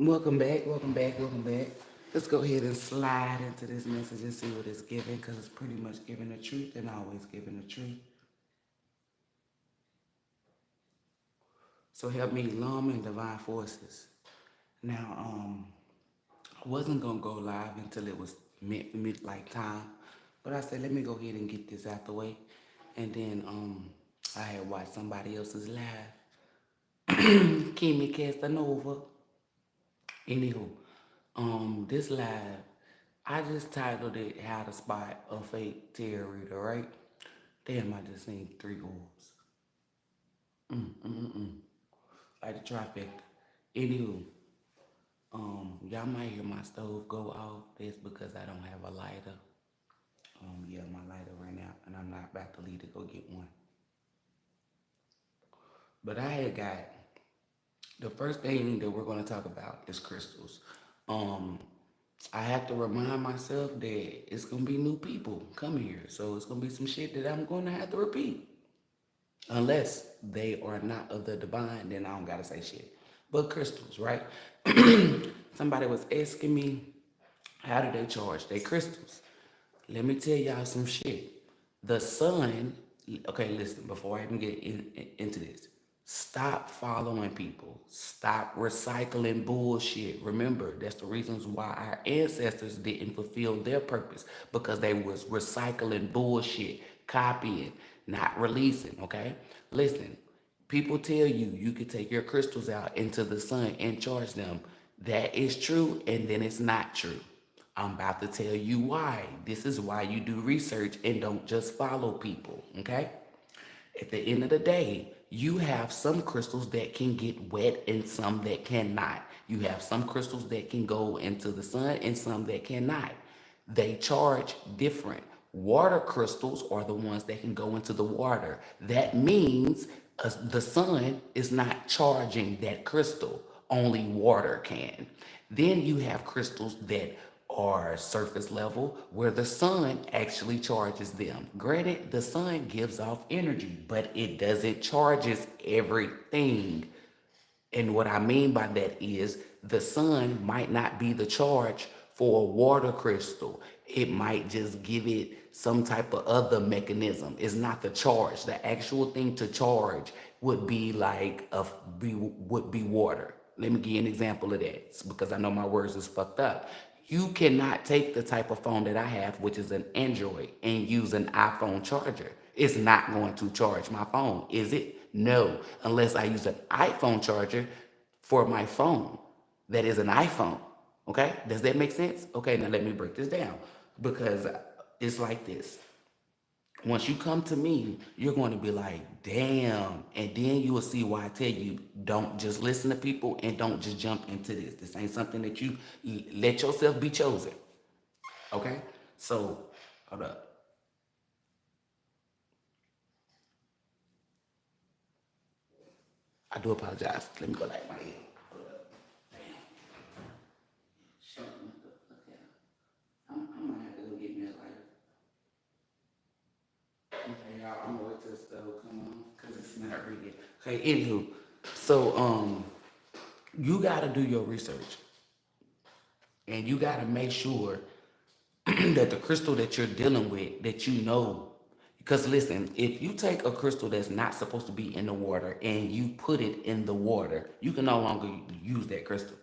Welcome back, welcome back, welcome back. Let's go ahead and slide into this message and see what it's giving because it's pretty much giving the truth and always giving the truth. So help me, Lum and Divine Forces. Now, I wasn't gonna go live until it was meant for me like time, but I said let me go ahead and get this out the way, and then I had watched somebody else's live, Kimmy Castanova. Anywho, this live, I just titled it "How to Spot a Fake Tarot Reader," right? Damn, I just seen three orbs, like the trifecta. Anywho, y'all might hear my stove go off. That's because I don't have a lighter. Yeah, my lighter ran out, and I'm not about to leave to go get one. But I had got the first thing that we're going to talk about is crystals. Um, I have to remind myself that it's gonna be new people coming here, so it's gonna be some shit that I'm gonna have to repeat. Unless they are not of the divine, then I don't gotta say shit. But crystals, right? Somebody was asking me, how do they charge their crystals? Let me tell y'all some shit. The sun, okay, listen, before I even get into this, stop following people. Stop recycling bullshit. Remember, that's the reasons why our ancestors didn't fulfill their purpose because they was recycling bullshit, copying, not releasing, okay? Listen, people tell you you can take your crystals out into the sun and charge them. That is true, and then it's not true. I'm about to tell you why. This is why you do research and don't just follow people, okay? At the end of the day, you have some crystals that can get wet and some that cannot. You have some crystals that can go into the sun and some that cannot. They charge different. Water crystals are the ones that can go into the water. That means the sun is not charging that crystal, only water can. Then you have crystals that are surface level where the sun actually charges them. Granted, the sun gives off energy, but it doesn't charges everything. And what I mean by that is the sun might not be the charge for a water crystal. It might just give it some type of other mechanism. It's not the charge. The actual thing to charge would be like would be water. Let me give you an example of that because I know my words is fucked up. You cannot take the type of phone that I have, which is an Android, and use an iPhone charger. It's not going to charge my phone, is it? No, unless I use an iPhone charger for my phone that is an iPhone. Okay, does that make sense? Okay, now let me break this down because it's like this. Once you come to me, you're going to be like, damn. And then you will see why I tell you don't just listen to people and don't just jump into this. This ain't something that you let yourself be chosen. Okay? So, hold up. I do apologize. Let me go light my head. Hold up. Damn. Shut the fuck up. I'm going to have to go get me a lighter. Okay, y'all, I'm gonna wait till the stove come on because it's not ready. Okay, anywho, so you gotta do your research and you gotta make sure that the crystal that you're dealing with that you know. Because listen, if you take a crystal that's not supposed to be in the water and you put it in the water, you can no longer use that crystal.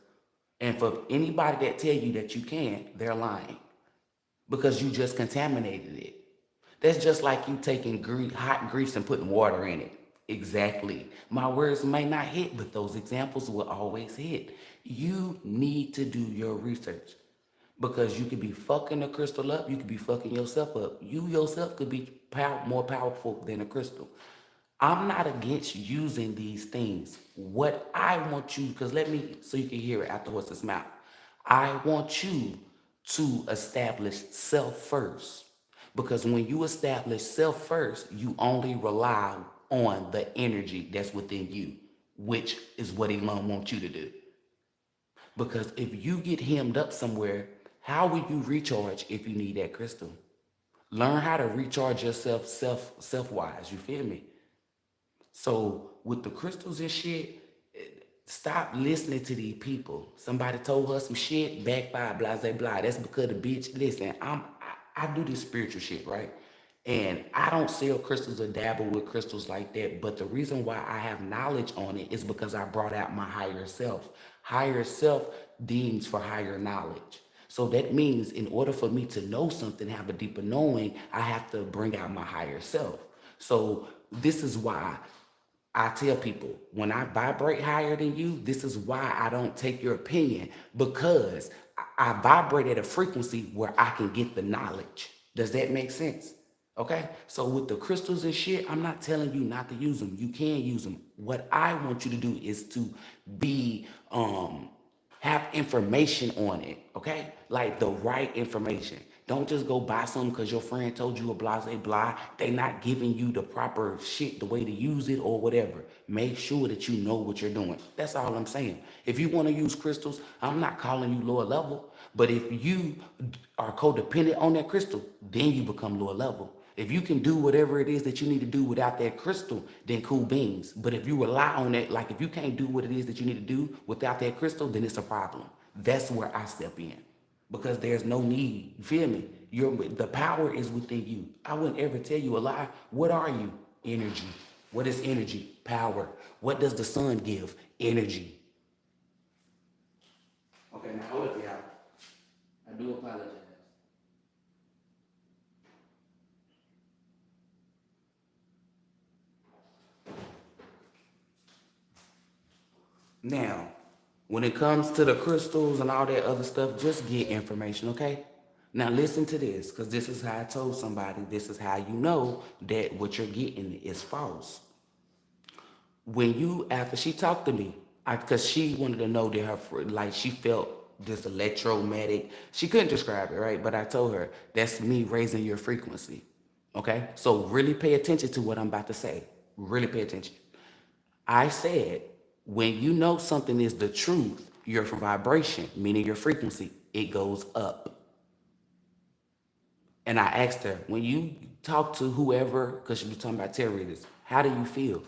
And for anybody that tell you that you can't, they're lying because you just contaminated it. That's just like you taking hot grease and putting water in it. Exactly. My words may not hit, but those examples will always hit. You need to do your research because you could be fucking a crystal up. You could be fucking yourself up. You yourself could be more powerful than a crystal. I'm not against using these things. What I want you, because let me, so you can hear it after what's this mouth. I want you to establish self first. Because when you establish self first, you only rely on the energy that's within you, which is what Elon wants you to do. Because if you get hemmed up somewhere, how will you recharge if you need that crystal? Learn how to recharge yourself self wise. You feel me? So with the crystals and shit, Stop listening to these people. Somebody told her some shit, backfire, blah, blah, blah. That's because the bitch, listen, I do this spiritual shit, right? And I don't sell crystals or dabble with crystals like that. But the reason why I have knowledge on it is because I brought out my higher self. Higher self deems for higher knowledge. So that means in order for me to know something, have a deeper knowing, I have to bring out my higher self. So this is why I tell people when I vibrate higher than you, this is why I don't take your opinion because I vibrate at a frequency where I can get the knowledge. Does that make sense? Okay, so with the crystals and shit, I'm not telling you not to use them. You can use them. What I want you to do is to be have information on it, okay? Like the right information. Don't just go buy something because your friend told you a blah, blah, blah. They not giving you the proper shit, the way to use it or whatever. Make sure that you know what you're doing. That's all I'm saying. If you want to use crystals, I'm not calling you lower level. But if you are codependent on that crystal, then you become lower level. If you can do whatever it is that you need to do without that crystal, then cool beans. But if you rely on that, like if you can't do what it is that you need to do without that crystal, then it's a problem. That's where I step in because there's no need. You feel me? The power is within you. I wouldn't ever tell you a lie. What are you? Energy. What is energy? Power. What does the sun give? Energy. Okay, now hold up, y'all. I do apologize. Now, when it comes to the crystals and all that other stuff, just get information, okay? Now listen to this, because this is how I told somebody, this is how you know that what you're getting is false. When you, after she talked to me, because she wanted to know that like she felt this electromagnetic, she couldn't describe it, right? But I told her, that's me raising your frequency, okay? So really pay attention to what I'm about to say. Really pay attention. I said, when you know something is the truth, your vibration, meaning your frequency, it goes up. And I asked her, when you talk to whoever, because she was talking about tarot readers, how do you feel?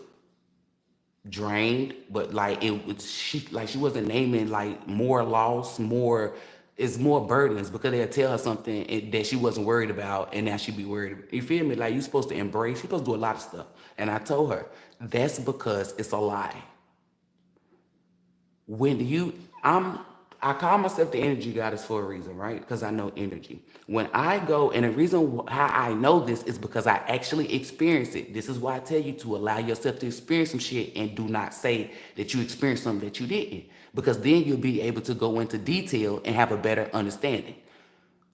Drained, but like it was she wasn't naming like more loss, more it's more burdens because they'll tell her something that she wasn't worried about and now she be worried about. You feel me? Like you're supposed to embrace, you're supposed to do a lot of stuff. And I told her, that's because it's a lie. When you I call myself the energy goddess for a reason, right? Because I know energy. When I go, and the reason how I know this is because I actually experience it. This is why I tell you to allow yourself to experience some shit and do not say that you experienced something that you didn't. Because then you'll be able to go into detail and have a better understanding.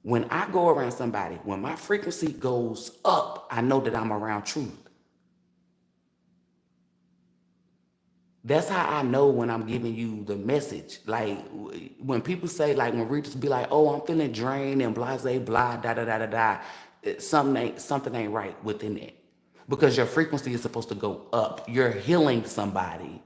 When I go around somebody, when my frequency goes up, I know that I'm around truth. That's how I know when I'm giving you the message. Like when people say, like when readers be like, "Oh, I'm feeling drained and blah, blah, da da da da da," something ain't right within it because your frequency is supposed to go up. You're healing somebody.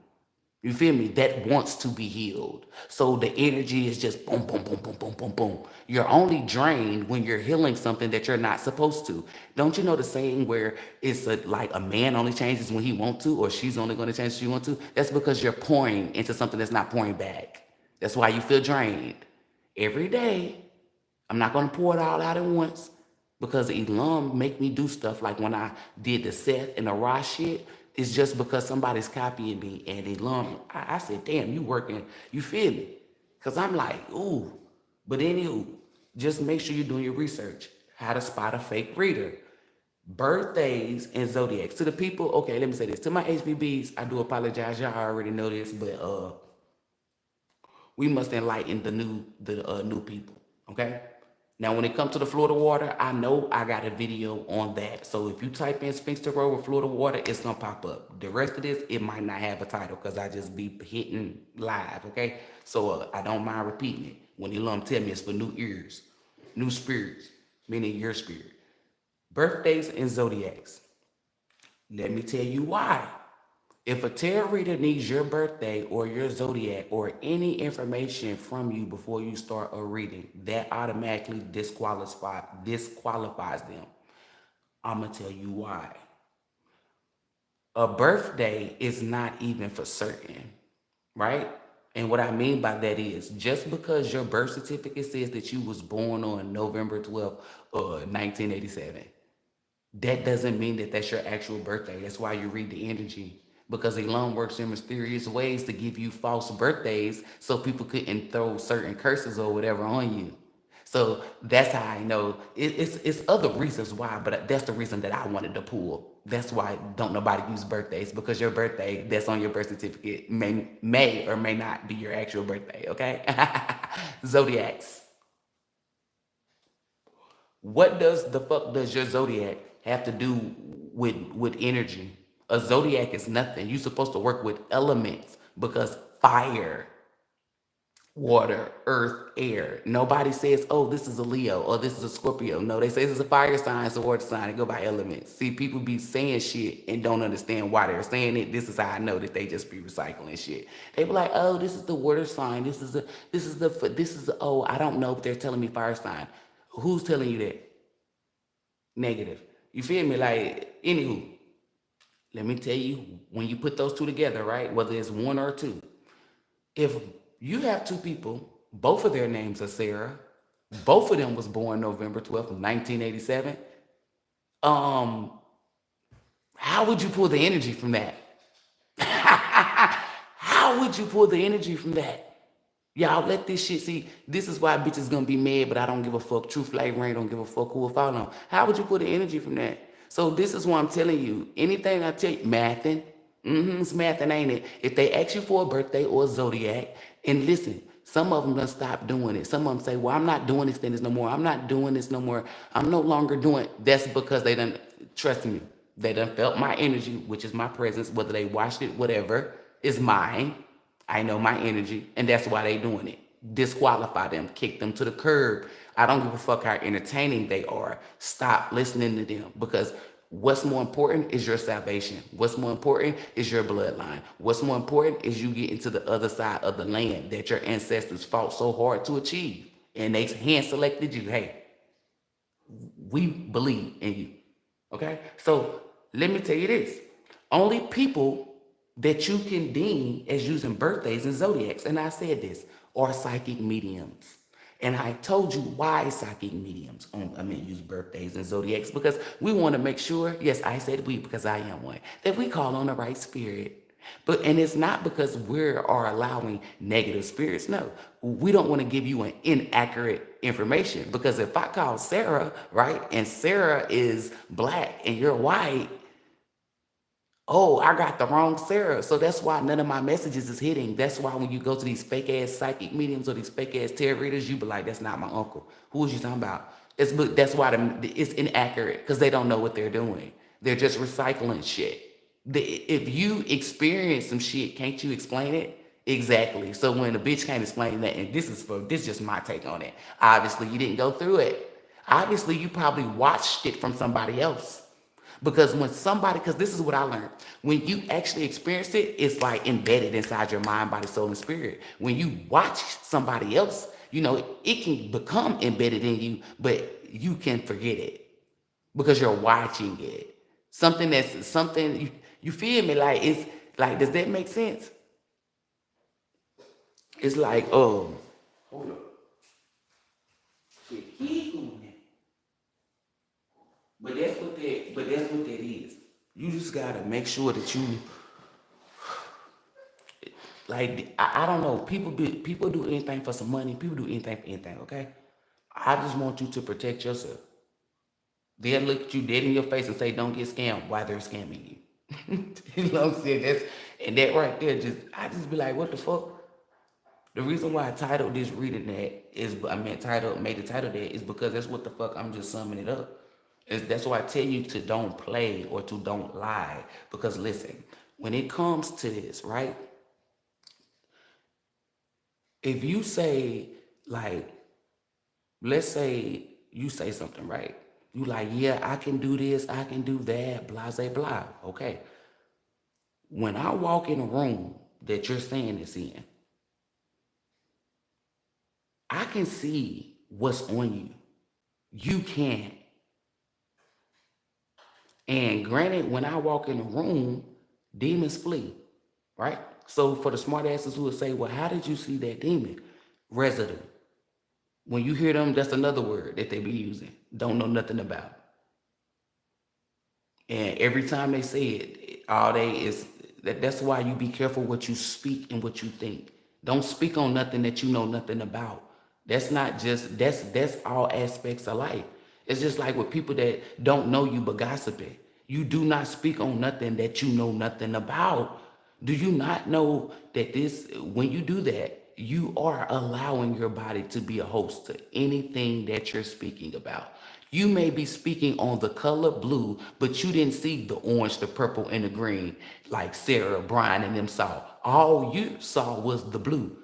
You feel me? That wants to be healed. So the energy is just boom, boom, boom, boom, boom, boom, boom. You're only drained when you're healing something that you're not supposed to. Don't you know the saying where it's like a man only changes when he wants to, or she's only going to change when she wants to? That's because you're pouring into something that's not pouring back. That's why you feel drained every day. I'm not going to pour it all out at once because Elam make me do stuff like when I did the Seth and the Ra shit. It's just because somebody's copying me and Elam. I said, damn, you working, you feel me? Because I'm like, ooh. But anywho, just make sure you're doing your research. How to spot a fake reader. Birthdays and zodiacs. To the people, okay, let me say this. To my HBBs, I do apologize. Y'all already know this, but we must enlighten the new people. Okay. Now, when it comes to the Florida water, I know I got a video on that. So if you type in Spinkstarot with Florida water, it's gonna pop up. The rest of this, it might not have a title because I just be hitting live. Okay. So I don't mind repeating it. When you tell me it's for new ears, new spirits, meaning your spirit. Birthdays and zodiacs. Let me tell you why. If a tarot reader needs your birthday or your zodiac or any information from you before you start a reading, that automatically disqualifies them. I'm gonna tell you why. A birthday is not even for certain. right? And what I mean by that is just because your birth certificate says that you was born on November 12th, 1987, that doesn't mean that that's your actual birthday. That's why you read the energy. Because Elon works in mysterious ways to give you false birthdays so people couldn't throw certain curses or whatever on you. So that's how I know. It's other reasons why, but that's the reason that I wanted to pull. That's why don't nobody use birthdays, because your birthday that's on your birth certificate may or may not be your actual birthday. Okay, zodiacs. What does the fuck does your zodiac have to do with energy? A zodiac is nothing. You're supposed to work with elements because fire, water, earth, air. Nobody says, oh, this is a Leo or this is a Scorpio. No, they say this is a fire sign, it's a water sign. They go by elements. See, people be saying shit and don't understand why they're saying it. This is how I know that they just be recycling shit. They be like, oh, this is the water sign. Oh, I don't know, but they're telling me fire sign. Who's telling you that? Negative. You feel me? Like, anywho, let me tell you, when you put those two together, right? Whether it's one or two, if you have two people, both of their names are Sarah, both of them was born November 12th, 1987, um, how would you pull the energy from that? How would you pull the energy from that? Y'all let this shit see. This is why bitches gonna be mad, but I don't give a fuck. True flavor ain't don't give a fuck who will follow on. How would you put the energy from that? So this is why I'm telling you. Anything I tell you, mathing, it's mathing, ain't it? If they ask you for a birthday or a zodiac, and listen, some of them done stop doing it. Some of them say, well, I'm not doing this thing no more. I'm not doing this no more. I'm no longer doing it. That's because they done, trust me, they done felt my energy, which is my presence, whether they watched it, whatever, is mine. I know my energy, and that's why they doing it. Disqualify them, kick them to the curb. I don't give a fuck how entertaining they are. Stop listening to them, because what's more important is your salvation. What's more important is your bloodline. What's more important is you getting to the other side of the land that your ancestors fought so hard to achieve. And they hand selected you. Hey, we believe in you. Okay? So let me tell you this. Only people that you can deem as using birthdays and zodiacs, and I said this, are psychic mediums. And I told you why psychic mediums use birthdays and zodiacs, because we want to make sure, yes, I said we because I am one, that we call on the right spirit. And it's not because we are allowing negative spirits. No, we don't want to give you an inaccurate information, because if I call Sarah, right, and Sarah is black and you're white, oh, I got the wrong Sarah. So that's why none of my messages is hitting. That's why when you go to these fake ass psychic mediums or these fake ass tarot readers, you be like, that's not my uncle. Who is you talking about? That's why it's inaccurate, because they don't know what they're doing. They're just recycling shit. If you experience some shit, can't you explain it? Exactly. So when a bitch can't explain that, and this is just my take on it. Obviously, you didn't go through it. Obviously, you probably watched it from somebody else. Because because this is what I learned. When you actually experience it, it's like embedded inside your mind, body, soul, and spirit. When you watch somebody else, it can become embedded in you, but you can forget it because you're watching it. You feel me? Like, it's like, does that make sense? It's like, oh, hold up. Shit, he doing it. But that's what that is. You just gotta make sure that you, like, I don't know. People do anything for some money. People do anything for anything. Okay. I just want you to protect yourself. They'll look at you dead in your face and say, "Don't get scammed," while they're scamming you. You know what I'm saying? And that right there, I just be like, "What the fuck?" The reason why I titled this reading that is, made the title that is because that's what the fuck I'm just summing it up. That's why I tell you to don't play or to don't lie. Because listen, when it comes to this, right? If you say, like, let's say you say something, right? You like, yeah, I can do this, I can do that, blah, blah, blah. Okay. When I walk in a room that you're saying this in, I can see what's on you. You can't. And granted, when I walk in a room, demons flee, right? So for the smart asses who would say, well, how did you see that demon? Residue. When you hear them, that's another word that they be using. Don't know nothing about. And every time they say it, all they is that's why you be careful what you speak and what you think. Don't speak on nothing that you know nothing about. That's not just that's all aspects of life. It's just like with people that don't know you but gossiping. You do not speak on nothing that you know nothing about. Do you not know that this when you do that, you are allowing your body to be a host to anything that you're speaking about. You may be speaking on the color blue, but you didn't see the orange, the purple, and the green like Sarah, Brian, and them saw. All you saw was the blue.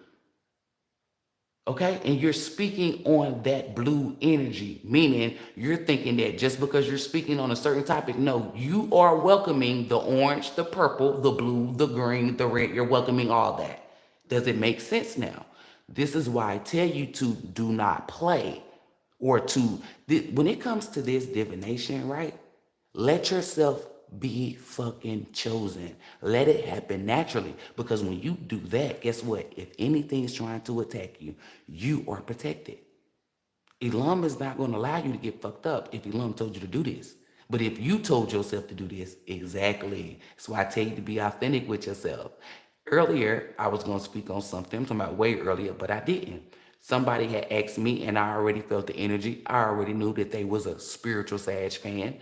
Okay? And you're speaking on that blue energy, meaning you're thinking that just because you're speaking on a certain topic, no, you are welcoming the orange, the purple, the blue, the green, the red. You're welcoming all that. Does it make sense now? This is why I tell you to do not play or to, when it comes to this divination, right? Let yourself be fucking chosen. Let it happen naturally. Because when you do that, guess what? If anything is trying to attack you, you are protected. Elam is not going to allow you to get fucked up if Elam told you to do this. But if you told yourself to do this, exactly. That's why I tell you to be authentic with yourself. Earlier, I was going to speak on something. I'm talking about way earlier, but I didn't. Somebody had asked me, and I already felt the energy. I already knew that they was a spiritual Sag fan.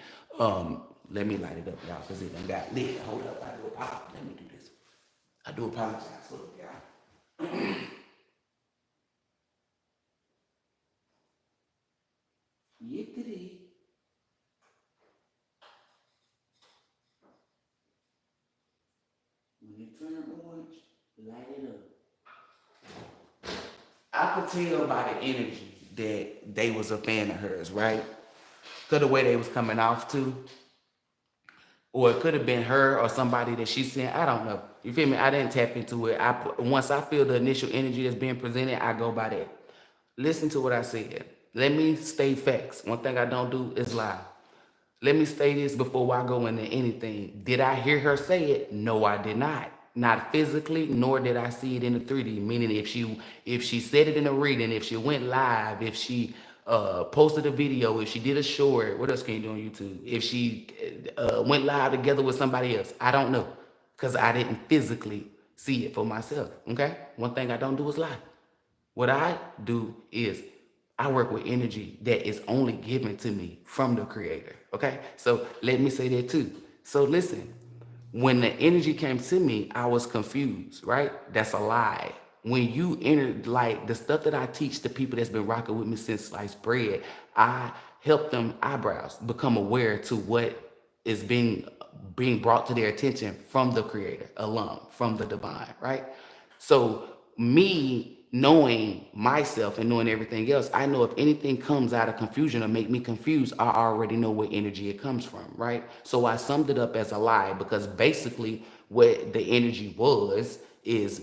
Let me light it up, y'all, because it done got lit. Hold up, I do apologize. Let me do this. I do apologize. Look, y'all. Yickety. When it turn orange, light it up. I could tell by the energy that they was a fan of hers, right? Because the way they was coming off to. Or it could have been her or somebody that she's saying. I don't know. You feel me? I didn't tap into it. Once I feel the initial energy that's being presented, I go by that. Listen to what I said. Let me state facts. One thing I don't do is lie. Let me say this before I go into anything. Did I hear her say it? No, I did not. Not physically, nor did I see it in the 3D. Meaning, if she said it in a reading, if she went live, if she posted a video, if she did a short, what else can you do on YouTube? If she went live together with somebody else, I don't know, because I didn't physically see it for myself. Okay, one thing I don't do is lie. What I do is I work with energy that is only given to me from the creator. Okay. So let me say that too. So listen, when the energy came to me, I was confused, right? That's a lie. When you enter, like the stuff that I teach the people that's been rocking with me since sliced bread, I help them eyebrows become aware to what is being brought to their attention from the creator, alum, from the divine, right? So me knowing myself and knowing everything else, I know if anything comes out of confusion or make me confused, I already know what energy it comes from, right? So I summed it up as a lie because basically what the energy was is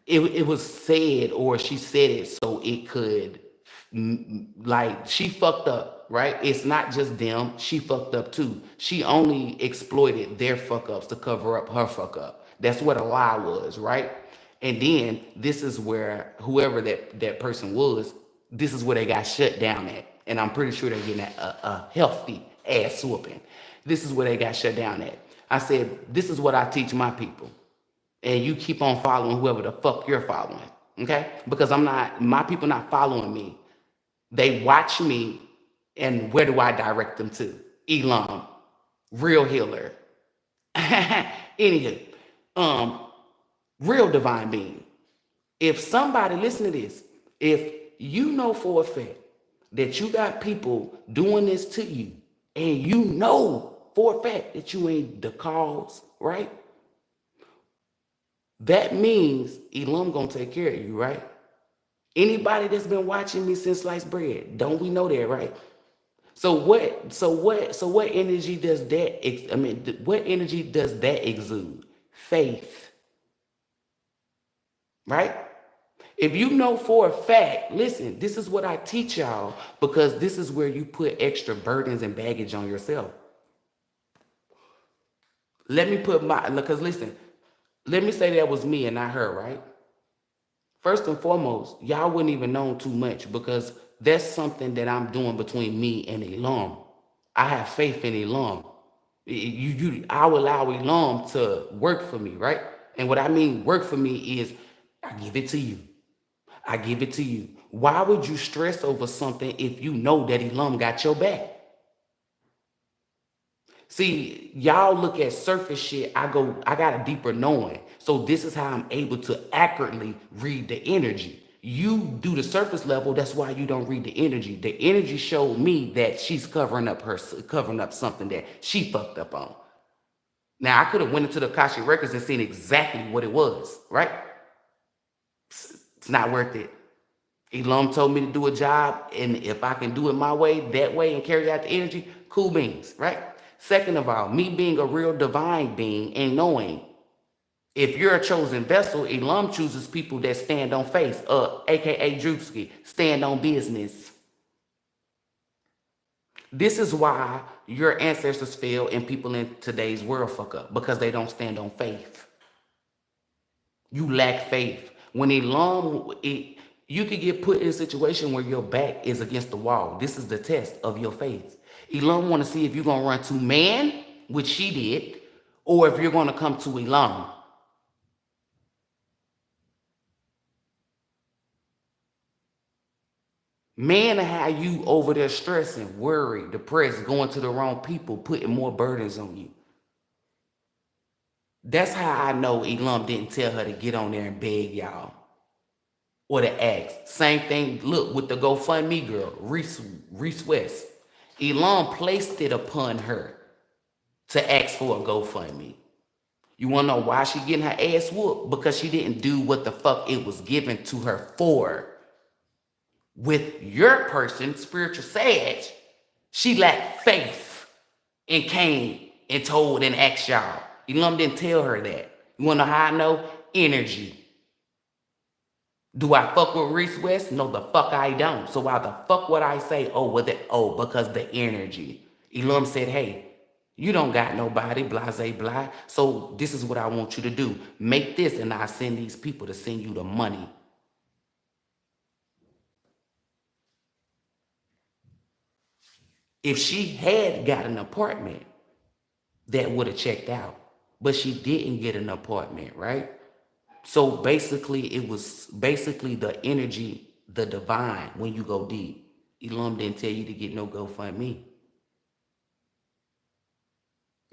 it was said or she said it so it could like she fucked up, right? It's not just them, she fucked up too. She only exploited their fuck ups to cover up her fuck up. That's what a lie was, right? And then this is where whoever that person was, this is where they got shut down at. And I'm pretty sure they're getting a healthy ass whooping. This is where they got shut down at. I said, this is what I teach my people, and you keep on following whoever the fuck you're following. Okay? Because my people not following me. They watch me, and where do I direct them to? Elam, real healer. Anywho, real divine being. If somebody, listen to this, if you know for a fact that you got people doing this to you, and you know for a fact that you ain't the cause, right? That means Elam gonna take care of you, right? Anybody that's been watching me since sliced bread, don't we know that, right? So what energy does that? What energy does that exude? Faith, right? If you know for a fact, listen, this is what I teach y'all because this is where you put extra burdens and baggage on yourself. Let me put my, because listen, let me say that was me and not her, right? First and foremost, y'all wouldn't even know too much because that's something that I'm doing between me and Elam. I have faith in Elam. I will allow Elam to work for me, right? And what I mean work for me is I give it to you. I give it to you. Why would you stress over something if you know that Elam got your back? See, y'all look at surface shit. I got a deeper knowing. So this is how I'm able to accurately read the energy. You do the surface level, that's why you don't read the energy. The energy showed me that she's covering up something that she fucked up on. Now I could have went into the Akashic records and seen exactly what it was, right? It's not worth it. Elam told me to do a job, and if I can do it my way, that way, and carry out the energy, cool beans, right? Second of all, me being a real divine being and knowing if you're a chosen vessel, Elam chooses people that stand on faith, aka Drewski, stand on business. This is why your ancestors fail and people in today's world fuck up because they don't stand on faith. You lack faith. When you could get put in a situation where your back is against the wall. This is the test of your faith. Elam want to see if you're going to run to man, which she did, or if you're going to come to Elam. Man, how you over there stressing, worried, depressed, going to the wrong people, putting more burdens on you. That's how I know Elam didn't tell her to get on there and beg y'all or to ask. Same thing, look, with the GoFundMe girl, Reese West. Elam placed it upon her to ask for a GoFundMe. You want to know why she getting her ass whooped? Because she didn't do what the fuck it was given to her for. With your person, spiritual sage, she lacked faith and came and told and asked y'all. Elam didn't tell her that. You want to know how I know? Energy. Do I fuck with Reese West? No, the fuck I don't. So why the fuck would I say, oh, with it? Oh, because the energy. Elam said, hey, you don't got nobody, blase blah. So this is what I want you to do. Make this and I send these people to send you the money. If she had got an apartment, that would have checked out. But she didn't get an apartment, right? So basically, it was basically the energy, the divine, when you go deep. Elam didn't tell you to get no GoFundMe.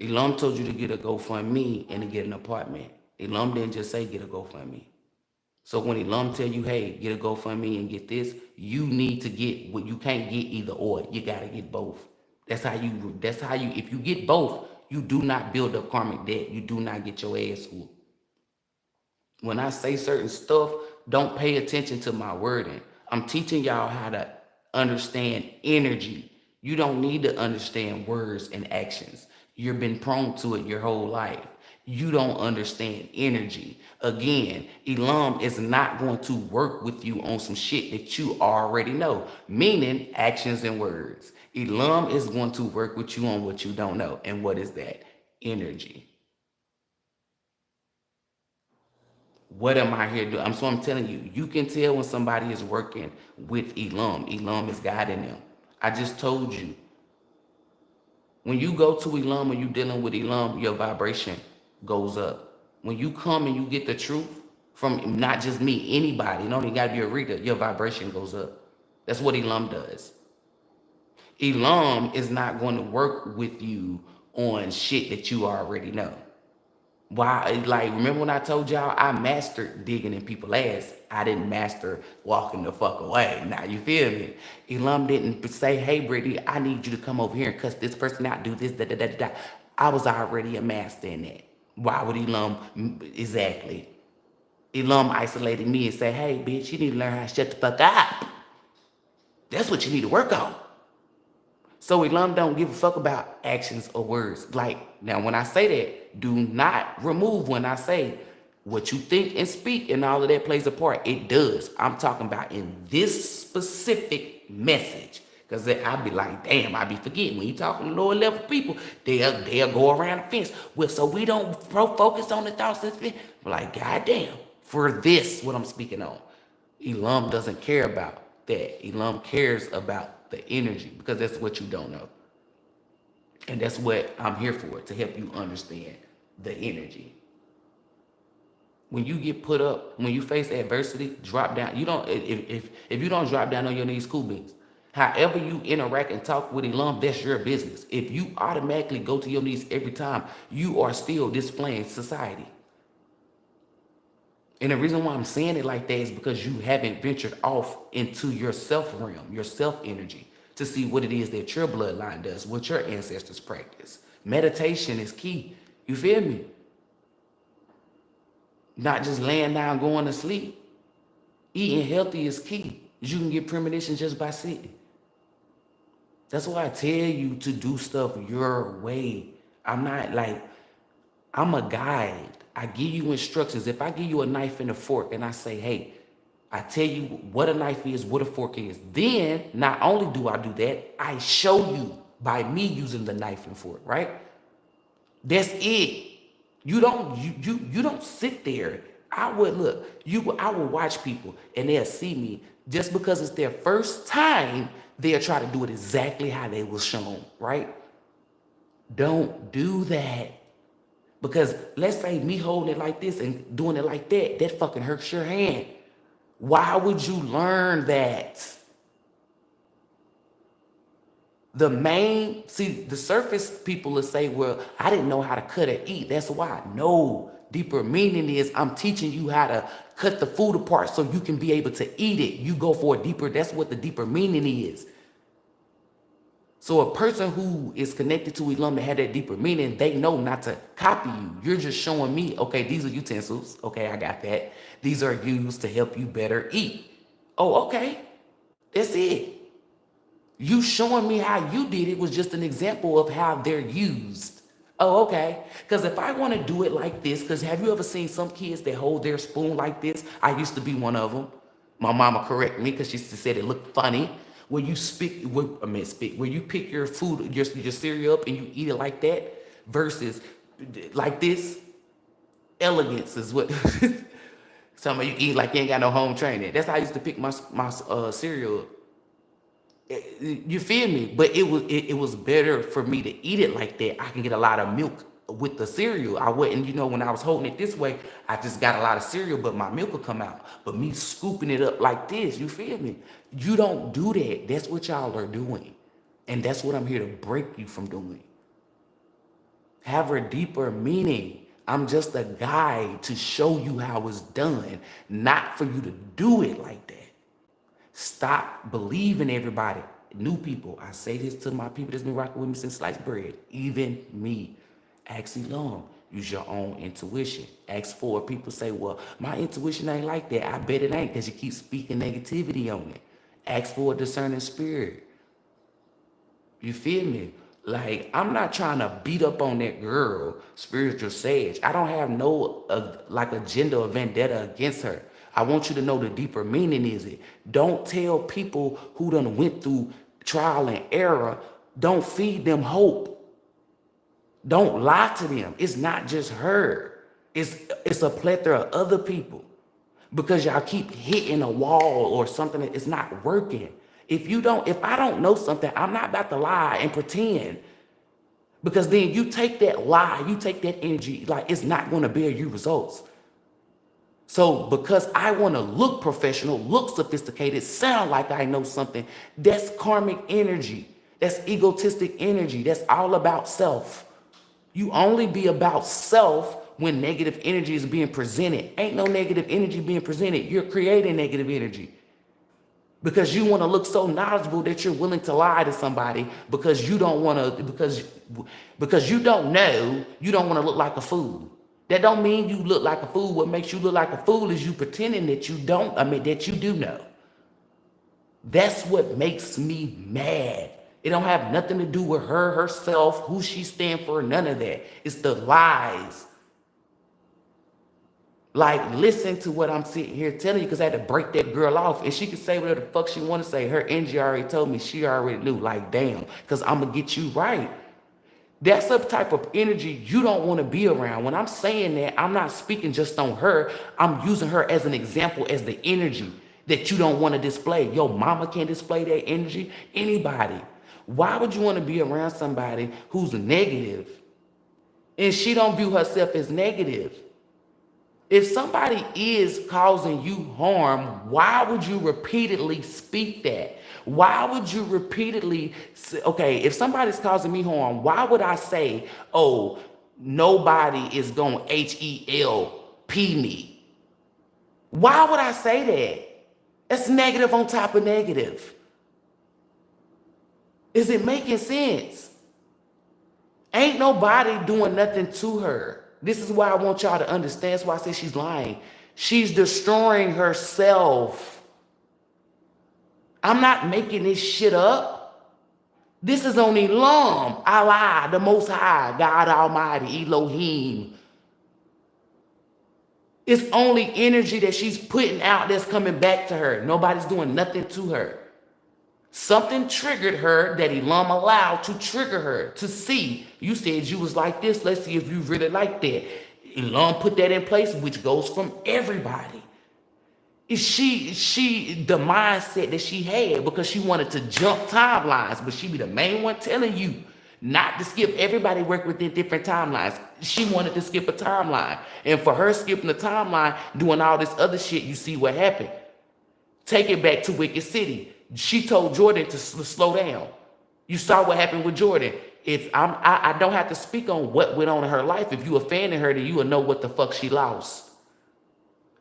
Elam told you to get a GoFundMe and to get an apartment. Elam didn't just say get a GoFundMe. So when Elam tell you, hey, get a GoFundMe and get this, you need to get what you can't get either or. You gotta get both. That's how you, if you get both, you do not build up karmic debt. You do not get your ass whooped. When I say certain stuff, don't pay attention to my wording. I'm teaching y'all how to understand energy. You don't need to understand words and actions. You've been prone to it your whole life. You don't understand energy. Again, Elam is not going to work with you on some shit that you already know, meaning actions and words. Elam is going to work with you on what you don't know. And what is that? Energy. What am I here doing? So I'm telling you, you can tell when somebody is working with Elam. Elam is guiding them. I just told you. When you go to Elam, when you're dealing with Elam, your vibration goes up. When you come and you get the truth from not just me, anybody, you don't even got to be a reader, your vibration goes up. That's what Elam does. Elam is not going to work with you on shit that you already know. Why? Like, remember when I told y'all I mastered digging in people's ass? I didn't master walking the fuck away. Now, you feel me? Elam didn't say, hey, Brittany, I need you to come over here and cuss this person out, do this, da da da da. I was already a master in that. Why would Elam? Exactly. Elam isolated me and said, hey, bitch, you need to learn how to shut the fuck up. That's what you need to work on. So Elam don't give a fuck about actions or words. Like, now when I say that, do not remove when I say what you think and speak and all of that plays a part. It does. I'm talking about in this specific message. Because I'll be like, damn, I be forgetting. When you talking to lower level people, they'll go around the fence. Well, so we don't focus on the thoughts and fence. Like, goddamn, for this, what I'm speaking on. Elam doesn't care about that. Elam cares about the energy because that's what you don't know. And that's what I'm here for, to help you understand the energy. When you get put up, when you face adversity, drop down. You don't if you don't drop down on your knees, cool beans. However you interact and talk with Elam, that's your business. If you automatically go to your knees every time, you are still displaying society. And the reason why I'm saying it like that is because you haven't ventured off into your self realm, your self energy, to see what it is that your bloodline does, what your ancestors practice. Meditation is key. You feel me? Not just laying down, going to sleep. Eating healthy is key. You can get premonition just by sitting. That's why I tell you to do stuff your way. I'm a guide. I give you instructions. If I give you a knife and a fork and I say, hey, I tell you what a knife is, what a fork is, then not only do I do that, I show you by me using the knife and fork, right? That's it. You don't sit there. I would watch people and they'll see me. Just because it's their first time, they'll try to do it exactly how they was shown, right? Don't do that. Because let's say me holding it like this and doing it like that, that fucking hurts your hand. Why would you learn that? The surface people will say, well, I didn't know how to cut or eat. That's why. No, deeper meaning is I'm teaching you how to cut the food apart so you can be able to eat it. You go for a deeper, that's what the deeper meaning is. So a person who is connected to Elam that had that deeper meaning, they know not to copy you. You're just showing me, okay, these are utensils. Okay, I got that. These are used to help you better eat. Oh, okay. That's it. You showing me how you did it was just an example of how they're used. Oh, okay. Because if I want to do it like this, because have you ever seen some kids that hold their spoon like this? I used to be one of them. My mama corrected me because she said it looked funny. Where you where you pick your food, your cereal up and you eat it like that versus like this. Elegance is what some of you eat like you ain't got no home training. That's how I used to pick my cereal up. You feel me? But it was better for me to eat it like that. I can get a lot of milk with the cereal. I wouldn't, when I was holding it this way, I just got a lot of cereal, but my milk will come out. But me scooping it up like this, you feel me? You don't do that. That's what y'all are doing. And that's what I'm here to break you from doing. Have a deeper meaning. I'm just a guide to show you how it's done, not for you to do it like that. Stop believing everybody. New people, I say this to my people that's been rocking with me since sliced bread, even me. Ask Elam. Use your own intuition. Ask for it. People say, well, my intuition ain't like that. I bet it ain't because you keep speaking negativity on it. Ask for a discerning spirit. You feel me? Like, I'm not trying to beat up on that girl, spiritual sage. I don't have no agenda or vendetta against her. I want you to know the deeper meaning is it. Don't tell people who done went through trial and error, don't feed them hope. Don't lie to them. It's not just her. It's a plethora of other people. Because y'all keep hitting a wall or something that it's not working. If I don't know something, I'm not about to lie and pretend. Because then you take that lie, you take that energy, like it's not going to bear you results. So because I want to look professional, look sophisticated, sound like I know something, that's karmic energy. That's egotistic energy. That's all about self. You only be about self when negative energy is being presented. Ain't no negative energy being presented. You're creating negative energy. Because you want to look so knowledgeable that you're willing to lie to somebody because you don't want to, because you don't know, you don't want to look like a fool. That don't mean you look like a fool. What makes you look like a fool is you pretending that you don't, that you do know. That's what makes me mad. It don't have nothing to do with her, herself, who she stand for, none of that. It's the lies. Like, listen to what I'm sitting here telling you, because I had to break that girl off. And she could say whatever the fuck she want to say. Her energy already told me, she already knew. Like, damn, because I'm going to get you right. That's the type of energy you don't want to be around. When I'm saying that, I'm not speaking just on her. I'm using her as an example, as the energy that you don't want to display. Your mama can't display that energy. Anybody. Why would you want to be around somebody who's negative and she don't view herself as negative? If somebody is causing you harm, why would you repeatedly speak that? Why would you repeatedly say, okay, if somebody's causing me harm, why would I say, oh, nobody is going to HELP me? Why would I say that? That's negative on top of negative. Is it making sense? Ain't nobody doing nothing to her. This is why I want y'all to understand. That's why I say she's lying. She's destroying herself. I'm not making this shit up. This is on Elam, Allah, the Most High, God Almighty, Elohim. It's only energy that she's putting out that's coming back to her. Nobody's doing nothing to her. Something triggered her that Elam allowed to trigger her to see. You said you was like this. Let's see if you really like that. Elam put that in place, which goes from everybody. She the mindset that she had because she wanted to jump timelines, but she be the main one telling you not to skip. Everybody work within different timelines. She wanted to skip a timeline. And for her skipping the timeline, doing all this other shit, you see what happened. Take it back to Wicked City. She told Jordan to slow down. You saw what happened with Jordan. If I don't have to speak on what went on in her life. If you offended her, then you will know what the fuck she lost.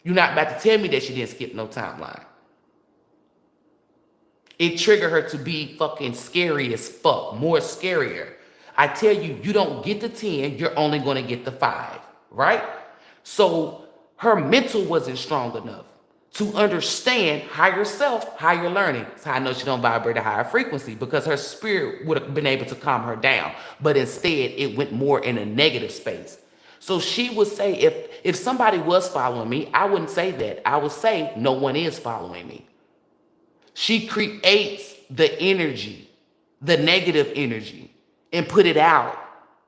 You're not about to tell me that she didn't skip no timeline. It triggered her to be fucking scary as fuck, more scarier. I tell you, you don't get the 10, you're only going to get the 5, right? So her mental wasn't strong enough to understand higher self, higher learning. That's how I know she don't vibrate a higher frequency, because her spirit would have been able to calm her down. But instead, it went more in a negative space. So she would say, if somebody was following me, I wouldn't say that. I would say, no one is following me. She creates the energy, the negative energy, and put it out,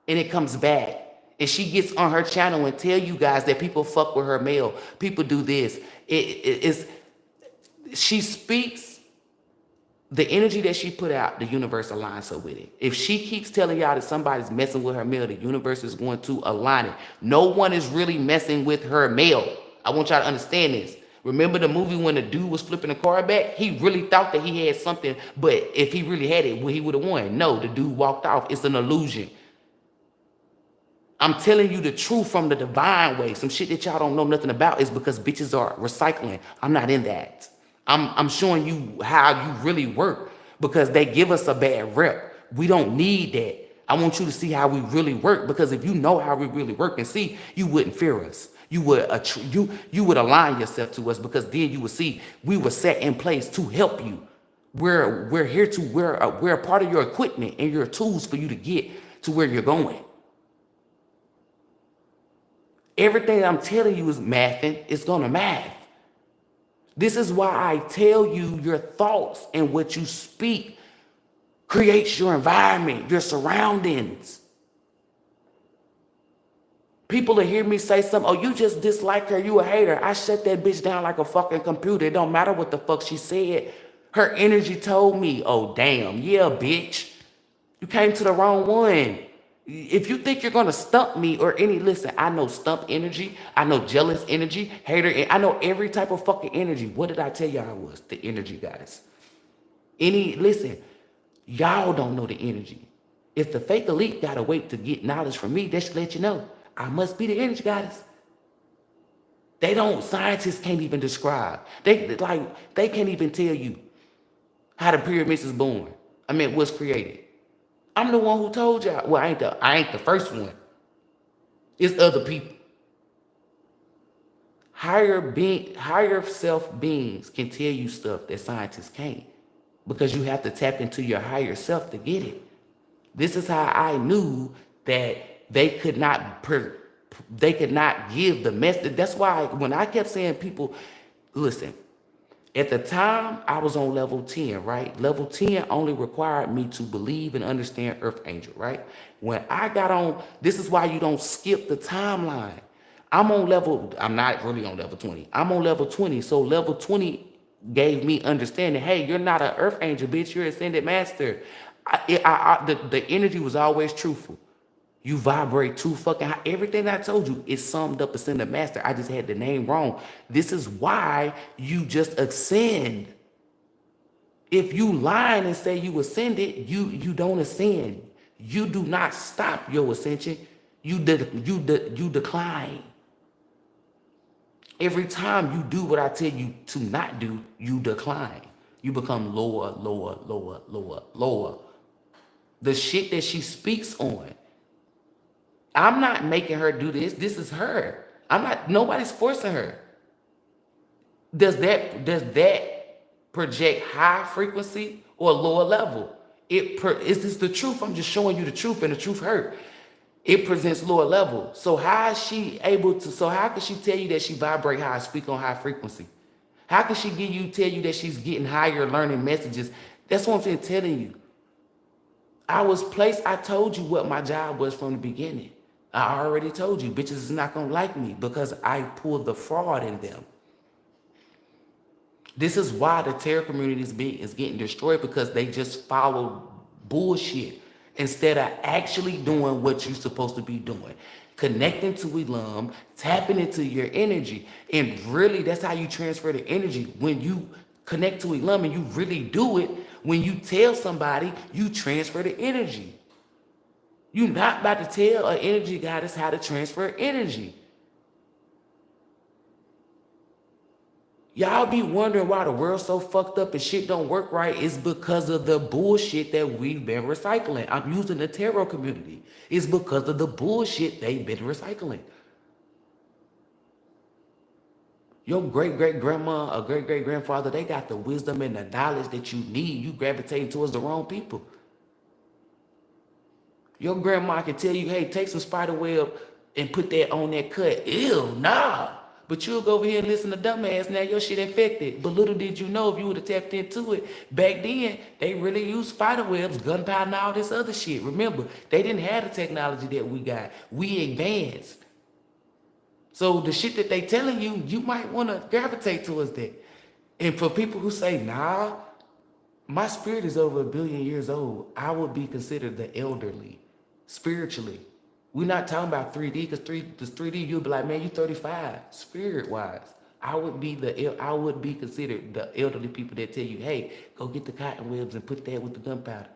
and it comes back. And she gets on her channel and tell you guys that people fuck with her mail. People do this. She speaks the energy that she put out, the universe aligns her with it. If she keeps telling y'all that somebody's messing with her mail, the universe is going to align it. No one is really messing with her mail. I want y'all to understand this. Remember the movie when the dude was flipping the car back? He really thought that he had something, but if he really had it, well, he would have won. No, the dude walked off. It's an illusion. I'm telling you the truth from the divine way. Some shit that y'all don't know nothing about is because bitches are recycling. I'm not in that. I'm showing you how you really work, because they give us a bad rep. We don't need that. I want you to see how we really work, because if you know how we really work and see, you wouldn't fear us. You would align yourself to us, because then you would see we were set in place to help you. We're here to we're a part of your equipment and your tools for you to get to where you're going. Everything I'm telling you is mathing. It's gonna math. This is why I tell you your thoughts and what you speak creates your environment, your surroundings. People will hear me say something, oh, you just dislike her, you a hater. I shut that bitch down like a fucking computer. It don't matter what the fuck she said. Her energy told me, oh, damn, yeah, bitch. You came to the wrong one. If you think you're going to stump me or listen, I know stump energy. I know jealous energy, hater. I know every type of fucking energy. What did I tell y'all I was? The energy goddess. Listen, y'all don't know the energy. If the fake elite got to wait to get knowledge from me, that should let you know. I must be the energy goddess. Scientists can't even describe. They can't even tell you how the pyramids is born. Was created. I'm the one who told y'all. Well, I ain't the first one. It's other people. Higher self beings can tell you stuff that scientists can't, because you have to tap into your higher self to get it. This is how I knew that they could not they could not give the message. That's why when I kept saying people, listen, at the time I was on level 10, right? Level 10 only required me to believe and understand Earth Angel, right? When I got on, this is why you don't skip the timeline. I'm not really on level 20. I'm on level 20. So level 20 gave me understanding, hey, you're not an Earth Angel, bitch. You're Ascended Master. The energy was always truthful. You vibrate too fucking high. Everything I told you is summed up as in the master. I just had the name wrong. This is why you just ascend. If you lying and say you ascended, you don't ascend. You do not stop your ascension. You decline. Every time you do what I tell you to not do, you decline. You become lower, lower, lower, lower, lower. The shit that she speaks on, I'm not making her do this. This is her. Nobody's forcing her. Does that project high frequency or lower level? Is this the truth? I'm just showing you the truth, and the truth hurt. It presents lower level. So how is she able to, so how can she tell you that she vibrate high, speak on high frequency? How can she tell you that she's getting higher learning messages? That's what I'm telling you. I told you what my job was from the beginning. I already told you, bitches is not gonna like me because I pulled the fraud in them. This is why the tarot community is getting destroyed, because they just follow bullshit instead of actually doing what you're supposed to be doing. Connecting to Elam, tapping into your energy. And really, that's how you transfer the energy. When you connect to Elam and you really do it, when you tell somebody, you transfer the energy. You're not about to tell an energy goddess how to transfer energy. Y'all be wondering why the world's so fucked up and shit don't work right. It's because of the bullshit that we've been recycling. I'm using the tarot community. It's because of the bullshit they've been recycling. Your great-great-grandma or great-great-grandfather, they got the wisdom and the knowledge that you need. You gravitate towards the wrong people. Your grandma can tell you, hey, take some spider web and put that on that cut. Ew, nah. But you'll go over here and listen to dumbass, now your shit infected. But little did you know, if you would have tapped into it, back then, they really used spider webs, gunpowder, and all this other shit. Remember, they didn't have the technology that we got. We advanced. So the shit that they telling you, you might want to gravitate towards that. And for people who say, nah, my spirit is over 1 billion years old, I would be considered the elderly, spiritually. We're not talking about 3D, because 3D, you'll be like, man, you 35, spirit-wise. I would be considered the elderly people that tell you, hey, go get the cotton webs and put that with the gunpowder.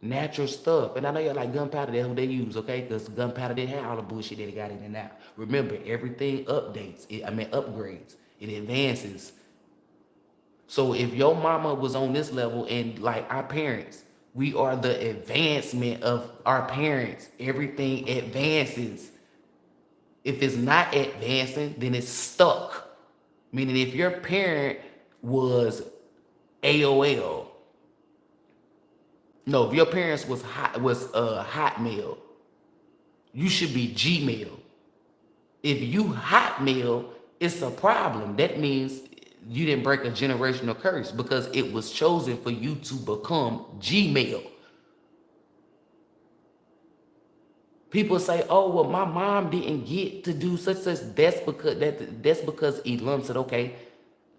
Natural stuff. And I know you're like, gunpowder, that's what they use, okay? Because gunpowder didn't have all the bullshit that it got in and out. Remember, everything upgrades. It advances. So if your mama was on this level, and like our parents, we are the advancement of our parents. Everything advances. If it's not advancing, then it's stuck. Meaning if your parent was AOL, no, if your parents was Hotmail, you should be Gmail. If you Hotmail, it's a problem. That means you didn't break a generational curse, because it was chosen for you to become Gmail. People say, oh, well, my mom didn't get to do such. That's because Elam said, okay,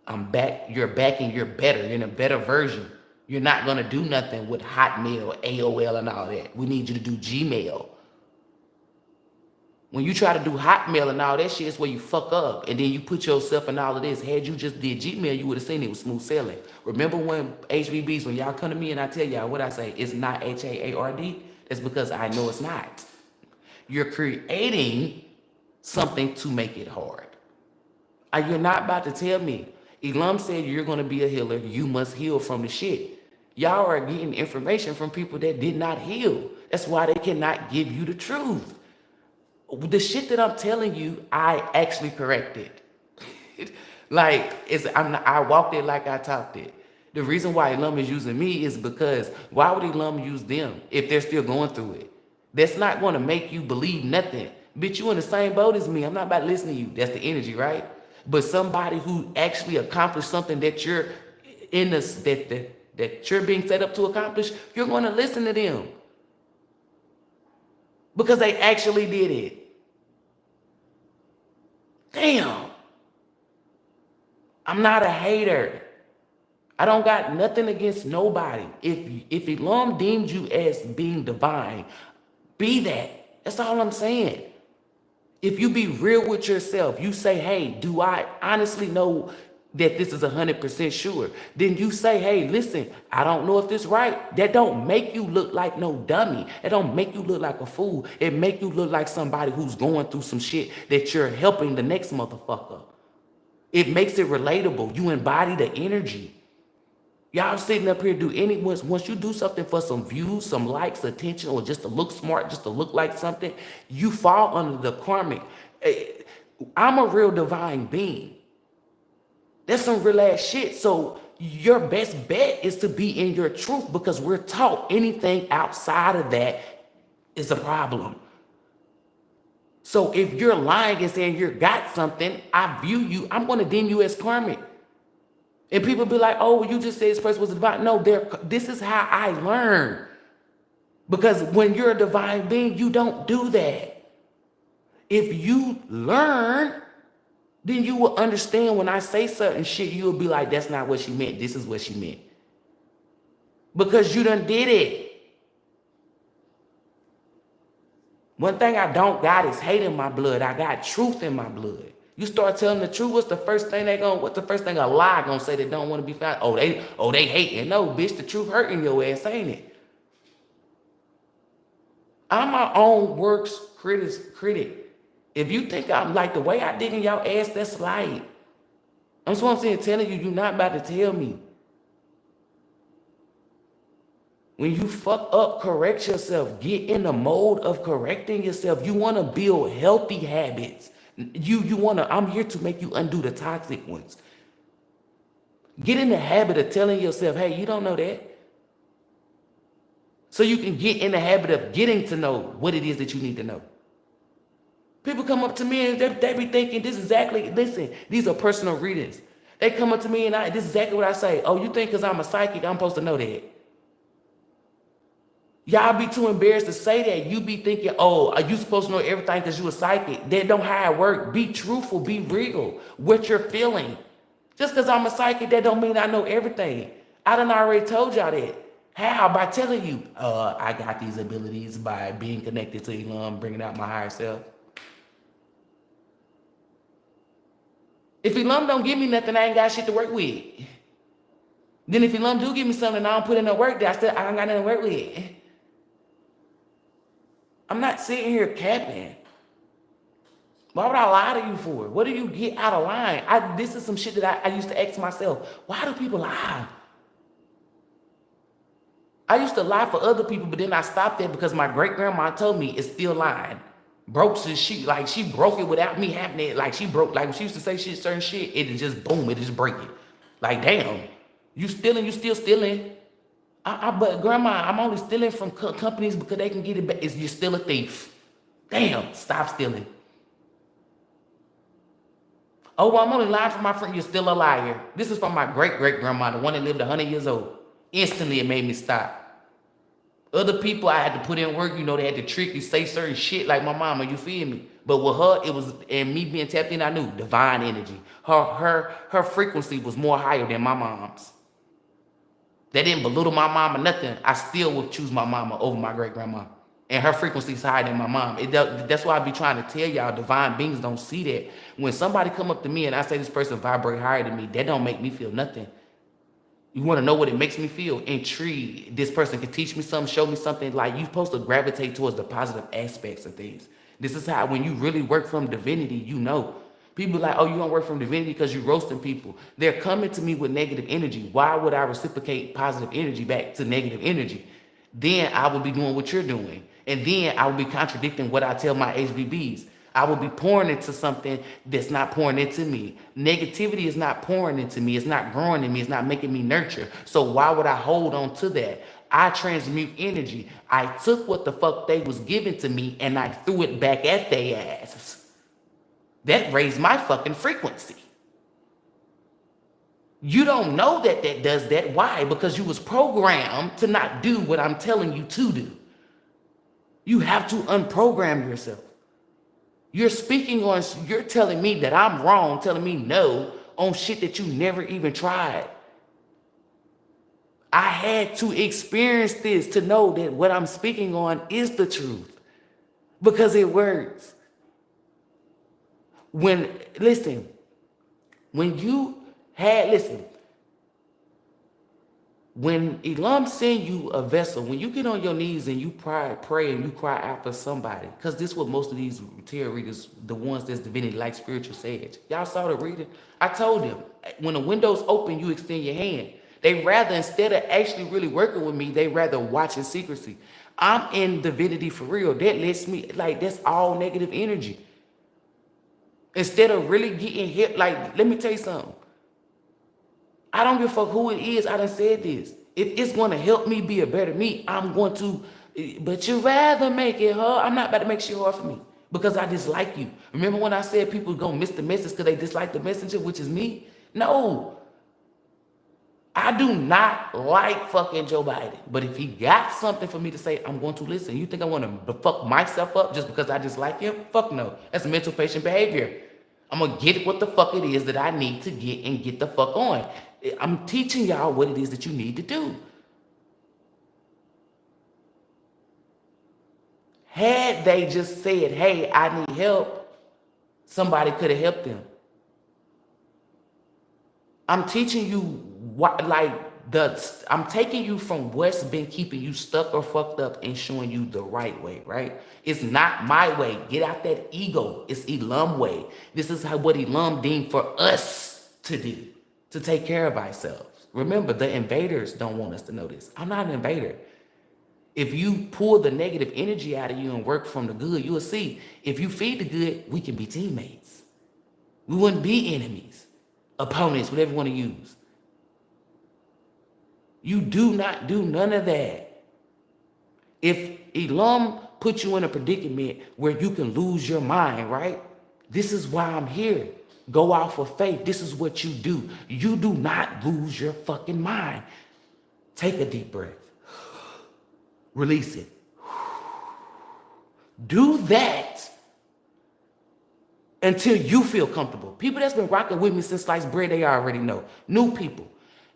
I'm back, you're back, and you're better. You're in a better version. You're not gonna do nothing with Hotmail, AOL, and all that. We need you to do Gmail. When you try to do Hotmail and all that shit, it's where you fuck up. And then you put yourself in all of this. Had you just did Gmail, you would have seen it was smooth sailing. Remember when HBBs, when y'all come to me and I tell y'all what I say, it's not HAARD? That's because I know it's not. You're creating something to make it hard. You're not about to tell me. Elam said you're going to be a healer. You must heal from the shit. Y'all are getting information from people that did not heal. That's why they cannot give you the truth. The shit that I'm telling you, I actually corrected. I walked it like I talked it. The reason why Elam is using me is because why would Elam use them if they're still going through it? That's not going to make you believe nothing. Bitch, you in the same boat as me. I'm not about to listen to you. That's the energy, right? But somebody who actually accomplished something that you're in this that you're being set up to accomplish, you're going to listen to them because they actually did it. Damn. I'm not a hater. I don't got nothing against nobody. If Elam deemed you as being divine, be that. That's all I'm saying. If you be real with yourself, you say, hey, do I honestly know that this is 100% sure? Then you say, hey, listen, I don't know if this right. That don't make you look like no dummy. It don't make you look like a fool. It make you look like somebody who's going through some shit that you're helping the next motherfucker. It makes it relatable. You embody the energy. Y'all sitting up here once you do something for some views, some likes, attention, or just to look smart, just to look like something, you fall under the karmic. I'm a real divine being. That's some real ass shit. So your best bet is to be in your truth, because we're taught anything outside of that is a problem. So if you're lying and saying you got something, I view you, I'm going to deem you as karmic. And people be like, oh, you just said this person was divine. No, this is how I learn. Because when you're a divine being, you don't do that. If you learn, then you will understand when I say certain shit, you'll be like, that's not what she meant. This is what she meant. Because you done did it. One thing I don't got is hate in my blood. I got truth in my blood. You start telling the truth, what's the first thing a lie gonna say that don't want to be found? Oh, they hating. No, bitch, the truth hurting your ass, ain't it? I'm my own works critic. If you think I'm like the way I dig in y'all ass, that's light. That's what I'm saying, telling you, you're not about to tell me. When you fuck up, correct yourself. Get in the mode of correcting yourself. You want to build healthy habits. I'm here to make you undo the toxic ones. Get in the habit of telling yourself, hey, you don't know that. So you can get in the habit of getting to know what it is that you need to know. People come up to me and they be thinking listen, these are personal readings. They come up to me and this is exactly what I say. Oh, you think because I'm a psychic, I'm supposed to know that? Y'all be too embarrassed to say that. You be thinking, oh, are you supposed to know everything because you a psychic? That don't how it work. Be truthful, be real. What you're feeling. Just because I'm a psychic, that don't mean I know everything. I done already told y'all that. How? By telling you, I got these abilities by being connected to Elam, bringing out my higher self. If Elam don't give me nothing, I ain't got shit to work with. Then if Elam do give me something, I don't put in no work there, I ain't got nothing to work with. I'm not sitting here capping. Why would I lie to you for? What do you get out of line? This is some shit that I used to ask myself. Why do people lie? I used to lie for other people, but then I stopped that because my great-grandma told me it's still lying. Broke she broke it without me having it. Like she broke, like when she used to say certain shit, it just boom, it just break it. Like, damn, you stealing, you still stealing. But grandma, I'm only stealing from companies because they can get it back. You're still a thief. Damn, stop stealing. Oh, well, I'm only lying for my friend. You're still a liar. This is from my great-great-grandma, the one that lived 100 years old. Instantly, it made me stop. Other people, I had to put in work. You know, they had to trick you, say certain shit like my mama, you feel me? But with her, it was, and me being tapped in, I knew, divine energy. Her frequency was more higher than my mom's. That didn't belittle my mom or nothing. I still would choose my mama over my great-grandma. And her frequency is higher than my mom. That's why I be trying to tell y'all, divine beings don't see that. When somebody come up to me and I say this person vibrate higher than me, that don't make me feel nothing. You want to know what it makes me feel? Intrigued. This person can teach me something, show me something. Like, you're supposed to gravitate towards the positive aspects of things. This is how, when you really work from divinity, you know. People like, oh, you don't work from divinity because you're roasting people. They're coming to me with negative energy. Why would I reciprocate positive energy back to negative energy? Then I would be doing what you're doing. And then I would be contradicting what I tell my HVBs. I will be pouring into something that's not pouring into me. Negativity is not pouring into me. It's not growing in me. It's not making me nurture. So why would I hold on to that? I transmute energy. I took what the fuck they was giving to me and I threw it back at their asses. That raised my fucking frequency. You don't know that that does that. Why? Because you was programmed to not do what I'm telling you to do. You have to unprogram yourself. You're speaking on, you're telling me that I'm wrong, telling me no on shit that you never even tried. I had to experience this to know that what I'm speaking on is the truth because it works. Listen, when Elam send you a vessel, when you get on your knees and you pray and you cry out for somebody, because this is what most of these tarot readers, the ones that's divinity like spiritual sage, y'all saw the reading. I told them, when the window's open, you extend your hand. They rather, instead of actually really working with me, they rather watch in secrecy. I'm in divinity for real. That lets me, like, that's all negative energy. Instead of really getting hit, like, let me tell you something. I don't give a fuck who it is. I done said this. If it's going to help me be a better me, I'm going to, but you rather make it hard. I'm not about to make shit hard for me because I dislike you. Remember when I said people going to miss the message because they dislike the messenger, which is me? No. I do not like fucking Joe Biden. But if he got something for me to say, I'm going to listen. You think I want to fuck myself up just because I dislike him? Fuck no. That's mental patient behavior. I'm going to get what the fuck it is that I need to get and get the fuck on. I'm teaching y'all what it is that you need to do. Had they just said, hey, I need help, somebody could have helped them. I'm teaching you what, I'm taking you from what's been keeping you stuck or fucked up and showing you the right way, right? It's not my way. Get out that ego. It's Elam way. This is what Elam deemed for us to do, to take care of ourselves. Remember, the invaders don't want us to know this. I'm not an invader. If you pull the negative energy out of you and work from the good, you will see. If you feed the good, we can be teammates. We wouldn't be enemies, opponents, whatever you want to use. You do not do none of that. If Elam put you in a predicament where you can lose your mind, right? This is why I'm here. Go out for faith. This is what you do. You do not lose your fucking mind. Take a deep breath. Release it. Do that until you feel comfortable. People that's been rocking with me since sliced bread, they already know. New people.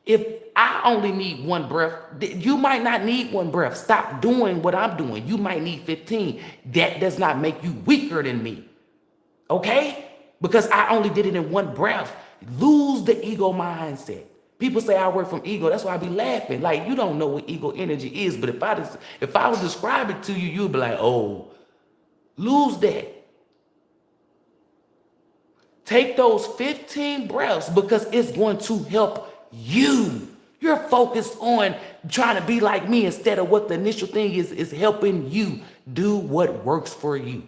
If I only need one breath, you might not need one breath. Stop doing what I'm doing. You might need 15. That does not make you weaker than me. Okay? Because I only did it in one breath. Lose the ego mindset. People say I work from ego. That's why I be laughing. Like, you don't know what ego energy is. But if I was describing it to you, you'd be like, oh, lose that. Take those 15 breaths because it's going to help you. You're focused on trying to be like me instead of what the initial thing is helping you do what works for you.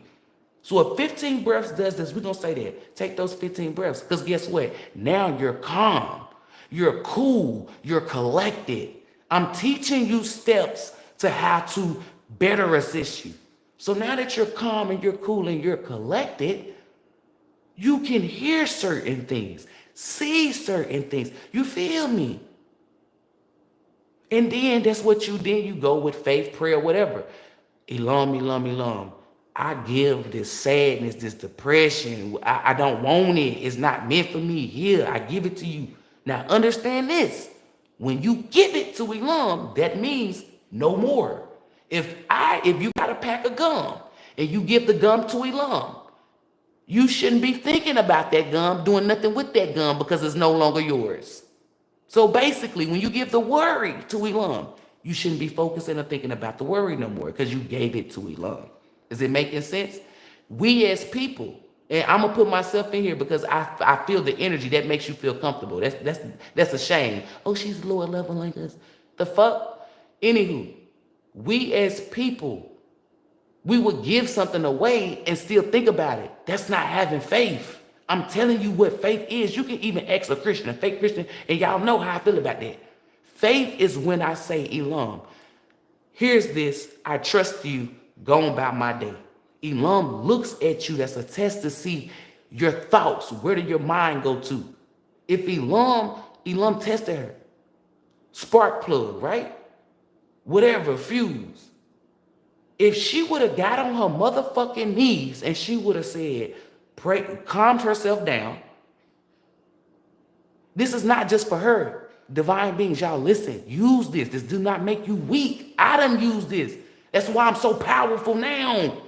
So if 15 breaths does this, we're going to say that. Take those 15 breaths because guess what? Now you're calm. You're cool. You're collected. I'm teaching you steps to how to better assist you. So now that you're calm and you're cool and you're collected, you can hear certain things, see certain things. You feel me? And then that's what you go with faith, prayer, whatever. Elam, Elam, Elam. I give this sadness, this depression. I don't want it. It's not meant for me. Here, I give it to you. Now understand this. When you give it to Elam, that means no more. If you got a pack of gum and you give the gum to Elam, you shouldn't be thinking about that gum, doing nothing with that gum because it's no longer yours. So basically, when you give the worry to Elam, you shouldn't be focusing or thinking about the worry no more because you gave it to Elam. Is it making sense? We as people, and I'm gonna put myself in here because I feel the energy that makes you feel comfortable. That's a shame. Oh, she's lower level like us. The fuck? Anywho, we as people, we would give something away and still think about it. That's not having faith. I'm telling you what faith is. You can even ask a Christian, a fake Christian, and y'all know how I feel about that. Faith is when I say, Elam, Here's this. I trust you. Go about my day. Elam looks at you. That's a test to see your thoughts. Where did your mind go to? If Elam tested her. Spark plug, right? Whatever, fuse. If she would have got on her motherfucking knees and she would have said, pray, calmed herself down. This is not just for her. Divine beings, y'all listen, use this. This do not make you weak. I done use this. That's why I'm so powerful now.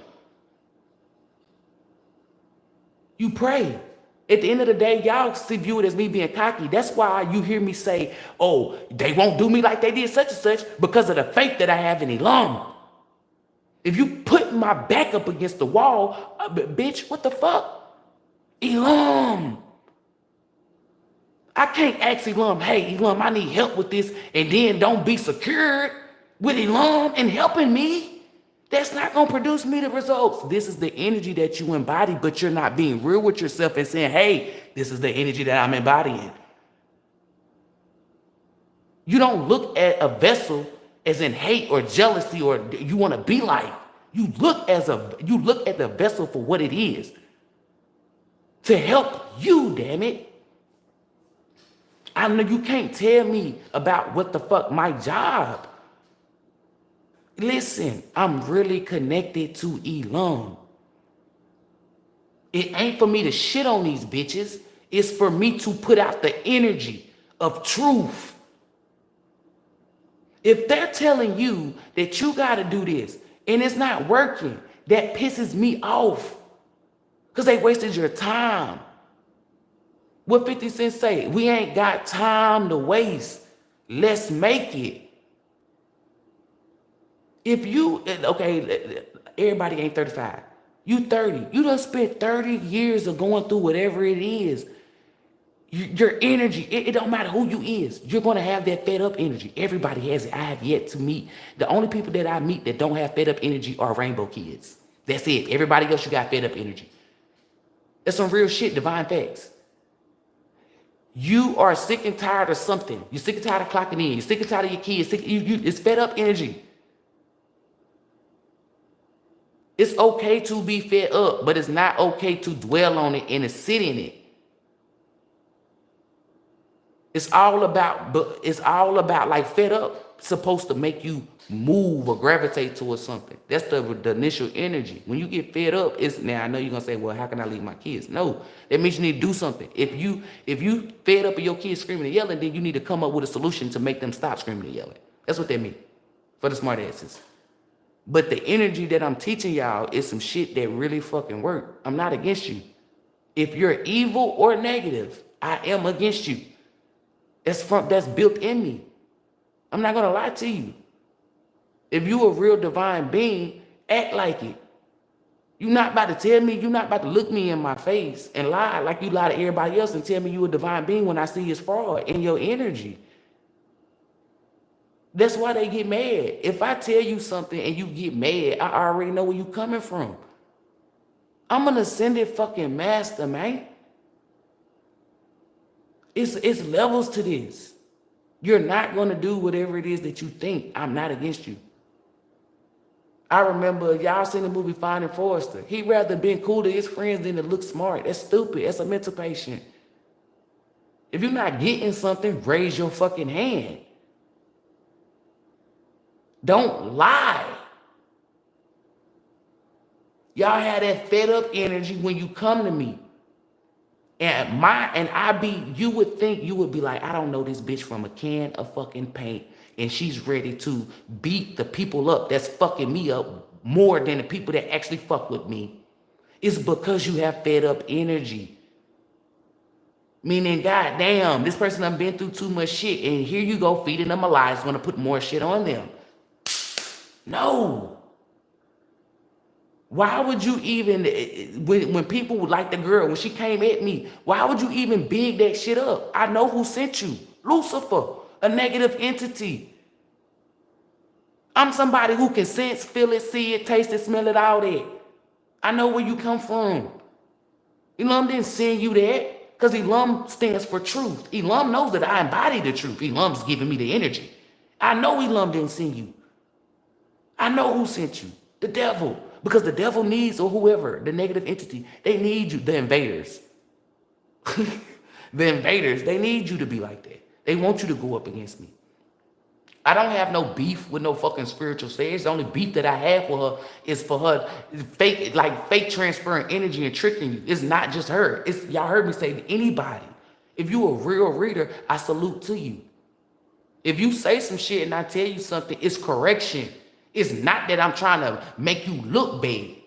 You pray. At the end of the day, y'all see view it as me being cocky. That's why you hear me say, oh, they won't do me like they did such and such because of the faith that I have in Elam. If you put my back up against the wall, bitch, what the fuck? Elam. I can't ask Elam, hey, Elam, I need help with this, and then don't be secured with Elam and helping me. That's not going to produce me the results. This is the energy that you embody, but you're not being real with yourself and saying, hey, this is the energy that I'm embodying. You don't look at a vessel as in hate or jealousy or you want to be like. You look at the vessel for what it is. To help you, damn it. I know you can't tell me about what the fuck my job. Listen, I'm really connected to Elam. It ain't for me to shit on these bitches. It's for me to put out the energy of truth. If they're telling you that you got to do this and it's not working, that pisses me off because they wasted your time. What 50 Cent say? We ain't got time to waste. Let's make it. If you, okay, everybody ain't 35. You 30. You done spent 30 years of going through whatever it is. Your energy, it don't matter who you is. You're going to have that fed up energy. Everybody has it. I have yet to meet. The only people that I meet that don't have fed up energy are rainbow kids. That's it. Everybody else, you got fed up energy. That's some real shit, divine facts. You are sick and tired of something. You're sick and tired of clocking in. You're sick and tired of your kids. It's fed up energy. It's okay to be fed up, but it's not okay to dwell on it and to sit in it. It's all about like fed up supposed to make you move or gravitate towards something. That's the initial energy. When you get fed up, it's now I know you're gonna say, well, how can I leave my kids? No, that means you need to do something. If you fed up of your kids screaming and yelling, then you need to come up with a solution to make them stop screaming and yelling. That's what that means for the smart asses. But the energy that I'm teaching y'all is some shit that really fucking work. I'm not against you. If you're evil or negative, I am against you. That's built in me. I'm not gonna lie to you. If you a real divine being, act like it. You're not about to tell me, you're not about to look me in my face and lie like you lie to everybody else and tell me you a divine being when I see it's fraud in your energy. That's why they get mad. If I tell you something and you get mad, I already know where you coming from. I'm gonna send it fucking master, man. It's levels to this. You're not gonna do whatever it is that you think. I'm not against you. I remember y'all seen the movie Finding Forrester. He'd rather been cool to his friends than to look smart. That's stupid. That's a mental patient. If you're not getting something, raise your fucking hand. Don't lie. Y'all have that fed up energy when you come to me. You would think you would be like, I don't know this bitch from a can of fucking paint, and she's ready to beat the people up that's fucking me up more than the people that actually fuck with me. It's because you have fed up energy. Meaning, goddamn, this person done been through too much shit, and here you go feeding them a lie. It's gonna put more shit on them. No. Why would you even, when people like the girl, when she came at me, why would you even big that shit up? I know who sent you. Lucifer, a negative entity. I'm somebody who can sense, feel it, see it, taste it, smell it, all that. I know where you come from. Elam didn't send you that because Elam stands for truth. Elam knows that I embody the truth. Elam's giving me the energy. I know Elam didn't send you. I know who sent you. The devil. Because the devil needs, or whoever, the negative entity, they need you, the invaders. The invaders, they need you to be like that. They want you to go up against me. I don't have no beef with no fucking spiritual sage. The only beef that I have for her is for her fake transferring energy and tricking you. It's not just her. It's, y'all heard me say, to anybody. If you a real reader, I salute to you. If you say some shit and I tell you something, it's correction. It's not that I'm trying to make you look bad.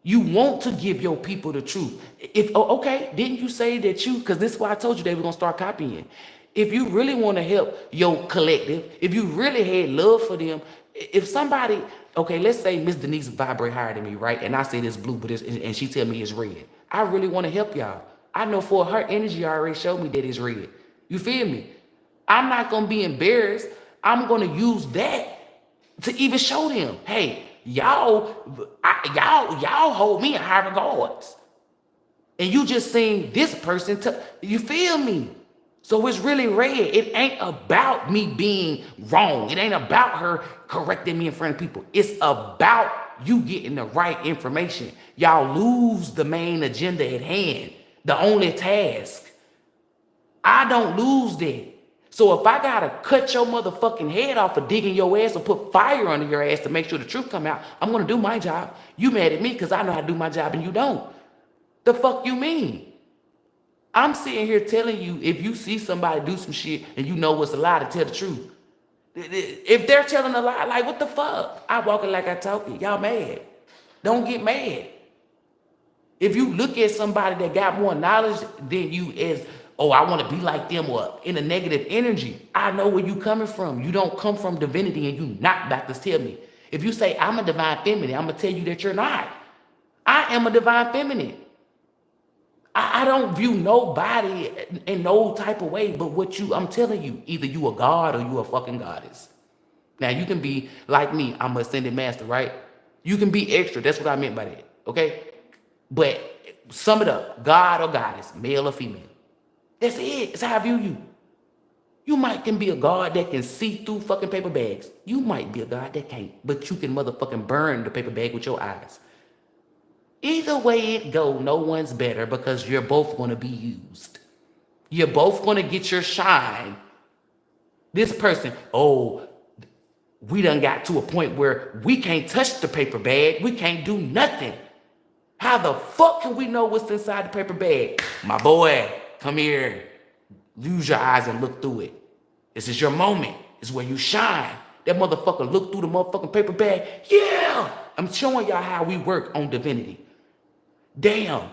You want to give your people the truth. If okay, didn't you say that you, because this is why I told you they were going to start copying. If you really want to help your collective, if you really had love for them, if somebody, okay, let's say Miss Denise vibrate higher than me, right? And I say this blue, but and she tell me it's red. I really want to help y'all. I know for her energy already showed me that it's red. You feel me? I'm not going to be embarrassed. I'm going to use that to even show them, hey, y'all hold me in high regards. And you just seen this person, you feel me? So it's really red. It ain't about me being wrong. It ain't about her correcting me in front of people. It's about you getting the right information. Y'all lose the main agenda at hand, the only task. I don't lose that. So if I gotta cut your motherfucking head off for digging your ass or put fire under your ass to make sure the truth come out, I'm gonna do my job. You mad at me because I know how to do my job and you don't. The fuck you mean? I'm sitting here telling you, if you see somebody do some shit and you know it's a lie, to tell the truth. If they're telling a lie, like, what the fuck? I walk it like I talk it. Y'all mad. Don't get mad. If you look at somebody that got more knowledge than you as, oh, I want to be like them, or in a negative energy, I know where you coming from. You don't come from divinity and you not about to tell me. If you say, I'm a divine feminine, I'm going to tell you that you're not. I am a divine feminine. I don't view nobody in no type of way, but I'm telling you, either you a god or you a fucking goddess. Now, you can be like me, I'm an ascended master, right? You can be extra, that's what I meant by that, okay? But sum it up, god or goddess, male or female. That's it, it's how I view you. You can be a god that can see through fucking paper bags. You might be a god that can't, but you can motherfucking burn the paper bag with your eyes. Either way it go, no one's better because you're both going to be used. You're both going to get your shine. This person, oh, we done got to a point where we can't touch the paper bag. We can't do nothing. How the fuck can we know what's inside the paper bag? My boy, come here. Use your eyes and look through it. This is your moment. It's where you shine. That motherfucker look through the motherfucking paper bag. Yeah! I'm showing y'all how we work on divinity. Damn.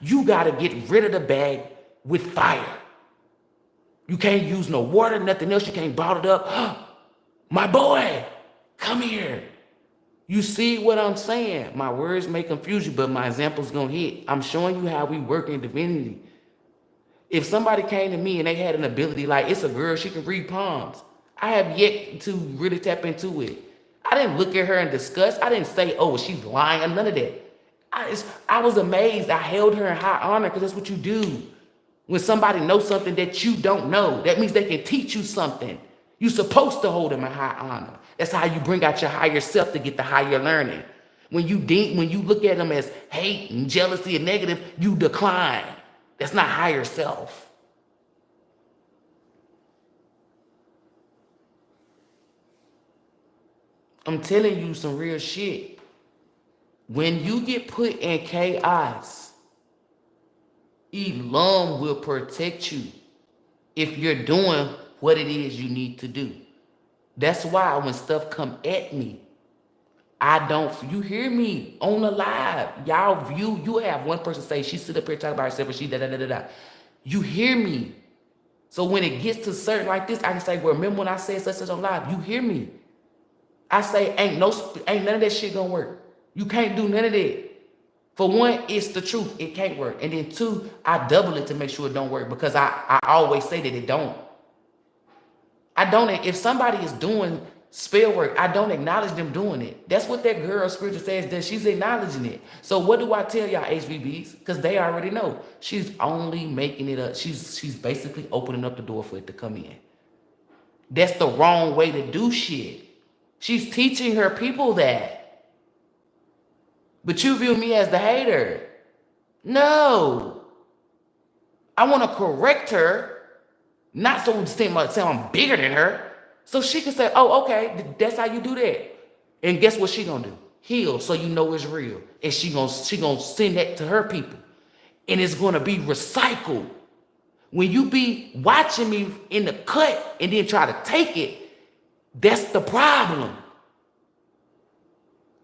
You got to get rid of the bag with fire. You can't use no water, nothing else. You can't bottle it up. My boy, come here. You see what I'm saying? My words may confuse you, but my example's going to hit. I'm showing you how we work in divinity. If somebody came to me and they had an ability, like it's a girl, she can read palms. I have yet to really tap into it. I didn't look at her and discuss. I didn't say, oh, she's lying, or none of that. I was amazed. I held her in high honor because that's what you do. When somebody knows something that you don't know, that means they can teach you something. You're supposed to hold them in high honor. That's how you bring out your higher self to get the higher learning. When you look at them as hate and jealousy and negative, you decline. That's not higher self. I'm telling you some real shit. When you get put in chaos, Elam will protect you if you're doing what it is you need to do. That's why when stuff come at me, you hear me on the live. Y'all you have one person say, she sit up here talking about herself and she da-da-da-da-da. You hear me. So when it gets to certain like this, I can say, well, remember when I said such on live? You hear me. I say, ain't none of that shit gonna work. You can't do none of that. For one, it's the truth. It can't work. And then two, I double it to make sure it don't work because I always say that it don't. If somebody is doing spell work, I don't acknowledge them doing it. That's what that girl spiritual says, that she's acknowledging it. So what do I tell y'all HVBs? Because they already know. She's only making it up. She's basically opening up the door for it to come in. That's the wrong way to do shit. She's teaching her people that. But you view me as the hater. No. I want to correct her, not so say I'm bigger than her. So she can say, oh, okay, that's how you do that. And guess what she gonna do? Heal so you know it's real. And she gonna send that to her people. And it's gonna be recycled. When you be watching me in the cut and then try to take it, that's the problem.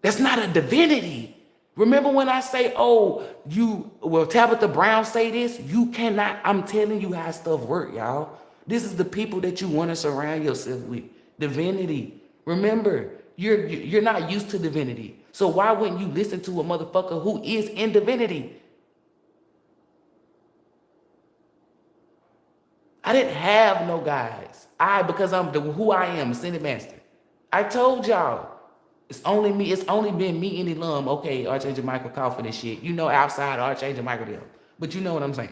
That's not a divinity. Remember when I say, oh, Tabitha Brown say this? You cannot, I'm telling you how stuff work, y'all. This is the people that you want to surround yourself with. Divinity. Remember, you're not used to divinity. So why wouldn't you listen to a motherfucker who is in divinity? I didn't have no guys. Because I'm who I am, ascended master. I told y'all. It's only me. It's only been me and Elam. Okay, Archangel Michael called for this shit. You know, outside Archangel Michael them. But you know what I'm saying.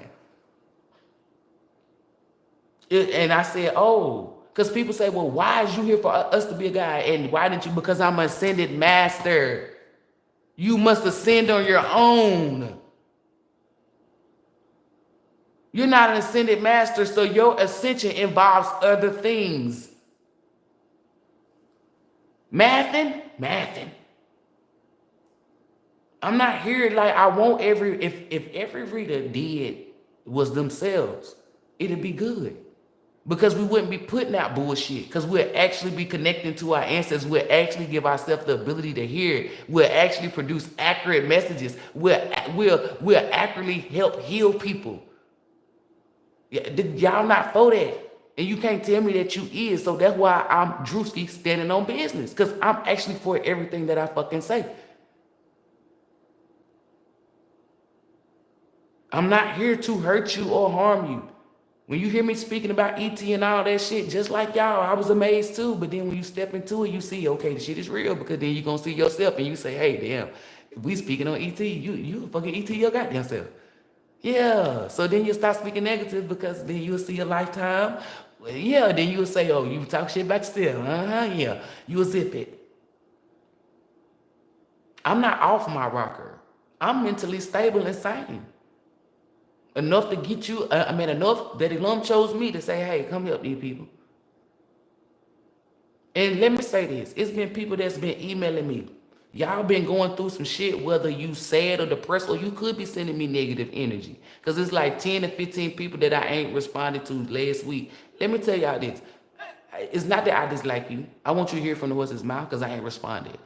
And I said, oh, because people say, well, why is you here for us to be a guy? And why didn't you? Because I'm an ascended master. You must ascend on your own. You're not an ascended master, so your ascension involves other things. Mathing. I'm not here like I want if every reader did was themselves, it'd be good. Because we wouldn't be putting out bullshit. Because we'll actually be connecting to our ancestors. We'll actually give ourselves the ability to hear. We'll actually produce accurate messages. We'll accurately help heal people. Y'all not for that. And you can't tell me that you is. So that's why I'm Drewski standing on business. Because I'm actually for everything that I fucking say. I'm not here to hurt you or harm you. When you hear me speaking about ET and all that shit, just like y'all, I was amazed too. But then when you step into it, you see, okay, the shit is real. Because then you're going to see yourself and you say, hey, damn, if we speaking on ET, you fucking ET your goddamn self. Yeah. So then you start speaking negative because then you'll see a lifetime. Yeah. Then you'll say, oh, you talk shit about yourself. Yeah. You'll zip it. I'm not off my rocker. I'm mentally stable and sane. Enough to get you, enough that Elam chose me to say, hey, come help these people. And let me say this. It's been people that's been emailing me. Y'all been going through some shit, whether you sad or depressed, or you could be sending me negative energy. Because it's like 10 to 15 people that I ain't responded to last week. Let me tell y'all this. It's not that I dislike you. I want you to hear from the horse's mouth because I ain't responded.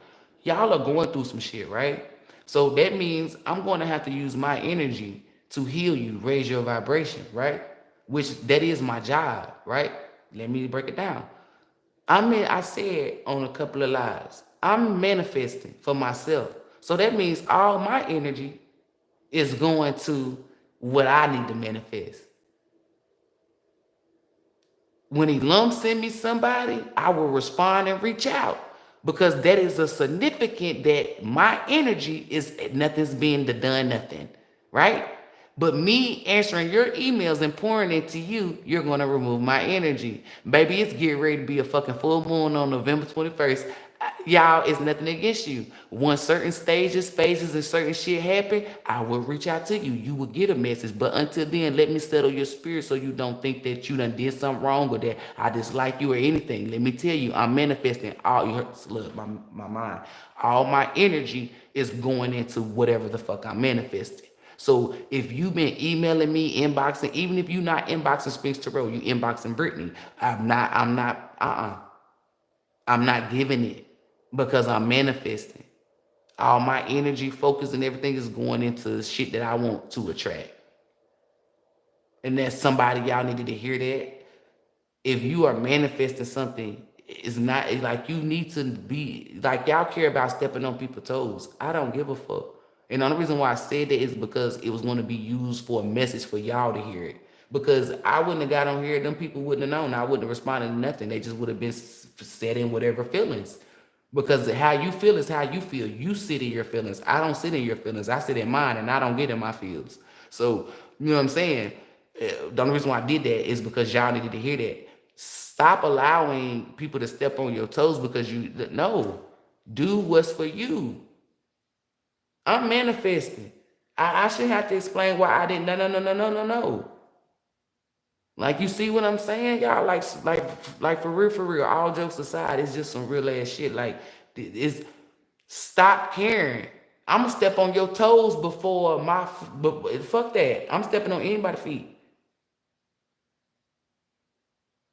Y'all are going through some shit, right? So that means I'm going to have to use my energy to heal you, raise your vibration, right? Which that is my job, right? Let me break it down. I said on a couple of lives, I'm manifesting for myself. So that means all my energy is going to what I need to manifest. When Elam send me somebody, I will respond and reach out. Because that is a significant that my energy is nothing's being done, nothing, right? But me answering your emails and pouring into you, you're going to remove my energy. Baby, it's getting ready to be a fucking full moon on November 21st. Y'all, it's nothing against you. Once certain phases, and certain shit happen, I will reach out to you. You will get a message. But until then, let me settle your spirit so you don't think that you done did something wrong or that I dislike you or anything. Let me tell you, I'm manifesting all your look, my mind. All my energy is going into whatever the fuck I'm manifesting. So if you've been emailing me, inboxing, even if you're not inboxing Spinkstarot, you inboxing Brittany. I'm not giving it because I'm manifesting. All my energy, focus, and everything is going into shit that I want to attract. And that's somebody y'all needed to hear that. If you are manifesting something, it's not like you need to be like y'all care about stepping on people's toes. I don't give a fuck. And the only reason why I said that is because it was going to be used for a message for y'all to hear it. Because I wouldn't have got on here, them people wouldn't have known. I wouldn't have responded to nothing. They just would have been set in whatever feelings. Because how you feel is how you feel. You sit in your feelings. I don't sit in your feelings. I sit in mine, and I don't get in my feels. So, you know what I'm saying? The only reason why I did that is because y'all needed to hear that. Stop allowing people to step on your toes because no, do what's for you. I'm manifesting. I shouldn't have to explain why I didn't. No. Like, you see what I'm saying, y'all? Like for real. All jokes aside, it's just some real ass shit. Like, it's stop caring. I'm gonna step on your toes before but fuck that. I'm stepping on anybody's feet.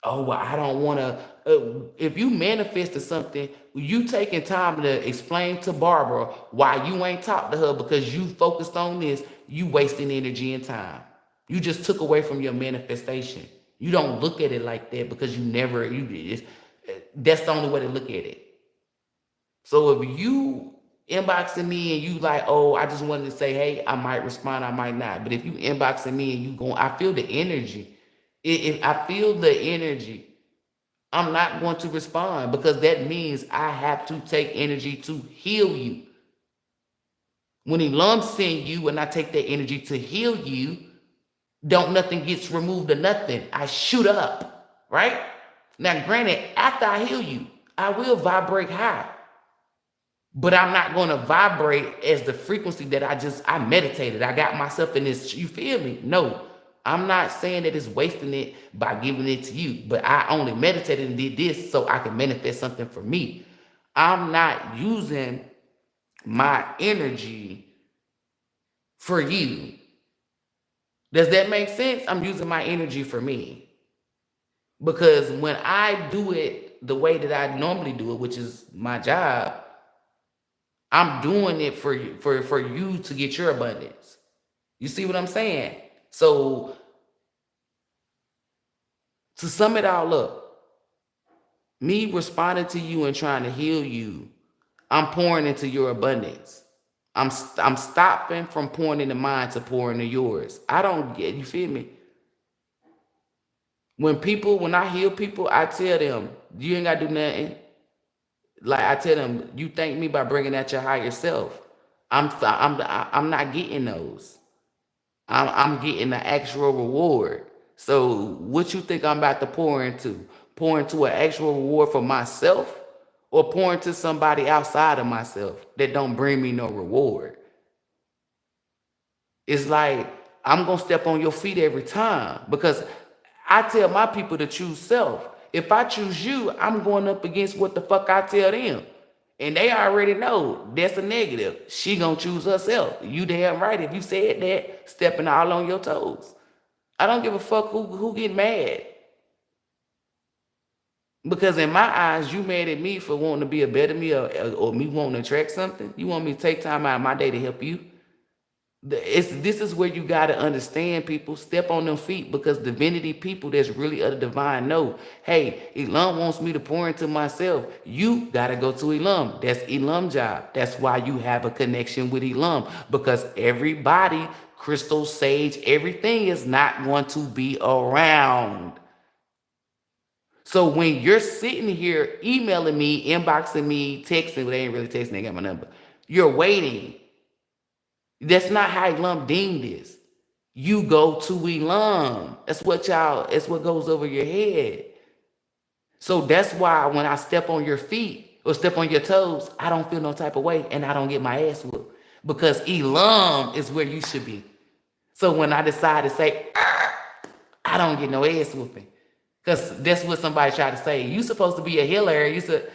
Oh, well, I don't want to. If you manifested something, you taking time to explain to Barbara why you ain't talked to her because you focused on this, you wasting energy and time. You just took away from your manifestation. You don't look at it like that because you never, that's the only way to look at it. So if you inboxing me and you like, oh, I just wanted to say, hey, I might respond, I might not. But if you inboxing me and you going, I feel the energy. If I feel the energy, I'm not going to respond because that means I have to take energy to heal you. When Elam send you and I take that energy to heal you, don't nothing gets removed or nothing. I shoot up, right? Now, granted, after I heal you, I will vibrate high. But I'm not going to vibrate as the frequency that I meditated. I got myself in this, you feel me? No, I'm not saying that it's wasting it by giving it to you, but I only meditated and did this so I can manifest something for me. I'm not using my energy for you. Does that make sense? I'm using my energy for me. Because when I do it the way that I normally do it, which is my job, I'm doing it for you to get your abundance. You see what I'm saying? So to sum it all up, me responding to you and trying to heal you, I'm pouring into your abundance. I'm stopping from pouring into mine to pour into yours. I don't get, you feel me? When I heal people, I tell them, you ain't gotta do nothing. Like, I tell them, you thank me by bringing out your higher self. I'm not getting those. I'm getting the actual reward. So what you think I'm about to pour into? Pour into an actual reward for myself, or pour into somebody outside of myself that don't bring me no reward? It's like, I'm gonna step on your feet every time because I tell my people to choose self. If I choose you, I'm going up against what the fuck I tell them. And they already know that's a negative. She gonna choose herself. You damn right. If you said that, stepping all on your toes. I don't give a fuck who get mad. Because in my eyes, you mad at me for wanting to be a better me or me wanting to attract something. You want me to take time out of my day to help you. This is where you got to understand, people. Step on them feet, because divinity people that's really of the divine know, hey, Elam wants me to pour into myself. You got to go to Elam. That's Elam job. That's why you have a connection with Elam, because everybody, crystal, sage, everything is not going to be around. So when you're sitting here emailing me, inboxing me, texting, well, they ain't really texting, they got my number. You're waiting. That's not how Elam deemed this. You go to Elam. That's what goes over your head. So that's why when I step on your feet or step on your toes, I don't feel no type of way and I don't get my ass whooped. Because Elam is where you should be. So when I decide to say, I don't get no ass whooping. Because that's what somebody tried to say. You supposed to be a healer. You said,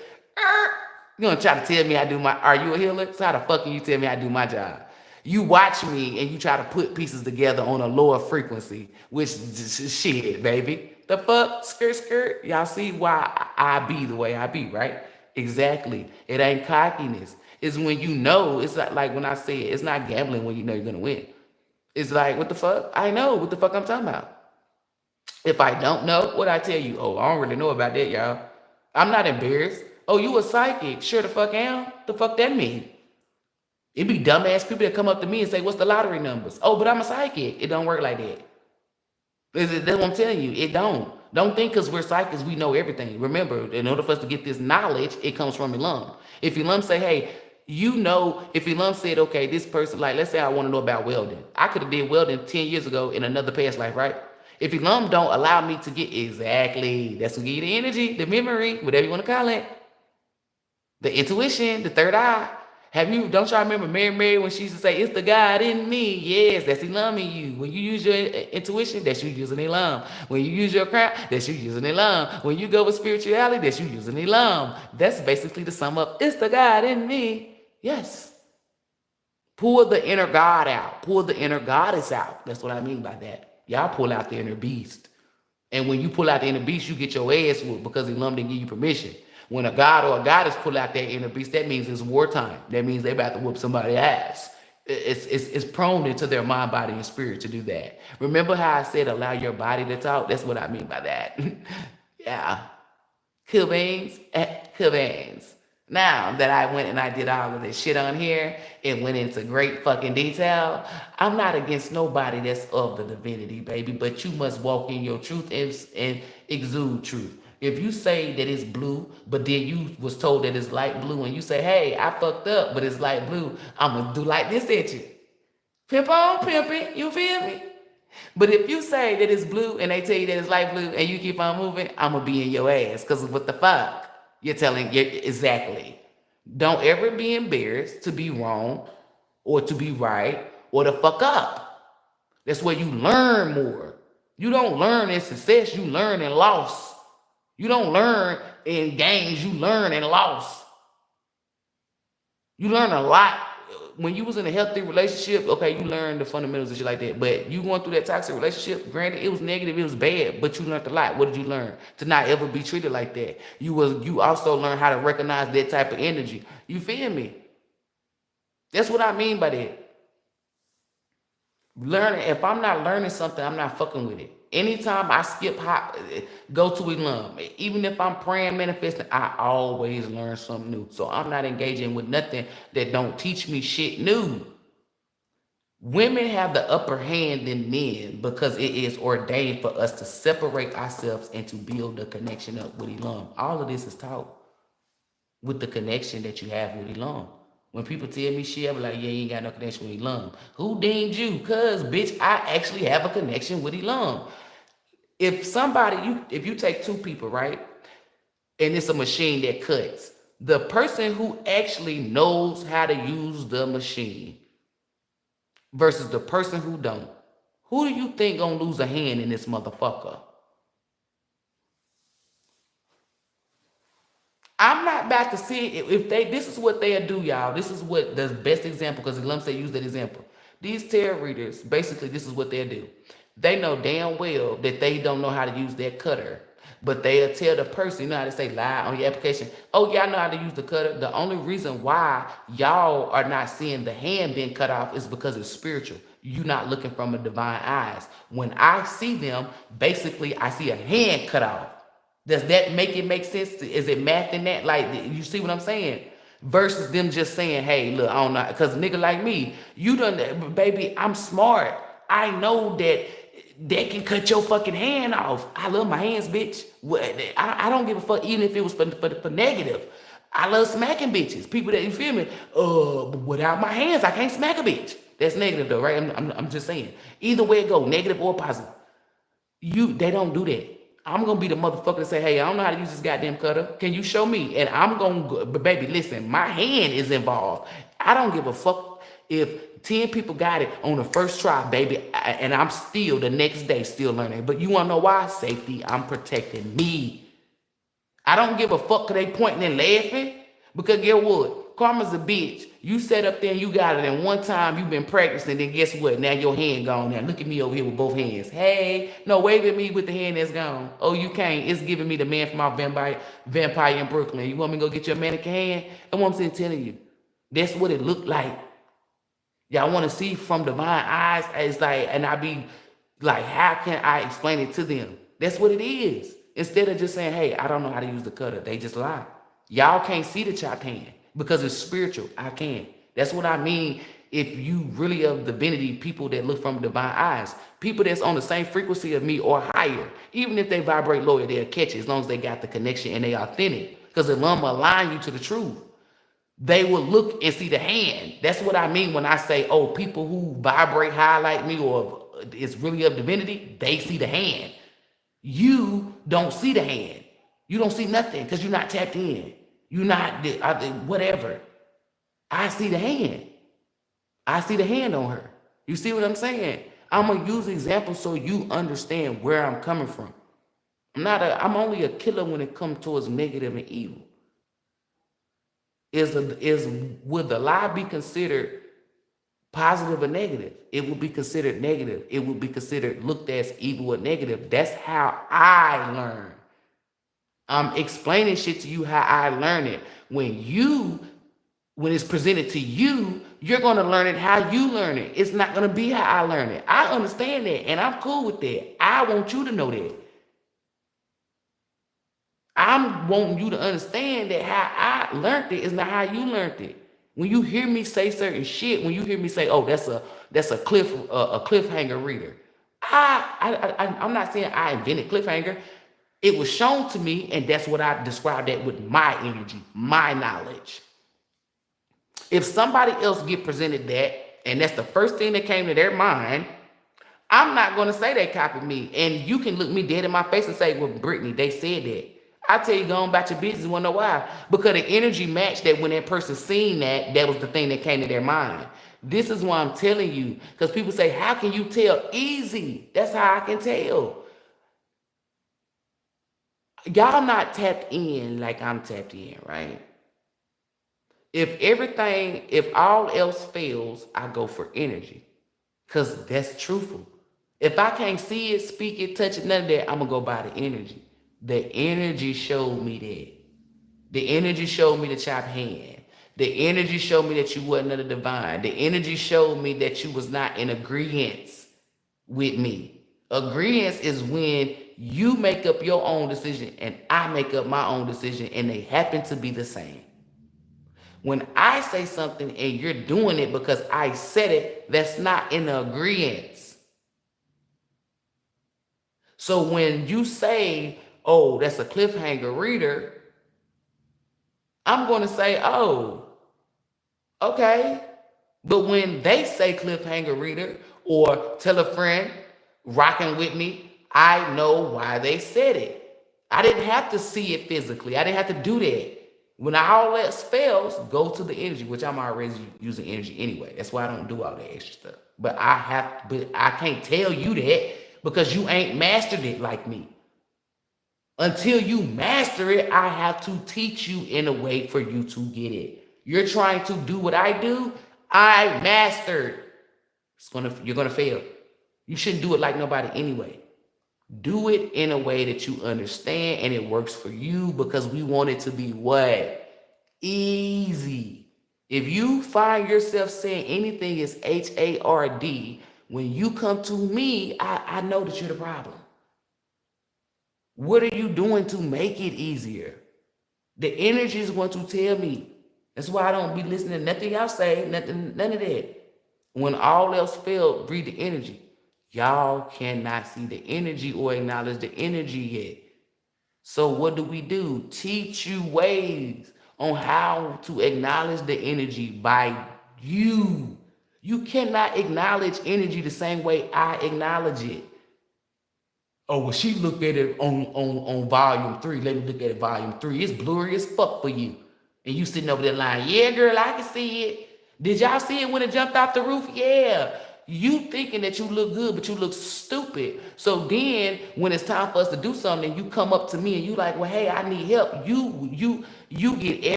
you're going to try to tell me are you a healer? So how the fuck can you tell me I do my job? You watch me and you try to put pieces together on a lower frequency, which shit, baby. The fuck? Skirt. Y'all see why I be the way I be, right? Exactly. It ain't cockiness. It's when you know. It's like when I say it, it's not gambling when you know you're going to win. It's like, what the fuck? I know what the fuck I'm talking about. If I don't know, what I tell you? Oh, I don't really know about that, y'all. I'm not embarrassed. Oh, you a psychic? Sure the fuck am. The fuck that mean? It be dumbass people that come up to me and say, what's the lottery numbers? Oh, but I'm a psychic. It don't work like that. That's what I'm telling you. It don't. Don't think because we're psychics, we know everything. Remember, in order for us to get this knowledge, it comes from Elam. If Elam say, hey, if Elam said, okay, this person, like, let's say I want to know about welding. I could have did welding 10 years ago in another past life, right? If Elam don't allow me to get exactly, that's what give you the energy, the memory, whatever you want to call it, the intuition, the third eye. Don't y'all remember Mary when she used to say, it's the God in me? Yes, that's Elam in you. When you use your intuition, that's you using Elam. When you use your craft, that's you using Elam. When you go with spirituality, that's you using Elam. That's basically the sum up. It's the God in me. Yes. Pull the inner God out. Pull the inner goddess out. That's what I mean by that. Y'all pull out the inner beast. And when you pull out the inner beast, you get your ass whooped because Elam didn't give you permission. When a god or a goddess pull out their inner beast, that means it's wartime. That means they about to whoop somebody's ass. It's prone into their mind, body, and spirit to do that. Remember how I said allow your body to talk? That's what I mean by that. Yeah. Cool beans. Cool beans. Now that I went and I did all of this shit on here and went into great fucking detail, I'm not against nobody that's of the divinity, baby, but you must walk in your truth and exude truth. If you say that it's blue, but then you was told that it's light blue, and you say, hey, I fucked up, but it's light blue, I'm gonna do like this at you. Pimp on, pimping, you feel me? But if you say that it's blue and they tell you that it's light blue and you keep on moving, I'm gonna be in your ass. Because what the fuck? You're telling you exactly. Don't ever be embarrassed to be wrong or to be right or to fuck up. That's where you learn more. You don't learn in success, you learn in loss. You don't learn in gains, you learn in loss. You learn a lot. When you was in a healthy relationship, okay, you learned the fundamentals and shit like that. But you going through that toxic relationship, granted, it was negative, it was bad, but you learned a lot. What did you learn? To not ever be treated like that. You also learned how to recognize that type of energy. You feel me? That's what I mean by that. Learning. If I'm not learning something, I'm not fucking with it. Anytime I skip hop, go to Elam. Even if I'm praying, manifesting, I always learn something new. So I'm not engaging with nothing that don't teach me shit new. Women have the upper hand than men because it is ordained for us to separate ourselves and to build a connection up with Elam. All of this is taught with the connection that you have with Elam. When people tell me shit, I be like, yeah, you ain't got no connection with Elam. Who deemed you? Cause bitch, I actually have a connection with Elam. If you take two people, right, and it's a machine that cuts, the person who actually knows how to use the machine versus the person who don't, who do you think gonna lose a hand in this motherfucker? I'm not about to see if this is what they'll do, y'all. This is what the best example, because Elam said use that example. These tarot readers, basically, this is what they'll do. They know damn well that they don't know how to use that cutter. But they'll tell the person, you know how to say lie on your application, oh, y'all know how to use the cutter. The only reason why y'all are not seeing the hand being cut off is because it's spiritual. You're not looking from a divine eyes. When I see them, basically, I see a hand cut off. Does that make sense? Is it math in that? Like, you see what I'm saying? Versus them just saying, hey, look, I don't know. Because nigga like me, you done, baby, I'm smart. I know that can cut your fucking hand off. I love my hands, bitch. I don't give a fuck, even if it was for negative. I love smacking bitches. People that, you feel me? Without my hands, I can't smack a bitch. That's negative though, right? I'm just saying. Either way it go, negative or positive. They don't do that. I'm gonna be the motherfucker to say, hey, I don't know how to use this goddamn cutter. Can you show me? And I'm gonna go, but baby, listen, my hand is involved. I don't give a fuck if 10 people got it on the first try, baby, and I'm still the next day still learning. But you wanna know why? Safety. I'm protecting me. I don't give a fuck because they pointing and laughing. Because guess what? Karma's a bitch. You sat up there and you got it, and one time you've been practicing, then guess what? Now your hand gone. Now look at me over here with both hands. Hey, no, wave at me with the hand that's gone. Oh, you can't. It's giving me the man from our vampire in Brooklyn. You want me to go get your mannequin hand? That's what I'm telling you. That's what it looked like. Y'all want to see from divine eyes? It's like, and I be like, how can I explain it to them? That's what it is. Instead of just saying, hey, I don't know how to use the cutter, they just lie. Y'all can't see the chopped hand because it's spiritual. I can. That's what I mean. If you really of divinity, people that look from divine eyes, people that's on the same frequency of me or higher, even if they vibrate lower, they'll catch it as long as they got the connection and they authentic. Because the lump will align you to the truth. They will look and see the hand. That's what I mean when I say, oh, people who vibrate high like me or it's really of divinity, they see the hand. You don't see the hand. You don't see nothing because you're not tapped in. You're not whatever. I see the hand. I see the hand on her. You see what I'm saying? I'm gonna use examples so you understand where I'm coming from. I'm only a killer when it comes towards negative and evil. Would the lie be considered positive or negative? It would be considered negative. It would be considered looked as evil or negative. That's how I learn. I'm explaining shit to you how I learn it. When it's presented to you, you're going to learn it how you learn it. It's not going to be how I learn it. I understand that, and I'm cool with that. I want you to know that. I'm wanting you to understand that how I learned it is not how you learned it. When you hear me say certain shit, when you hear me say, "Oh, that's a cliffhanger reader," I'm not saying I invented cliffhanger. It was shown to me, and that's what I described that with my energy, my knowledge. If somebody else get presented that, and that's the first thing that came to their mind, I'm not going to say they copied me. And you can look me dead in my face and say, "Well, Brittany, they said that." I tell you, go on about your business. Wanna know why? Because the energy matched that when that person seen that was the thing that came to their mind. This is why I'm telling you. Because people say, "How can you tell?" Easy. That's how I can tell. Y'all not tapped in like I'm tapped in, right? If all else fails, I go for energy. Because that's truthful. If I can't see it, speak it, touch it, none of that, I'm going to go by the energy. The energy showed me that. The energy showed me the chop hand. The energy showed me that you wasn't of the divine. The energy showed me that you was not in agreement with me. Agreement is when you make up your own decision and I make up my own decision and they happen to be the same. When I say something and you're doing it because I said it, that's not in agreement. So when you say, "Oh, that's a cliffhanger reader," I'm going to say, "Oh, okay." But when they say cliffhanger reader or tell a friend rocking with me, I know why they said it. I didn't have to see it physically. I didn't have to do that. When all else fails, go to the energy, which I'm already using energy anyway. That's why I don't do all that extra stuff. But I can't tell you that because you ain't mastered it like me. Until you master it, I have to teach you in a way for you to get it. You're trying to do what I do. I mastered. You're gonna fail. You shouldn't do it like nobody anyway. Do it in a way that you understand and it works for you because we want it to be what? Easy. If you find yourself saying anything is HARD, when you come to me, I know that you're the problem. What are you doing to make it easier? The energy is going to tell me. That's why I don't be listening to nothing y'all say, none of that. When all else failed, read the energy. Y'all cannot see the energy or acknowledge the energy yet. So what do? Teach you ways on how to acknowledge the energy by you. You cannot acknowledge energy the same way I acknowledge it. Oh, well, she looked at it on volume 3. Let me look at it volume 3. It's blurry as fuck for you. And you sitting over there lying, "Yeah, girl, I can see it. Did y'all see it when it jumped off the roof?" Yeah. You thinking that you look good, but you look stupid. So then when it's time for us to do something, you come up to me and you like, "Well, hey, I need help." You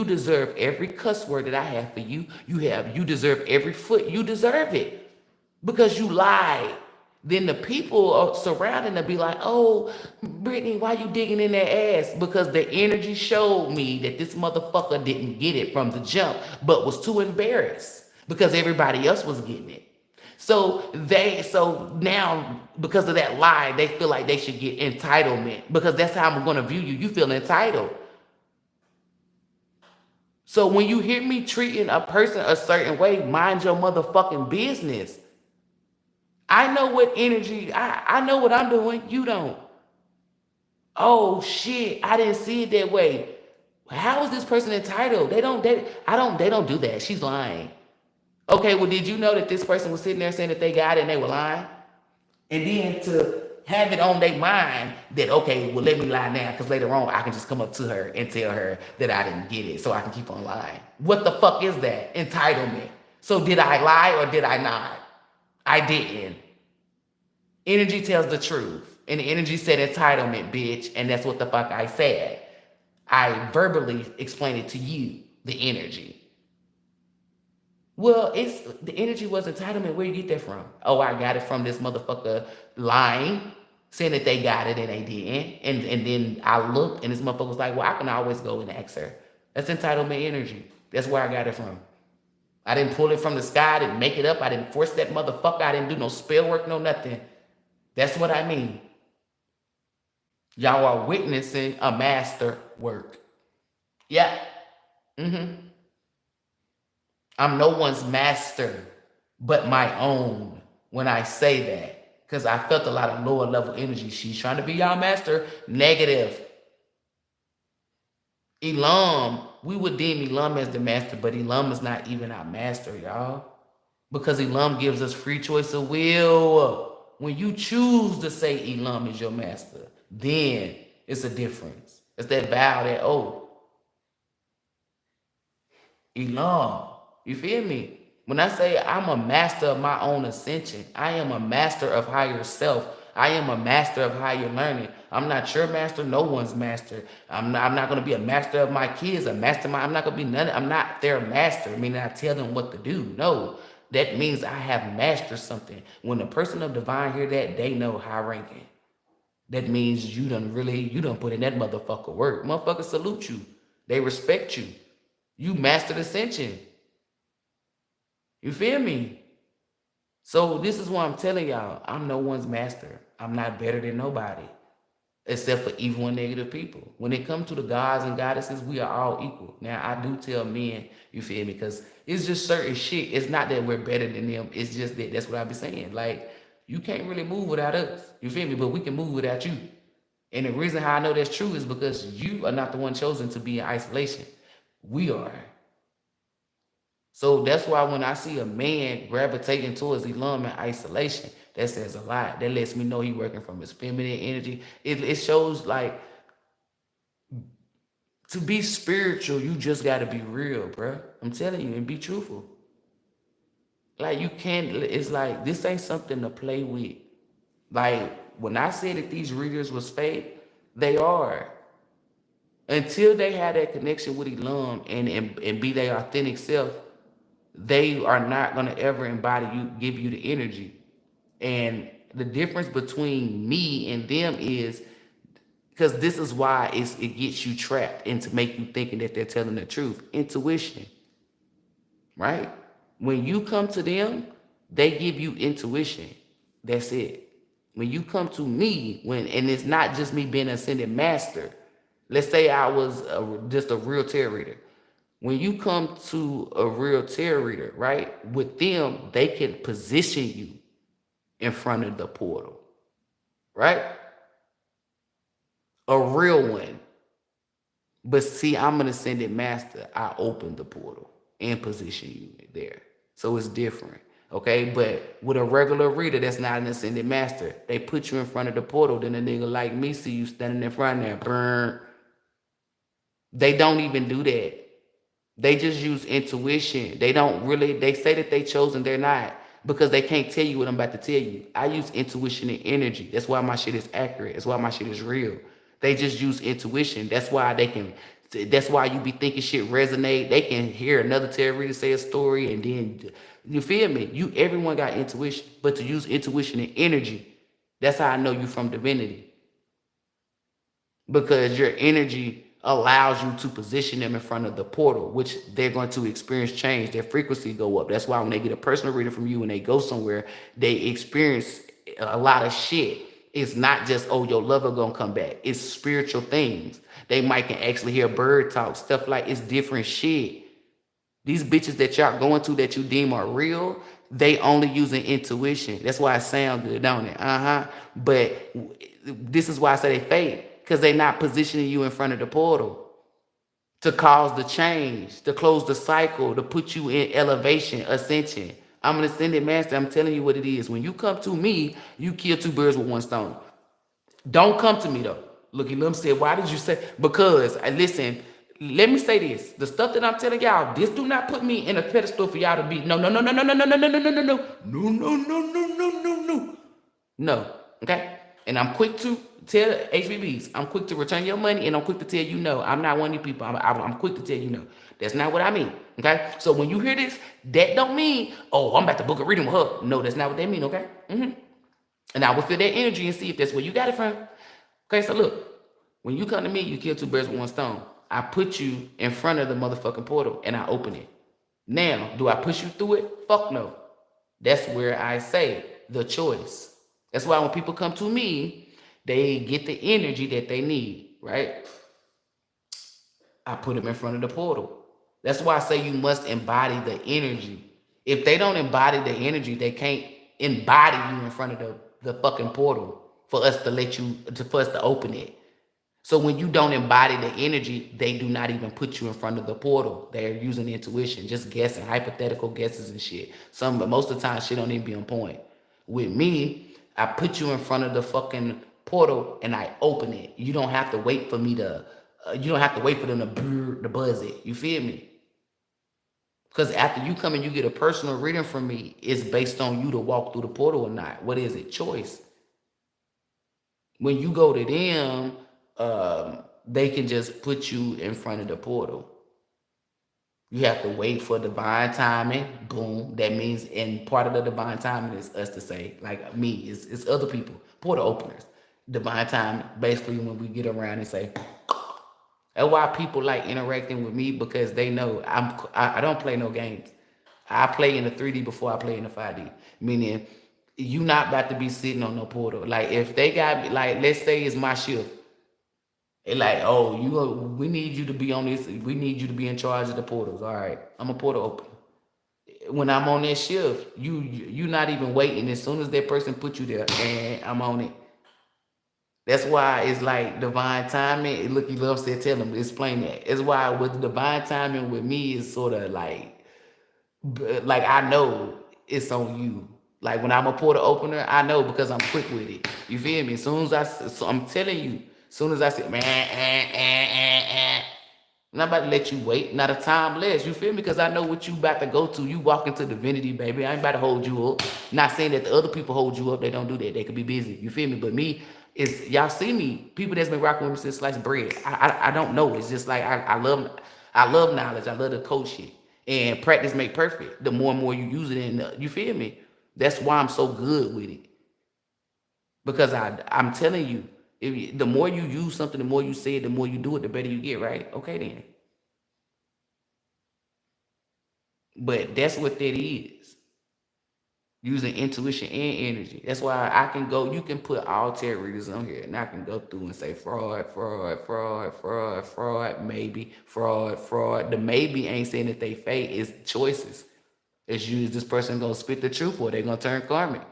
deserve every cuss word that I have for you. You deserve every foot. You deserve it. Because you lied. Then the people surrounding them be like, "Oh, Brittany, why you digging in that ass?" Because the energy showed me that this motherfucker didn't get it from the jump, but was too embarrassed because everybody else was getting it. So now because of that lie, they feel like they should get entitlement because that's how I'm going to view you. You feel entitled. So when you hear me treating a person a certain way, mind your motherfucking business. I know what energy, I know what I'm doing. You don't. "Oh shit, I didn't see it that way." How is this person entitled? They don't do that. She's lying. Okay, well, did you know that this person was sitting there saying that they got it and they were lying? And then to have it on their mind that, okay, well, let me lie now, because later on I can just come up to her and tell her that I didn't get it so I can keep on lying. What the fuck is that? Entitlement. So did I lie or did I not? I didn't. Energy tells the truth. And the energy said entitlement, bitch. And that's what the fuck I said. I verbally explained it to you, the energy. Well, it's the energy was entitlement. Where you get that from? Oh, I got it from this motherfucker lying, saying that they got it and they didn't. And then I looked and this motherfucker was like, well, I can always go and ask her. That's entitlement energy. That's where I got it from. I didn't pull it from the sky. I didn't make it up. I didn't force that motherfucker. I didn't do no spell work, no nothing. That's what I mean. Y'all are witnessing a master work. Yeah. I'm no one's master but my own when I say that. Because I felt a lot of lower level energy. She's trying to be y'all master. Negative. Elam, we would deem Elam as the master, but Elam is not even our master, y'all. Because Elam gives us free choice of will. When you choose to say Elam is your master, then it's a difference. It's that vow, that oath. Elam, you feel me? When I say I'm a master of my own ascension, I am a master of higher self. I am a master of higher learning. I'm not your master, no one's master. I'm not going to be a master of my kids, a mastermind. I'm not going to be none. I'm not their master, meaning I tell them what to do. No, that means I have mastered something. When the person of divine hear that, they know high ranking. That means you done put in that motherfucker work. Motherfuckers salute you. They respect you. You mastered ascension. You feel me? So this is why I'm telling y'all, I'm no one's master. I'm not better than nobody, except for evil and negative people. When it comes to the gods and goddesses, we are all equal. Now, I do tell men, you feel me, because it's just certain shit. It's not that we're better than them. It's just that that's what I be saying. Like, you can't really move without us. You feel me? But we can move without you. And the reason how I know that's true is because you are not the one chosen to be in isolation. We are. So that's why when I see a man gravitating towards Elam in isolation, that says a lot. That lets me know he's working from his feminine energy. It shows like to be spiritual, you just got to be real, bro. I'm telling you, and be truthful. Like you can't, it's like this ain't something to play with. Like when I said that these readers was fake, they are. Until they have that connection with Elam and be their authentic self, they are not going to ever embody you, give you the energy. And the difference between me and them is because this is why it gets you trapped into make you thinking that they're telling the truth. Intuition, right? When you come to them, they give you intuition. That's it. When you come to me, and it's not just me being an ascended master. Let's say I was just a real tarot reader. When you come to a real tarot reader, right, with them, they can position you in front of the portal, right? A real one. But see, I'm an ascended master. I open the portal and position you there. So it's different, okay? But with a regular reader that's not an ascended master, they put you in front of the portal, then a nigga like me see you standing in front there, burn. They don't even do that. They just use intuition. They don't really, they say that they chosen, they're not, because they can't tell you what I'm about to tell you. I use intuition and energy. That's why my shit is accurate. That's why my shit is real. They just use intuition. That's why that's why you be thinking shit resonate. They can hear another tarot reader say a story and then, you feel me? Everyone got intuition, but to use intuition and energy, that's how I know you from divinity. Because your energy allows you to position them in front of the portal, which they're going to experience change. Their frequency go up. That's why when they get a personal reading from you and they go somewhere, they experience a lot of shit. It's not just, oh, your lover gonna come back. It's spiritual things. They might can actually hear bird talk, stuff like it's different shit. These bitches that y'all going to that you deem are real, they only using intuition. That's why it sound good, don't it? But this is why I say they fake. Because they're not positioning you in front of the portal to cause the change, to close the cycle, to put you in elevation, ascension. I'm an ascended master. I'm telling you what it is. When you come to me, you kill two birds with one stone. Don't come to me though. Looky, Lim said, why did you say? Because, listen, let me say this. The stuff that I'm telling y'all, this do not put me in a pedestal for y'all to be. No, no, no, no, no, no, no, no, no, no, no, no, no, no, no, no, no, no, no, no. No, okay? And I'm quick to tell HBBs, I'm quick to return your money, and I'm quick to tell you no. I'm not one of you people. I'm quick to tell you no. That's not what I mean, okay? So when you hear this, that don't mean, oh, I'm about to book a reading with her. No, that's not what that mean, okay? And I will feel that energy and see if that's where you got it from. Okay, so look, when you come to me, you kill two birds with one stone. I put you in front of the motherfucking portal and I open it. Now, do I push you through it? Fuck no. That's where I say the choice. That's why when people come to me, they get the energy that they need, right? I put them in front of the portal. That's why I say you must embody the energy. If they don't embody the energy, they can't embody you in front of the fucking portal for us to let you, for us to open it. So when you don't embody the energy, they do not even put you in front of the portal. They're using intuition, just guessing, hypothetical guesses and shit. Most of the time, shit don't even be on point. With me, I put you in front of the fucking portal and I open it. You don't have to wait for me to. You don't have to wait for them to buzz it. You feel me? Because after you come and you get a personal reading from me, it's based on you to walk through the portal or not. What is it? Choice. When you go to them, they can just put you in front of the portal. You have to wait for divine timing. Boom. That means, and part of the divine timing is us to say, like me, it's other people, portal openers. Divine timing, basically, when we get around and say, that's why people like interacting with me, because they know I don't play no games. I play in the 3D before I play in the 5D. Meaning, you not about to be sitting on no portal. Like if they got, like, let's say it's my shift. It like, oh, we need you to be on this. We need you to be in charge of the portals. All right, I'm a portal opener. When I'm on that shift, you not even waiting. As soon as that person put you there, and I'm on it. That's why it's like divine timing. Look, you love said, tell them, explain that. It's why with divine timing with me is sort of like I know it's on you. Like when I'm a portal opener, I know because I'm quick with it. You feel me? As soon as I'm telling you, as soon as I say, I'm not about to let you wait, not a time less. You feel me? Because I know what you about to go to. You walk into divinity, baby. I ain't about to hold you up. Not saying that the other people hold you up. They don't do that. They could be busy. You feel me? But me, it's y'all see me. People that's been rocking with me since sliced bread. I don't know. It's just like I love knowledge. I love the coach shit. And practice make perfect. The more and more you use it, you feel me? That's why I'm so good with it. Because I'm telling you, the more you use something, the more you say it, the more you do it, the better you get, right? Okay then. But that's what that is. Using intuition and energy. That's why I can go, you can put all tarot readers on here and I can go through and say fraud, fraud, fraud, fraud, fraud, maybe, fraud, fraud. The maybe ain't saying that they fake, it's choices. It's you, is this person gonna spit the truth or they gonna turn karmic?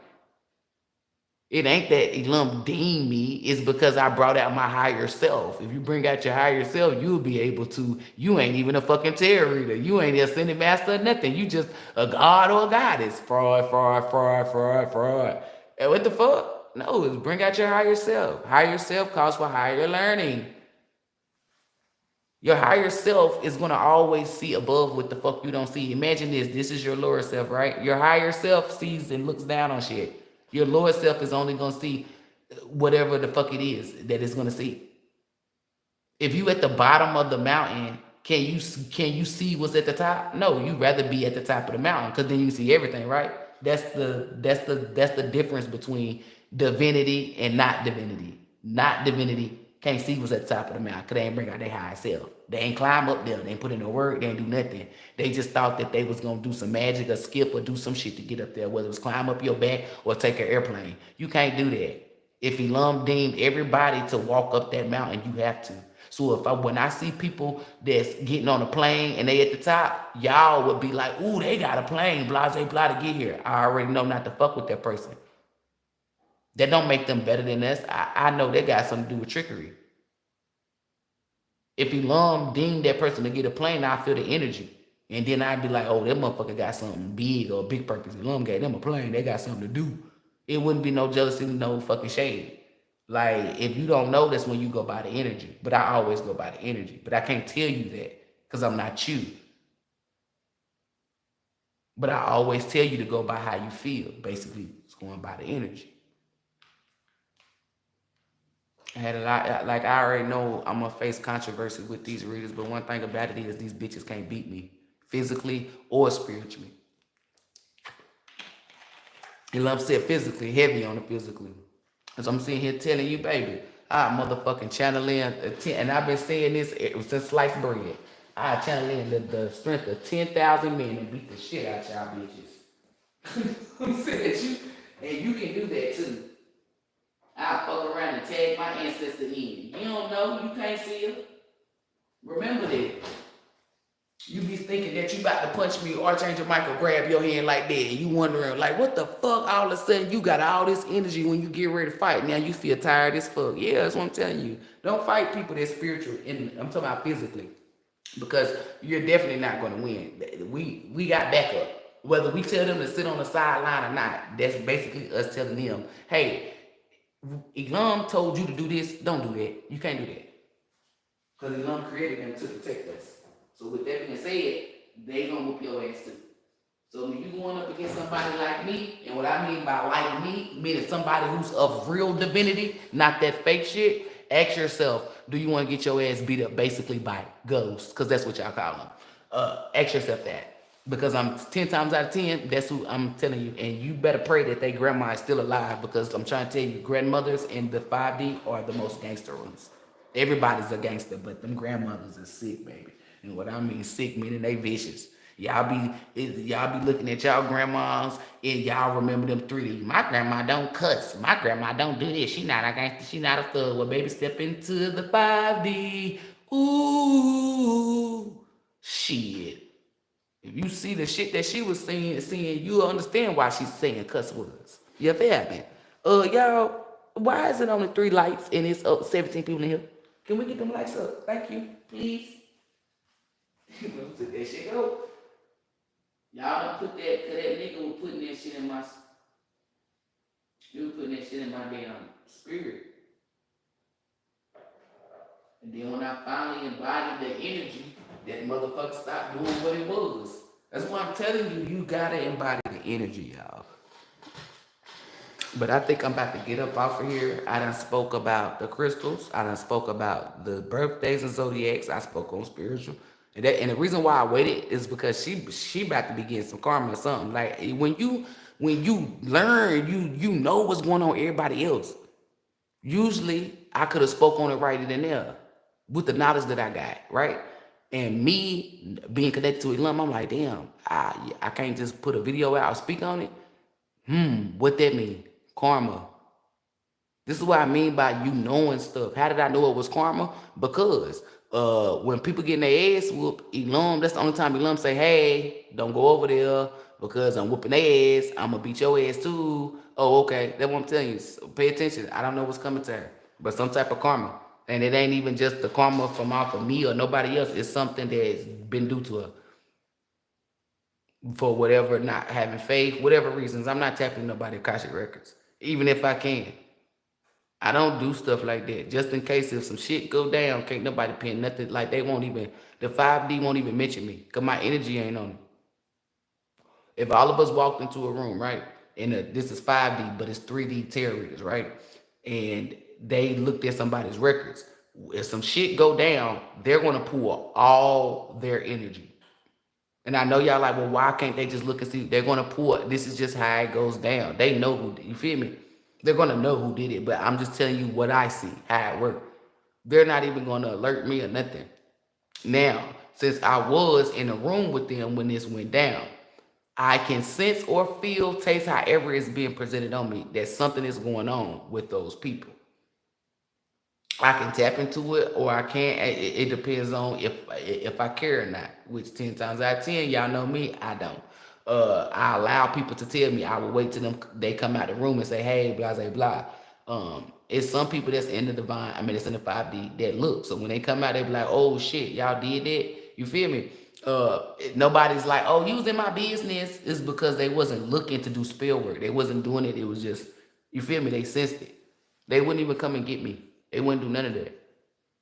It ain't that Elam deemed me, it's because I brought out my higher self. If you bring out your higher self, you'll be able to, you ain't even a fucking tarot reader. You ain't a ascended master or nothing. You just a god or a goddess. Fraud, fraud, fraud, fraud, fraud. And what the fuck? No, it's bring out your higher self. Higher self calls for higher learning. Your higher self is gonna always see above what the fuck you don't see. Imagine this. This is your lower self, right? Your higher self sees and looks down on shit. Your lower self is only gonna see whatever the fuck it is that it's gonna see. If you at the bottom of the mountain, can you see what's at the top? No, you'd rather be at the top of the mountain because then you see everything, right? That's the difference between divinity and not divinity. Not divinity can't see what's at the top of the mountain because they ain't bring out their high self. They ain't climb up there. They ain't put in no work. They ain't do nothing. They just thought that they was gonna do some magic or skip or do some shit to get up there, whether it was climb up your back or take an airplane. You can't do that. If Elam deemed everybody to walk up that mountain, you have to. So when I see people that's getting on a plane and they at the top, y'all would be like, ooh, they got a plane, blase blah to get here. I already know not to fuck with that person. That don't make them better than us. I know they got something to do with trickery. If Elam deemed that person to get a plane, I feel the energy. And then I'd be like, oh, that motherfucker got something big or big purpose. Ilum gave them a plane. They got something to do. It wouldn't be no jealousy, no fucking shade. Like, if you don't know, that's when you go by the energy. But I always go by the energy. But I can't tell you that because I'm not you. But I always tell you to go by how you feel. Basically, it's going by the energy. I had a lot, like I already know I'm gonna face controversy with these readers, but one thing about it is these bitches can't beat me physically or spiritually. And I'm said physically, heavy on the physically. As I'm sitting here telling you, baby, I motherfucking channel in, and I've been saying this since sliced bread. I channel in the strength of 10,000 men and beat the shit out y'all bitches. I'm saying you, and you can do that too. I'll fuck around and tag my ancestor in. You don't know, you can't see her. Remember that. You be thinking that you about to punch me, Archangel Michael grab your hand like that, and you wondering, like, what the fuck all of a sudden you got all this energy when you get ready to fight. Now you feel tired as fuck. Yeah, that's what I'm telling you. Don't fight people that's spiritual, and I'm talking about physically. Because you're definitely not going to win. We got backup. Whether we tell them to sit on the sideline or not, that's basically us telling them, hey, Elam told you to do this, don't do that. You can't do that. Because Elam created them to protect us. So with that being said, they gonna whoop your ass too. So when you going up against somebody like me, and what I mean by like me, meaning somebody who's of real divinity, not that fake shit, ask yourself, do you want to get your ass beat up basically by ghosts? Because that's what y'all call them. Ask yourself that. Because I'm 10 times out of 10, that's who I'm telling you. And you better pray that they grandma is still alive, because I'm trying to tell you, grandmothers in the 5D are the most gangster ones. Everybody's a gangster, but them grandmothers are sick, baby. And what I mean sick, meaning they vicious. Y'all be looking at y'all grandmas and y'all remember them 3D. My grandma don't cuss. My grandma don't do this. She not a gangster. She not a thug. Well, baby, step into the 5D. Ooh, shit. If you see the shit that she was seeing, you'll understand why she's saying cuss words. You feel me? Y'all, why is it only 3 lights and it's up 17 people in here? Can we get them lights up? Thank you, please. Let that shit go. Y'all don't put that, cause that nigga was putting that shit in my, you was putting that shit in my damn spirit. And then when I finally embodied the energy, that motherfucker stopped doing what it was. That's why I'm telling you, you gotta embody the energy, y'all. But I think I'm about to get up off of here. I done spoke about the crystals. I done spoke about the birthdays and zodiacs. I spoke on spiritual. And the reason why I waited is because she about to be getting some karma or something. Like when you learn, you know what's going on with everybody else. Usually I could have spoke on it right then and there with the knowledge that I got, right? And me being connected to Elam, I'm like, damn, I can't just put a video out or speak on it. What that mean? Karma. This is what I mean by you knowing stuff. How did I know it was karma? Because when people getting their ass whooped, Elam, that's the only time Elam say, hey, don't go over there because I'm whooping their ass. I'm going to beat your ass too. Oh, okay. That's what I'm telling you. So pay attention. I don't know what's coming to her, but some type of karma. And it ain't even just the karma from off of me or nobody else. It's something that's been due to her. For whatever, not having faith, whatever reasons. I'm not tapping nobody Akashic records, even if I can. I don't do stuff like that. Just in case if some shit go down, can't nobody pin nothing. Like they won't even, the 5D won't even mention me because my energy ain't on it. If all of us walked into a room, right, and this is 5D, but it's 3D tarot readers, right, and they looked at somebody's records, if some shit go down, they're going to pull all their energy. And I know y'all like, well, why can't they just look and see? They're going to pull it. This is just how it goes down. They know who, you feel me? They're going to know who did it, but I'm just telling you what I see, how it worked. They're not even going to alert me or nothing. Now, since I was in a room with them when this went down, I can sense or feel, taste, however it's being presented on me, that something is going on with those people. I can tap into it or I can't. It depends on if I care or not, which 10 times out of 10, y'all know me, I don't. I allow people to tell me. I will wait till they come out the room and say, hey, blah, blah, blah. It's some people that's in the divine, it's in the 5D that look. So when they come out, they be like, oh shit, y'all did that. You feel me? Nobody's like, oh, you was in my business. It's because they wasn't looking to do spell work. They wasn't doing it. It was just, you feel me? They sensed it. They wouldn't even come and get me. They wouldn't do none of that.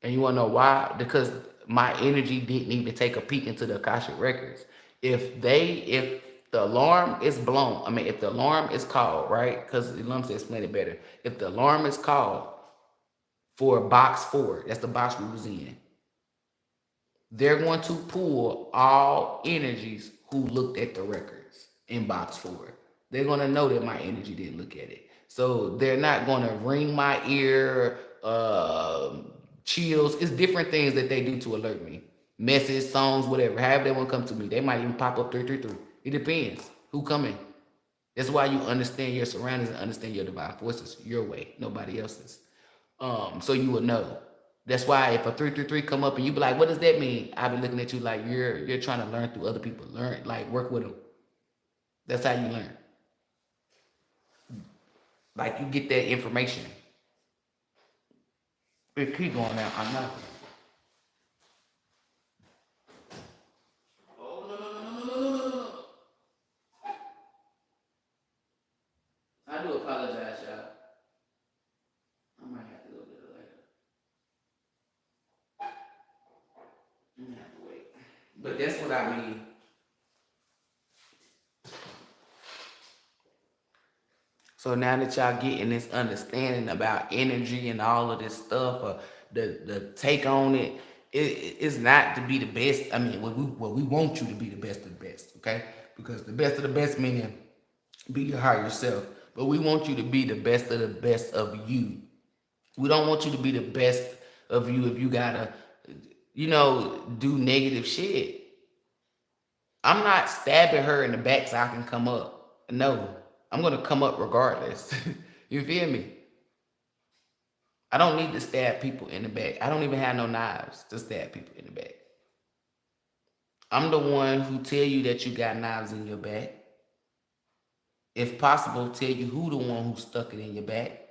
And you want to know why? Because my energy didn't even take a peek into the Akashic records. If the alarm is blown, I mean, if the alarm is called, right? Because the alarm said explain it better. If the alarm is called for box 4, that's the box we was in, they're going to pull all energies who looked at the records in box 4. They're going to know that my energy didn't look at it. So they're not going to ring my ear, chills. It's different things that they do to alert me. Message, songs, whatever. However they want to come to me. They might even pop up 333. It depends who coming. That's why you understand your surroundings and understand your divine forces your way, nobody else's. So you will know. That's why if a 333 come up and you be like, what does that mean? I be looking at you like you're trying to learn through other people. Learn, like work with them. That's how you learn. Like you get that information. It keep going now. I know. Oh no no no no no no no no! I do apologize, y'all. I might have to go get it later. I'm gonna have to wait. But that's what I mean. So now that y'all getting this understanding about energy and all of this stuff, the take on it, it's not to be the best. I mean, we want you to be the best of the best, okay? Because the best of the best meaning be your higher self, but we want you to be the best of the best of you. We don't want you to be the best of you if you gotta, do negative shit. I'm not stabbing her in the back so I can come up. No, I'm gonna come up regardless. You feel me? I don't need to stab people in the back. I don't even have no knives to stab people in the back. I'm the one who tell you that you got knives in your back. If possible, tell you who the one who stuck it in your back.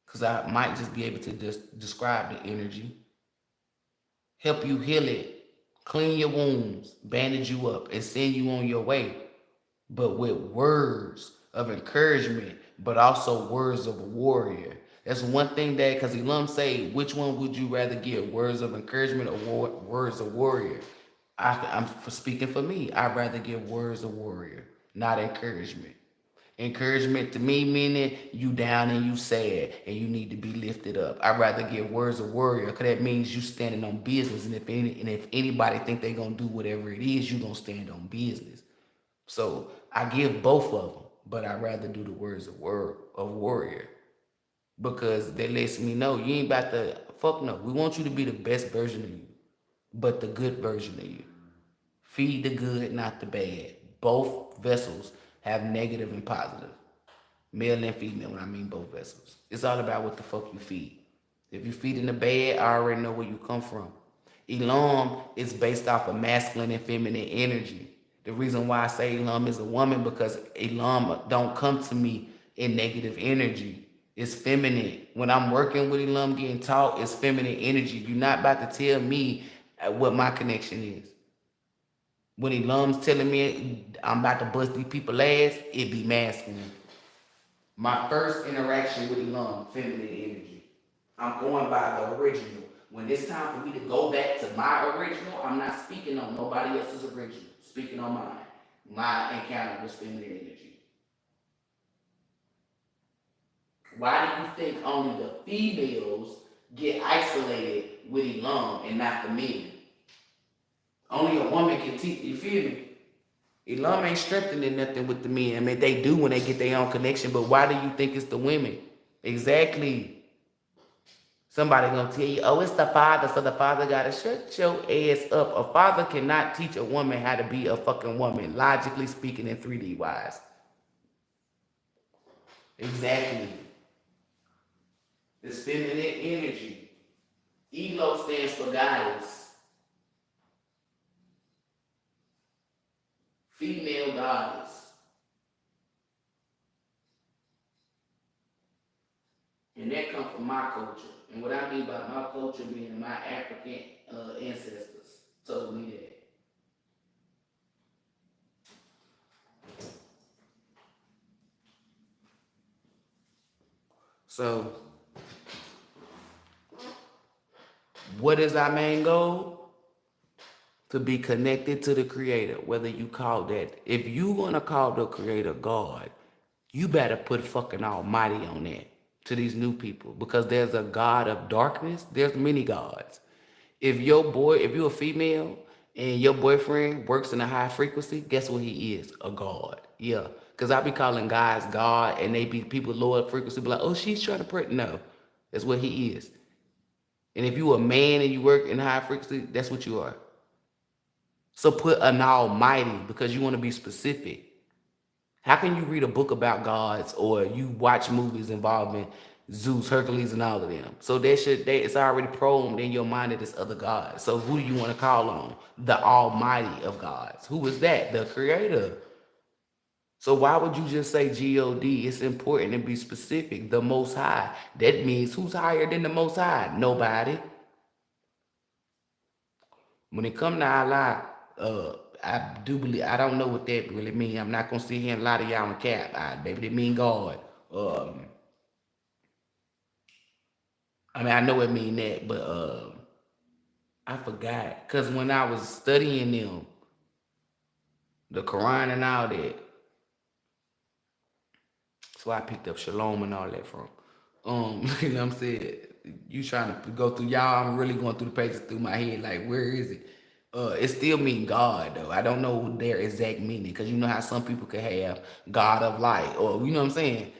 Because I might just be able to describe the energy. Help you heal it. Clean your wounds. Bandage you up. And send you on your way. But with words of encouragement, but also words of a warrior. That's one thing that, because Elam say, which one would you rather give, words of encouragement or words of warrior? I'm speaking for me. I'd rather give words of warrior, not encouragement. Encouragement to me meaning you down and you sad and you need to be lifted up. I'd rather give words of warrior because that means you standing on business. And if anybody think they gonna do whatever it is, you gonna stand on business. So I give both of them, but I'd rather do the words of warrior because that lets me know you ain't about to fuck no. We want you to be the best version of you, but the good version of you. Feed the good, not the bad. Both vessels have negative and positive. Male and female, when I mean both vessels. It's all about what the fuck you feed. If you feed in the bad, I already know where you come from. Elam is based off of masculine and feminine energy. The reason why I say Elam is a woman because Elam don't come to me in negative energy. It's feminine. When I'm working with Elam getting taught, it's feminine energy. You're not about to tell me what my connection is. When Elam's telling me I'm about to bust these people ass, it be masculine. My first interaction with Elam, feminine energy. I'm going by the original. When it's time for me to go back to my original, I'm not speaking on nobody else's original. Speaking on mine. My encounter with feminine energy. Why do you think only the females get isolated with Elam and not the men? Only a woman can teach. You feel me? Elam ain't strengthening nothing with the men. I mean, they do when they get their own connection, but why do you think it's the women? Exactly. Somebody gonna tell you, oh, it's the father, so the father gotta shut your ass up. A father cannot teach a woman how to be a fucking woman, logically speaking and 3D wise. Exactly. It's feminine energy. Elo stands for goddess. Female goddess. And that comes from my culture. And what I mean by my culture being my African ancestors told me that. So, what is our main goal? To be connected to the creator, whether you call that, if you gonna call the creator God, you better put fucking almighty on that to these new people, because there's a God of darkness, there's many gods. If you're a female and your boyfriend works in a high frequency, guess what he is? A god. Yeah. Cause I be calling guys God, and they be people lower frequency be like, oh, she's trying to pray. No. That's what he is. And if you a man and you work in high frequency, that's what you are. So put an almighty, because you want to be specific. How can you read a book about gods or you watch movies involving Zeus, Hercules, and all of them? So it's already programmed in your mind that it's other gods. So who do you want to call on? The Almighty of gods. Who is that? The Creator. So why would you just say God? It's important to be specific. The Most High. That means who's higher than the Most High? Nobody. When it comes to Allah, I do believe, I don't know what that really means. I'm not gonna sit here and lie to y'all and cap. Baby, they mean God. I mean, I know it mean that, but I forgot. Cause when I was studying them, the Quran and all that, so I picked up Shalom and all that from. You know what I'm saying? You trying to go through y'all, I'm really going through the pages through my head, like, where is it? It still mean God though. I don't know their exact meaning, because you know how some people could have God of light, or you know what I'm saying.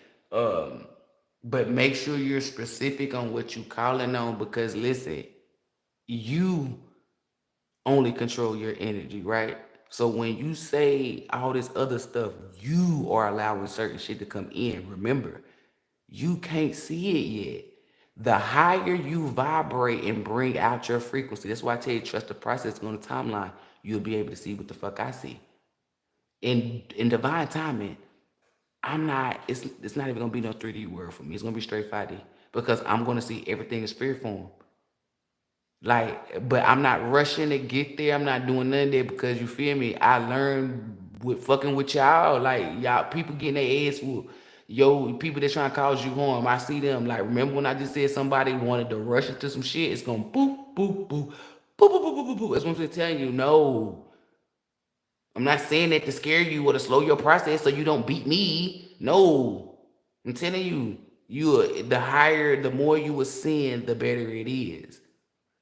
But make sure you're specific on what you calling on, because listen, you only control your energy, right? So when you say all this other stuff, you are allowing certain shit to come in. Remember, you can't see it yet. The higher you vibrate and bring out your frequency, that's why I tell you trust the process on the timeline. You'll be able to see what the fuck I see. In divine timing, I'm not. It's not even gonna be no 3D world for me. It's gonna be straight 5D, because I'm gonna see everything in spirit form. Like, but I'm not rushing to get there. I'm not doing none of that, because you feel me. I learned with fucking with y'all. Like y'all people getting their ass whooped. Yo, people that trying to cause you harm. I see them. Like, remember when I just said somebody wanted to rush into some shit? It's gonna boop, boop, boop, boop, boop, boop, boop, boop, boop. That's what I'm telling you. No. I'm not saying that to scare you or to slow your process so you don't beat me. No. I'm telling you, the higher, the more you ascend, the better it is.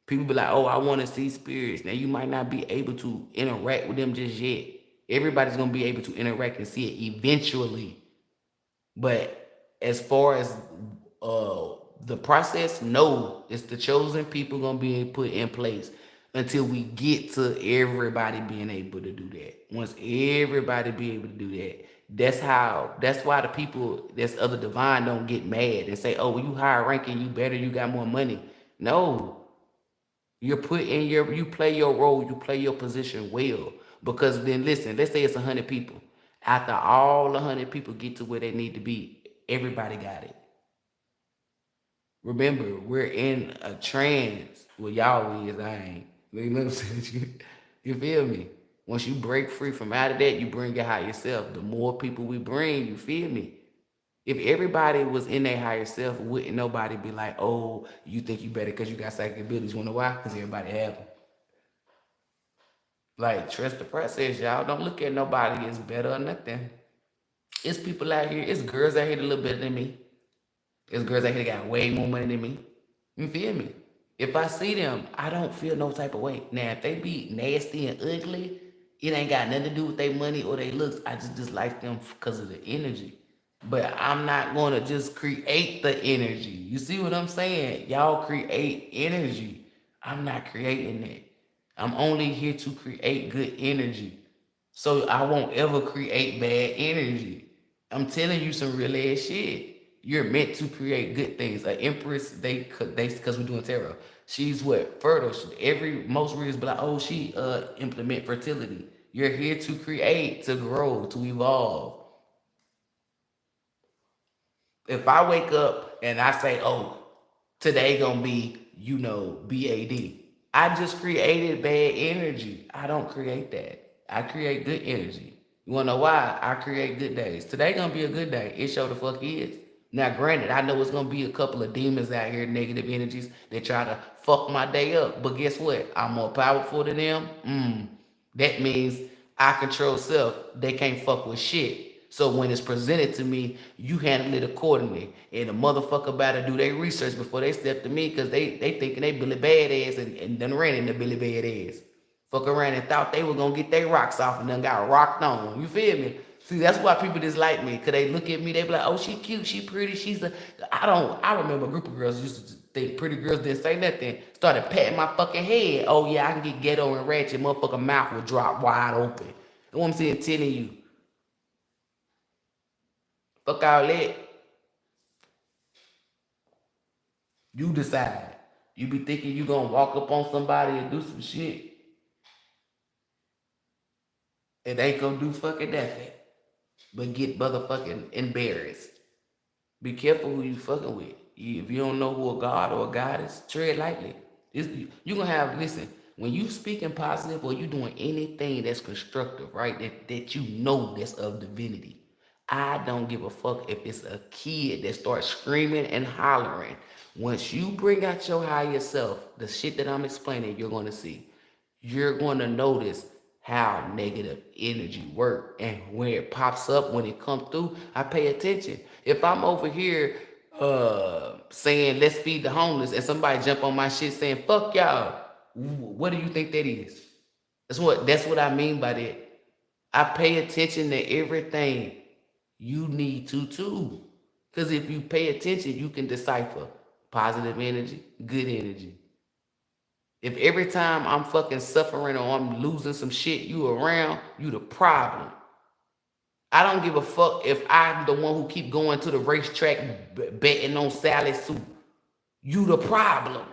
People be like, oh, I want to see spirits. Now, you might not be able to interact with them just yet. Everybody's going to be able to interact and see it eventually. But as far as the process, no, it's the chosen people going to be put in place until we get to everybody being able to do that. Once everybody be able to do that, that's why the people that's other divine don't get mad and say, oh, well, you higher ranking, you better, you got more money. No, you play your role, you play your position well. Because then listen, let's say it's 100 people. After all 100 people get to where they need to be, everybody got it. Remember, we're in a trance. Well, y'all is, I ain't. You know what I'm saying? You feel me? Once you break free from out of that, you bring your higher self. The more people we bring, you feel me? If everybody was in their higher self, wouldn't nobody be like, oh, you think you better because you got psychic abilities? You wanna know why? Because everybody have them. Like, trust the process, y'all. Don't look at nobody as better or nothing. It's people out here, it's girls out here that look better than me. There's girls out here that got way more money than me. You feel me? If I see them, I don't feel no type of way. Now, if they be nasty and ugly, it ain't got nothing to do with their money or their looks. I just dislike them because of the energy. But I'm not gonna just create the energy. You see what I'm saying? Y'all create energy. I'm not creating it. I'm only here to create good energy. So I won't ever create bad energy. I'm telling you some real ass shit. You're meant to create good things. An empress, they because we're doing tarot. She's what? Fertile. Every most readers be like, oh, she implement fertility. You're here to create, to grow, to evolve. If I wake up and I say, oh, today gonna be, BAD. I just created bad energy. I don't create that. I create good energy. You wanna know why? I create good days. Today gonna be a good day. It sure the fuck is. Now, granted, I know it's gonna be a couple of demons out here, negative energies that try to fuck my day up. But guess what? I'm more powerful than them. That means I control self. They can't fuck with shit. So when it's presented to me, you handle it accordingly. And the motherfucker better do their research before they step to me, because they thinking they Billy Badass and done ran into Billy Badass. Fuck around and thought they were gonna get their rocks off and then got rocked on. You feel me? See, that's why people dislike me. Cause they look at me, they be like, oh, she cute, she pretty, she's a I remember a group of girls used to think pretty girls didn't say nothing. Started patting my fucking head. Oh yeah, I can get ghetto and ratchet, motherfucking mouth will drop wide open. You know what I'm saying? Telling you. Fuck all that. You decide. You be thinking you gonna walk up on somebody and do some shit. It ain't gonna do fucking nothing but get motherfucking embarrassed. Be careful who you fucking with. If you don't know who a god or a goddess, tread lightly. You gonna have, listen, when you speaking positive or you doing anything that's constructive, right? That you know that's of divinity. I don't give a fuck if it's a kid that starts screaming and hollering. Once you bring out your higher self, the shit that I'm explaining, you're gonna see. You're gonna notice how negative energy work, and when it pops up, when it comes through, I pay attention. If I'm over here saying let's feed the homeless and somebody jump on my shit saying fuck y'all, what do you think that is? That's what I mean by that. I pay attention to everything. You need to too. Because if you pay attention, you can decipher positive energy, good energy. If every time I'm fucking suffering or I'm losing some shit, you around, you the problem. I don't give a fuck if I'm the one who keep going to the racetrack betting on Sally Sue. You the problem.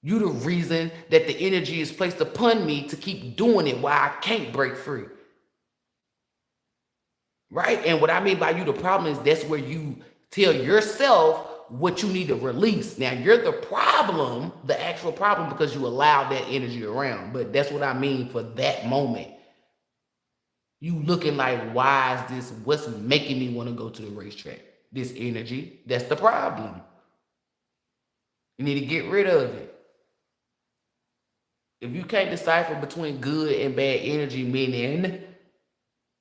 You the reason that the energy is placed upon me to keep doing it while I can't break free. Right? And what I mean by you the problem is that's where you tell yourself what you need to release. Now you're the problem, the actual problem, because you allowed that energy around. But that's what I mean for that moment. You looking like, why is this? What's making me want to go to the racetrack? This energy, that's the problem. You need to get rid of it. If you can't decipher between good and bad energy, meaning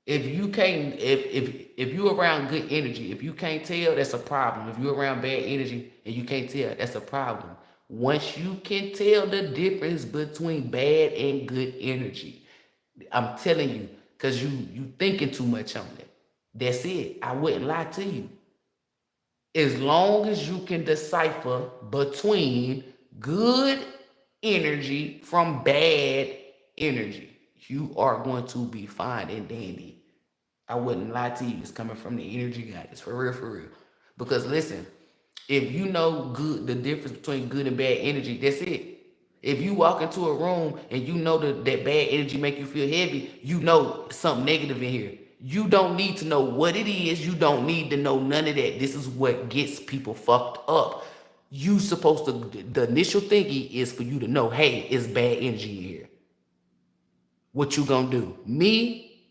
if you can't, if you around good energy, if you can't tell, that's a problem. If you're around bad energy and you can't tell, that's a problem. Once you can tell the difference between bad and good energy, I'm telling you, because you thinking too much on it. That's it. I wouldn't lie to you. As long as you can decipher between good energy from bad energy, you are going to be fine and dandy. I wouldn't lie to you. It's coming from the energy guidance, for real, for real. Because listen, if you know the difference between good and bad energy, that's it. If you walk into a room and you know that bad energy make you feel heavy, you know something negative in here. You don't need to know what it is. You don't need to know none of that. This is what gets people fucked up. You supposed to, the initial thinking is for you to know, hey, it's bad energy in here. What you gonna do? Me,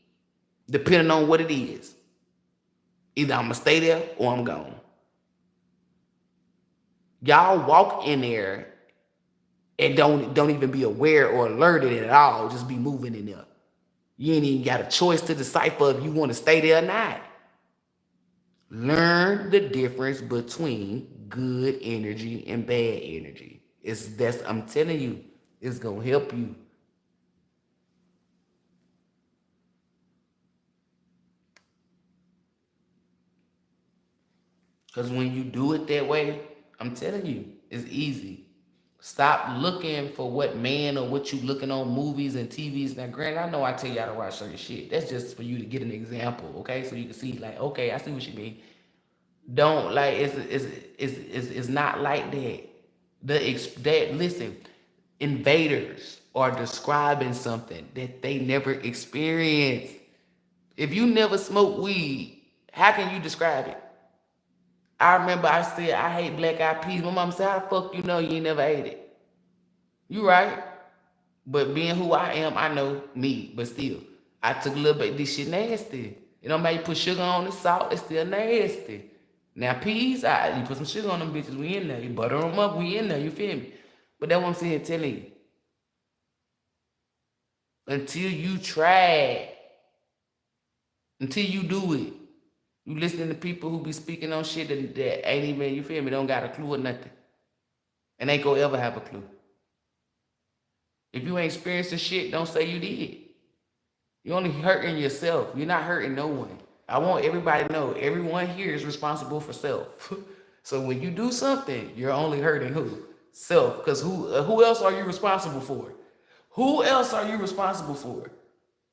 depending on what it is. Either I'm gonna stay there or I'm gone. Y'all walk in there and don't even be aware or alerted at all. Just be moving in there. You ain't even got a choice to decipher if you want to stay there or not. Learn the difference between good energy and bad energy. I'm telling you, it's gonna help you. Because when you do it that way, I'm telling you, it's easy. Stop looking for what man or what you looking on movies and TVs. Now, granted, I know I tell y'all to watch certain shit. That's just for you to get an example, okay? So you can see, like, okay, I see what you mean. Don't like it's not like that. Listen, invaders are describing something that they never experienced. If you never smoked weed, how can you describe it? I remember I said I hate black eyed peas. My mom said, how the fuck you know you ain't never ate it? You right. But being who I am, I know me. But still, I took a little bit. This shit nasty. It don't make you put sugar on the salt. It's still nasty. Now peas, you put some sugar on them bitches, we in there. You butter them up, we in there, you feel me? But that's what I'm saying, telling you. Until you try it, until you do it, you listening to people who be speaking on shit that ain't even, you feel me, don't got a clue or nothing. And ain't gonna ever have a clue. If you ain't experiencing shit, don't say you did. You're only hurting yourself. You're not hurting no one. I want everybody to know everyone here is responsible for self. So when you do something, you're only hurting who? Self. Because who else are you responsible for? Who else are you responsible for?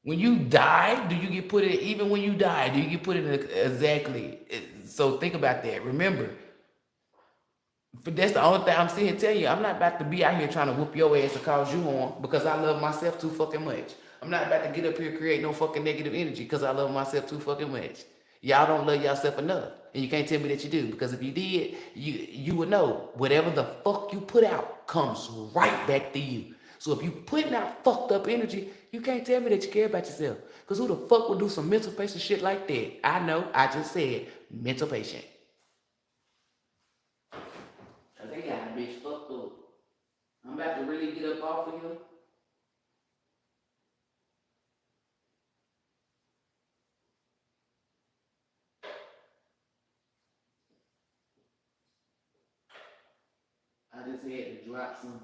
When you die, do you get put in, even when you die, do you get put in exactly? So think about that. Remember, that's the only thing I'm sitting here telling you. I'm not about to be out here trying to whoop your ass and cause you harm because I love myself too fucking much. I'm not about to get up here and create no fucking negative energy because I love myself too fucking much. Y'all don't love yourself enough. And you can't tell me that you do, because if you did, you would know whatever the fuck you put out comes right back to you. So if you putting out fucked up energy, you can't tell me that you care about yourself. Because who the fuck would do some mental patient shit like that? I know, I just said mental patient. They got a bitch fucked up. I'm about to really get up off of you. I just had to drop some.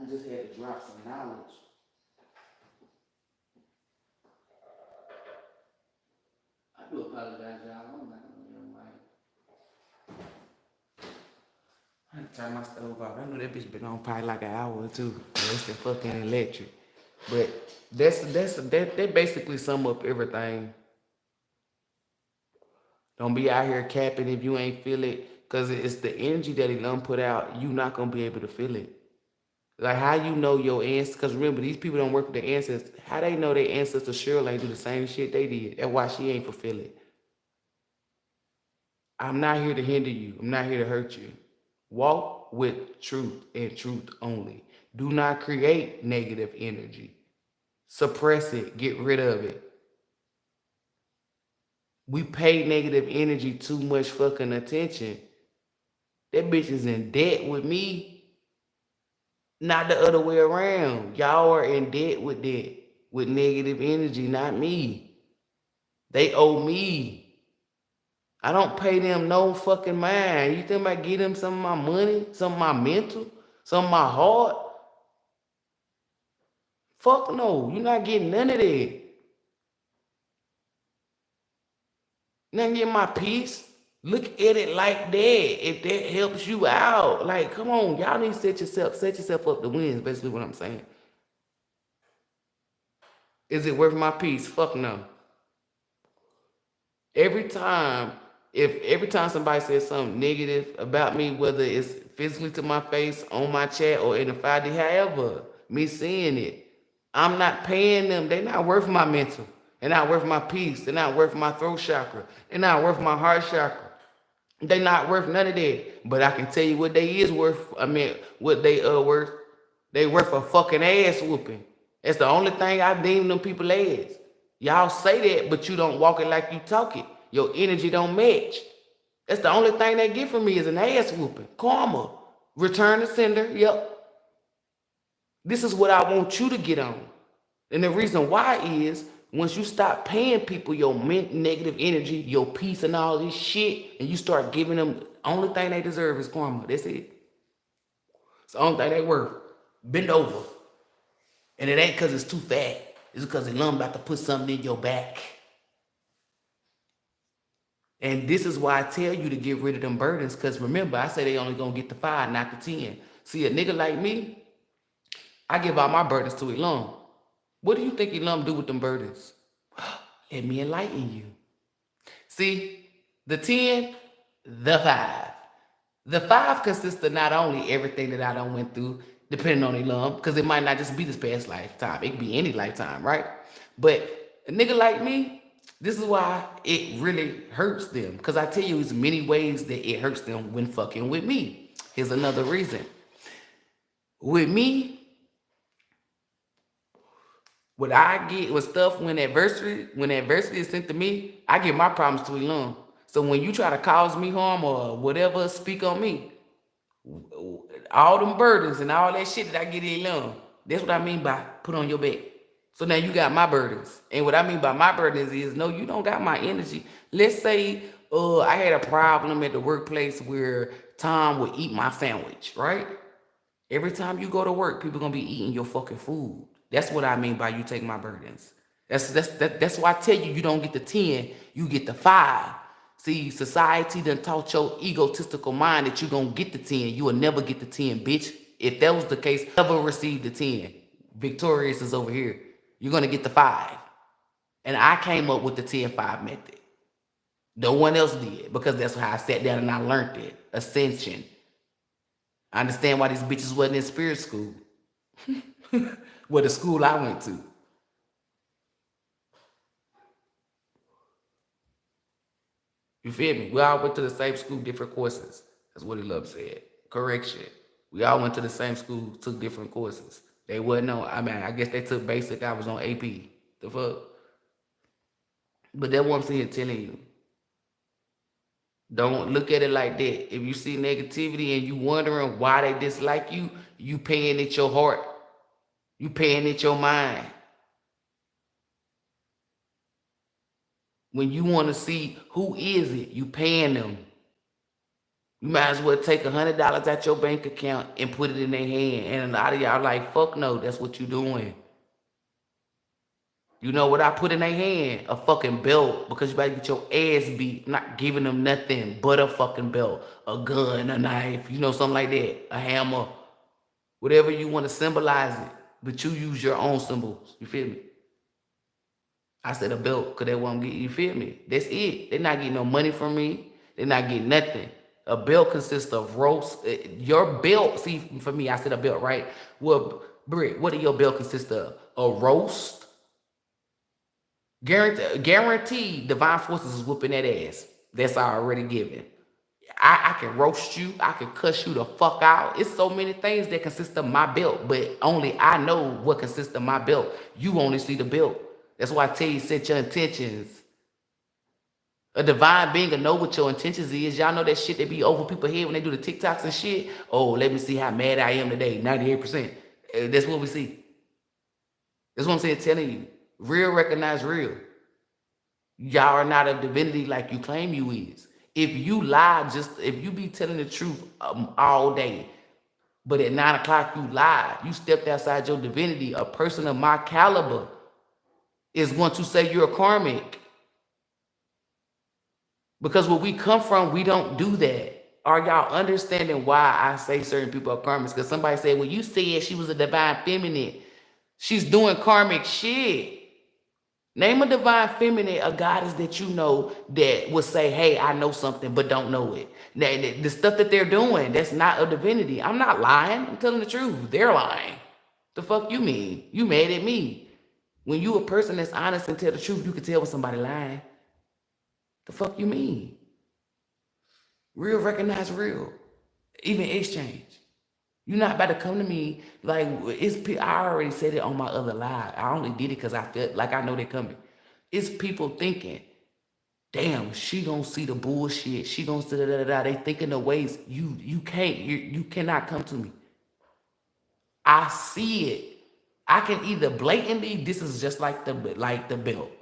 I just had to drop some knowledge. I do apologize, y'all. I'm not I had to turn my stove off. I know that bitch been on probably like an hour or two. It's the fucking electric. But that basically sum up everything. Don't be out here capping if you ain't feel it. Cause it's the energy that he done put out, you not gonna be able to feel it. Like how you know your ancestors, cause remember these people don't work with their ancestors. How they know their ancestor Cheryl ain't do the same shit they did? That's why she ain't fulfill it. I'm not here to hinder you. I'm not here to hurt you. Walk with truth and truth only. Do not create negative energy. Suppress it. Get rid of it. We pay negative energy too much fucking attention. That bitch is in debt with me. Not the other way around. Y'all are in debt with that. With negative energy, not me. They owe me. I don't pay them no fucking mind. You think I give them some of my money, some of my mental, some of my heart? Fuck no. You're not getting none of that. You're not getting my peace. Look at it like that. If that helps you out. Like, come on. Y'all need to set yourself up to win is basically what I'm saying. Is it worth my peace? Fuck no. Every time somebody says something negative about me, whether it's physically to my face, on my chat, or in the 5D, however, me seeing it, I'm not paying them. They're not worth my mental. They're not worth my peace. They're not worth my throat chakra. They're not worth my heart chakra. They're not worth none of that. But I can tell you what they is worth. I mean, what they worth. They worth a fucking ass whooping. That's the only thing I deem them people as. Y'all say that, but you don't walk it like you talk it. Your energy don't match. That's the only thing they get from me is an ass whooping. Karma. Return to sender. Yep. This is what I want you to get on. And the reason why is once you stop paying people your negative energy, your peace and all this shit, and you start giving them, only thing they deserve is karma. That's it. It's the only thing they worth. Bend over. And it ain't because it's too fat. It's because it's about to put something in your back. And this is why I tell you to get rid of them burdens, because remember, I say they only gonna get the 5, not the 10. See, a nigga like me, I give all my burdens to Elam. What do you think Elam do with them burdens? Let me enlighten you. See, the 10, the 5. The 5 consists of not only everything that I done went through, depending on Elam, because it might not just be this past lifetime. It could be any lifetime, right? But a nigga like me, this is why it really hurts them. Because I tell you, there's many ways that it hurts them when fucking with me. Here's another reason. With me, What I get with stuff when adversity is sent to me, I get my problems to Elon. So when you try to cause me harm or whatever, speak on me, all them burdens and all that shit that I get in Elon. That's what I mean by put on your back. So now you got my burdens. And what I mean by my burdens is no, you don't got my energy. Let's say I had a problem at the workplace where Tom would eat my sandwich, right? Every time you go to work, people gonna be eating your fucking food. That's what I mean by you take my burdens. That's why I tell you you don't get the 10, you get the 5. See, society done taught your egotistical mind that you gonna get the 10. You will never get the 10, bitch. If that was the case, never receive the 10. Victorious is over here. You're gonna get the 5. And I came up with the 10-5 method. No one else did because that's how I sat down and I learned it. Ascension. I understand why these bitches wasn't in spirit school. Well, the school I went to. You feel me? We all went to the same school, different courses. That's what he loved said. Correction. We all went to the same school, took different courses. They wasn't on, I mean, I guess they took basic, I was on AP. The fuck? But that's what I'm saying telling you. Don't look at it like that. If you see negativity and you wondering why they dislike you, you paying it your heart. You paying it your mind. When you want to see who is it, you paying them. You might as well take $100 out your bank account and put it in their hand. And a lot of y'all like, fuck no, that's what you doing. You know what I put in their hand? A fucking belt, because you better get your ass beat. I'm not giving them nothing but a fucking belt, a gun, a knife, you know, something like that, a hammer, whatever you want to symbolize it. But you use your own symbols. You feel me? I said a belt because they won't get, you feel me? That's it. They're not getting no money from me. They're not getting nothing. A belt consists of roast. Your belt, see, for me, I said a belt, right? Well, Britt, what do your belt consist of? A roast. Guaranteed divine forces is whooping that ass. That's already given. I can roast you. I can cuss you the fuck out. It's so many things that consist of my belt, but only I know what consists of my belt. You only see the belt. That's why I tell you, set your intentions. A divine being will know what your intentions is. Y'all know that shit that be over people's head when they do the TikToks and shit? Oh, let me see how mad I am today. 98%. That's what we see. That's what I'm saying, telling you. Real recognize real. Y'all are not a divinity like you claim you is. If you lie, if you be telling the truth all day, but at 9 o'clock you lie, you stepped outside your divinity, a person of my caliber is going to say you're a karmic. Because where we come from, we don't do that. Are y'all understanding why I say certain people are karmics? Because somebody said, well, you said she was a divine feminine. She's doing karmic shit. Name a divine feminine, a goddess that you know that would say, hey, I know something, but don't know it. Now, the stuff that they're doing, that's not a divinity. I'm not lying. I'm telling the truth. They're lying. The fuck you mean? You mad at me. When you a person that's honest and tell the truth, you can tell when somebody lying. The fuck you mean? Real recognize real. Even exchange. You're not about to come to me like, I already said it on my other live. I only did it because I felt like I know they're coming. It's people thinking, damn, she gonna see the bullshit. She gonna see da-da-da-da. They thinking the ways. You can't, you cannot come to me. I see it. I can either blatantly, this is just like the belt.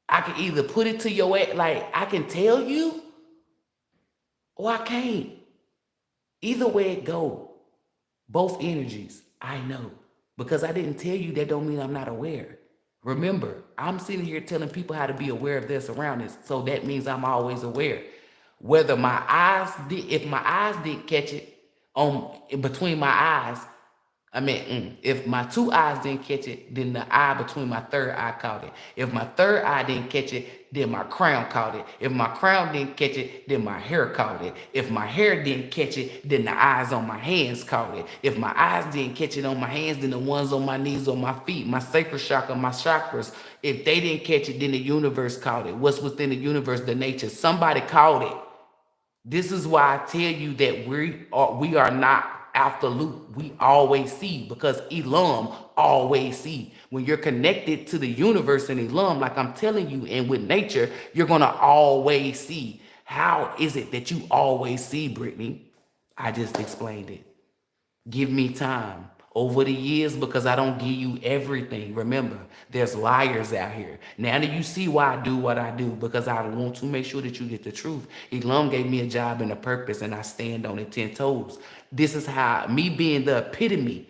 I can either put it to your ass, like I can tell you, or I can't. Either way it go, both energies, I know. Because I didn't tell you, that don't mean I'm not aware. Remember, I'm sitting here telling people how to be aware of their surroundings, so that means I'm always aware. Whether my eyes did, if my eyes didn't catch it in between my eyes, if my 2 eyes didn't catch it, then the eye between my third eye caught it. If my third eye didn't catch it, then my crown caught it. If my crown didn't catch it, then my hair caught it. If my hair didn't catch it, then the eyes on my hands caught it. If my eyes didn't catch it on my hands, then the ones on my knees, on my feet, my sacral chakra, my chakras, if they didn't catch it, then the universe caught it. What's within the universe, the nature, somebody caught it. This is why I tell you that we are not out the loop. We always see because Elam always see. When you're connected to the universe and Elam, like I'm telling you, and with nature, you're going to always see. How is it that you always see, Brittany? I just explained it. Give me time over the years because I don't give you everything. Remember, there's liars out here. Now that you see why I do what I do, because I want to make sure that you get the truth. Elam gave me a job and a purpose, and I stand on it 10 toes. This is how me being the epitome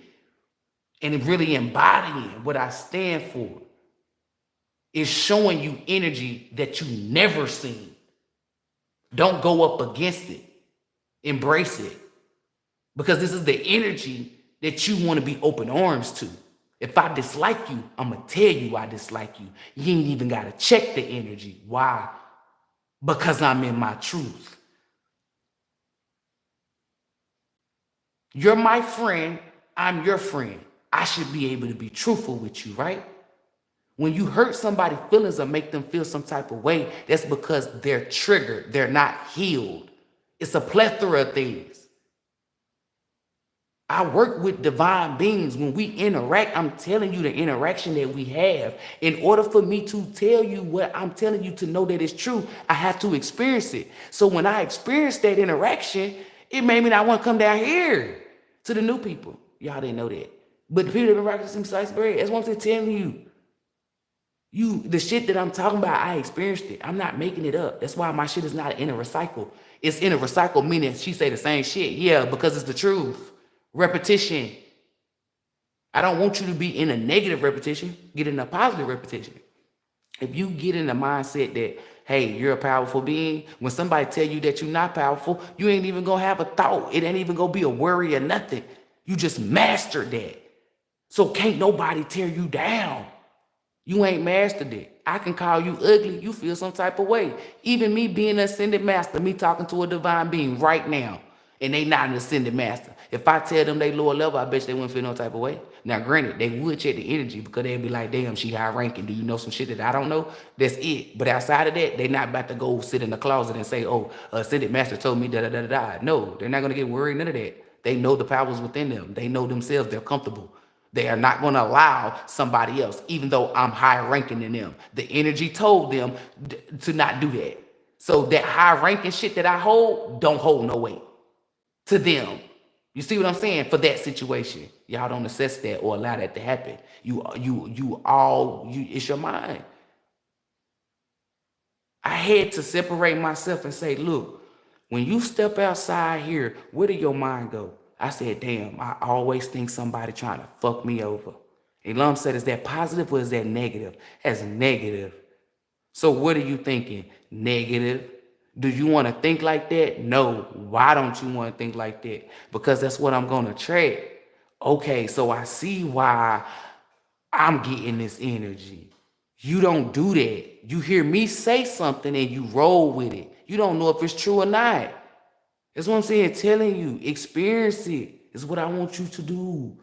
and really embodying what I stand for is showing you energy that you never seen. Don't go up against it. Embrace it. Because this is the energy that you want to be open arms to. If I dislike you, I'm going to tell you I dislike you. You ain't even got to check the energy. Why? Because I'm in my truth. You're my friend. I'm your friend. I should be able to be truthful with you, right? When you hurt somebody's feelings or make them feel some type of way, that's because they're triggered. They're not healed. It's a plethora of things. I work with divine beings. When we interact, I'm telling you the interaction that we have. In order for me to tell you what I'm telling you to know that it's true, I have to experience it. So when I experienced that interaction, it made me not want to come down here to the new people. Y'all didn't know that. But the people that been rocking some sliced bread, that's what I'm telling you. The shit that I'm talking about, I experienced it. I'm not making it up. That's why my shit is not in a recycle. It's in a recycle, meaning she say the same shit. Yeah, because it's the truth. Repetition. I don't want you to be in a negative repetition. Get in a positive repetition. If you get in the mindset that, hey, you're a powerful being, when somebody tell you that you're not powerful, you ain't even gonna have a thought. It ain't even gonna be a worry or nothing. You just mastered that. So can't nobody tear you down. You ain't mastered it. I can call you ugly. You feel some type of way. Even me being an ascended master, me talking to a divine being right now, and they not an ascended master. If I tell them they lower level, I bet you they wouldn't feel no type of way. Now, granted, they would check the energy because they'd be like, damn, she high ranking. Do you know some shit that I don't know? That's it. But outside of that, they not about to go sit in the closet and say, oh, ascended master told me da-da-da-da-da. No, they're not going to get worried, none of that. They know the powers within them. They know themselves. They're comfortable. They are not going to allow somebody else, even though I'm higher ranking than them. The energy told them to not do that. So that high ranking shit that I hold, don't hold no weight to them. You see what I'm saying? For that situation, y'all don't assess that or allow that to happen. It's your mind. I had to separate myself and say, look, when you step outside here, where did your mind go? I said, damn, I always think somebody trying to fuck me over. Elam said, is that positive or is that negative? That's negative. So what are you thinking? Negative. Do you want to think like that? No. Why don't you want to think like that? Because that's what I'm going to track. Okay, so I see why I'm getting this energy. You don't do that. You hear me say something and you roll with it. You don't know if it's true or not. That's what I'm saying, telling you, experience it. It's what I want you to do.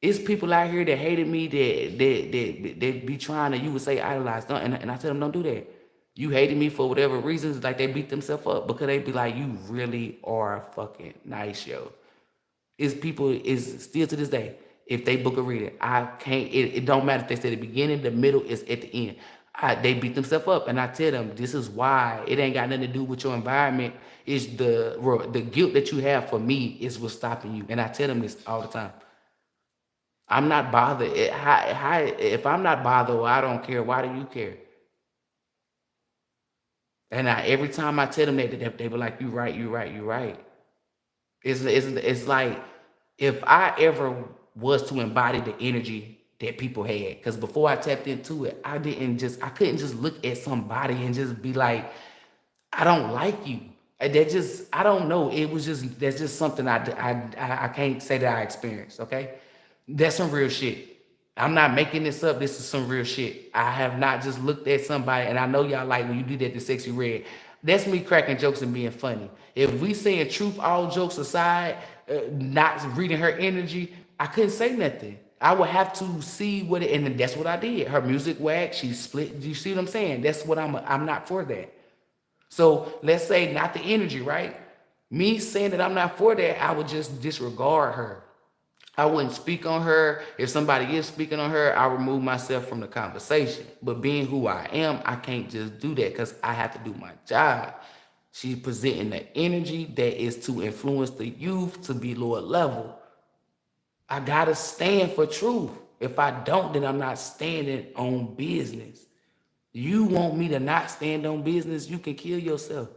It's people out here that hated me that be trying to, you would say, idolize them. And I tell them, don't do that. You hated me for whatever reasons, like they beat themselves up because they be like, you really are fucking nice, yo. It's people, is still to this day, if they book a reading, I can't, it don't matter if they say the beginning, the middle, is at the end. They beat themselves up, and I tell them this is why. It ain't got nothing to do with your environment. It's the guilt that you have for me is what's stopping you. And I tell them this all the time. I'm not bothered. If I'm not bothered, or I don't care, why do you care? And every time I tell them that, they be like, "You right, you right, you right." It's like if I ever was to embody the energy that people had, because before I tapped into it, I couldn't just look at somebody and just be like, I don't like you. I don't know. That's just something I can't say that I experienced. Okay, that's some real shit. I'm not making this up. This is some real shit. I have not just looked at somebody, and I know y'all like when you do that, the sexy red. That's me cracking jokes and being funny. If we saying truth, all jokes aside, not reading her energy, I couldn't say nothing. I would have to see what it, and that's what I did. Her music whack, she split. You see what I'm saying? That's what I'm not for that. So let's say not the energy, right? Me saying that I'm not for that, I would just disregard her. I wouldn't speak on her. If somebody is speaking on her, I remove myself from the conversation. But being who I am, I can't just do that because I have to do my job. She's presenting the energy that is to influence the youth to be lower level. I gotta stand for truth. If I don't, then I'm not standing on business. You want me to not stand on business, you can kill yourself.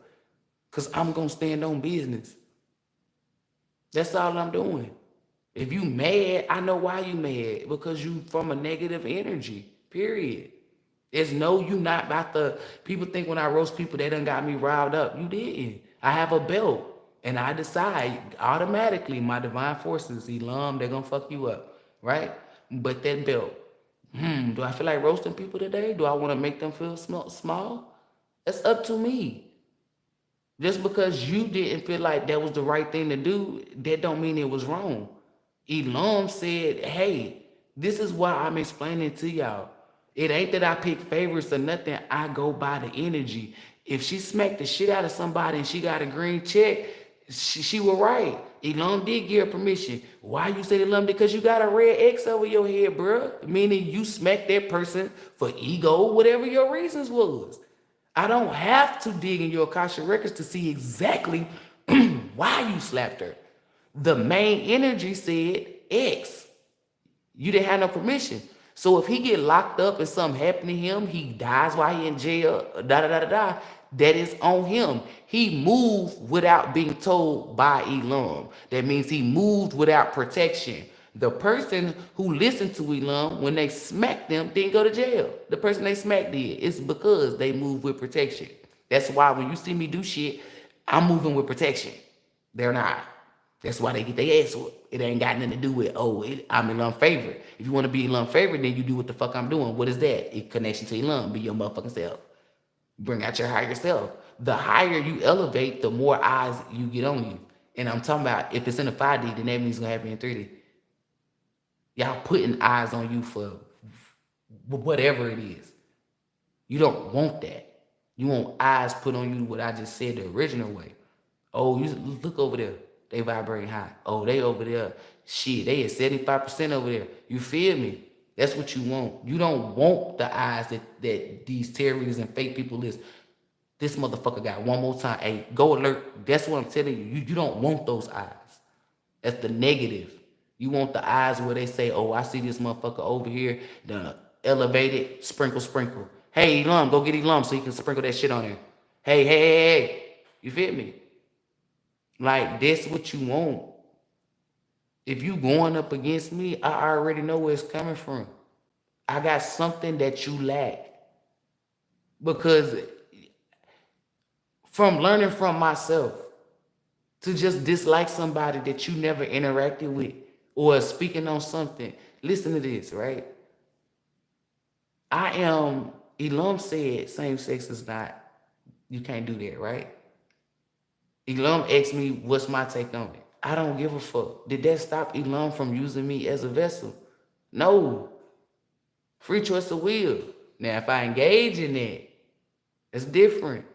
Cause I'm gonna stand on business. That's all I'm doing. If you mad, I know why you mad. Because you from a negative energy. Period. It's no, you not about to. People think when I roast people, they done got me riled up. You didn't. I have a belt. And I decide automatically my divine forces, Elam, they're gonna fuck you up. Right? But that belt. Do I feel like roasting people today? Do I want to make them feel small? It's up to me. Just because you didn't feel like that was the right thing to do, that don't mean it was wrong. Elam said, hey, this is why I'm explaining to y'all. It ain't that I pick favorites or nothing. I go by the energy. If she smacked the shit out of somebody and she got a green check, she was right. Elam did give her permission. Why you say Elam? Because you got a red X over your head, bruh. Meaning you smacked that person for ego, whatever your reasons was. I don't have to dig in your Akasha records to see exactly why you slapped her. The main energy said X. You didn't have no permission. So if he get locked up and something happened to him, he dies while he in jail, that is on him. He moved without being told by Elam. That means he moved without protection. The person who listened to Elam, when they smacked them, didn't go to jail. The person they smacked did. It's because they moved with protection. That's why when you see me do shit, I'm moving with protection. They're not. That's why they get their ass whooped. It ain't got nothing to do with, I'm Elam favorite. If you want to be Elam favorite, then you do what the fuck I'm doing. What is that? It connection to Elam. Be your motherfucking self. Bring out your higher self. The higher you elevate, the more eyes you get on you. And I'm talking about if it's in a 5D, then that means it's gonna happen in 3D. Y'all putting eyes on you for whatever it is. You don't want that. You want eyes put on you what I just said the original way. Oh, you look over there. They vibrating high. Oh, they over there. Shit, they at 75% over there. You feel me? That's what you want. You don't want the eyes that these terrorists and fake people is. This motherfucker got one more time. Hey, go alert. That's what I'm telling you. You don't want those eyes. That's the negative. You want the eyes where they say, oh, I see this motherfucker over here, the elevated, sprinkle, sprinkle. Hey, Elam, go get Elam so you can sprinkle that shit on there. Hey. You feel me? Like, that's what you want. If you going up against me, I already know where it's coming from. I got something that you lack. Because from learning from myself, to just dislike somebody that you never interacted with or speaking on something. Listen to this, right? Elam said same sex is not, you can't do that, right? Elam asked me, what's my take on it? I don't give a fuck. Did that stop Elam from using me as a vessel? No. Free choice of will. Now, if I engage in that, it's different.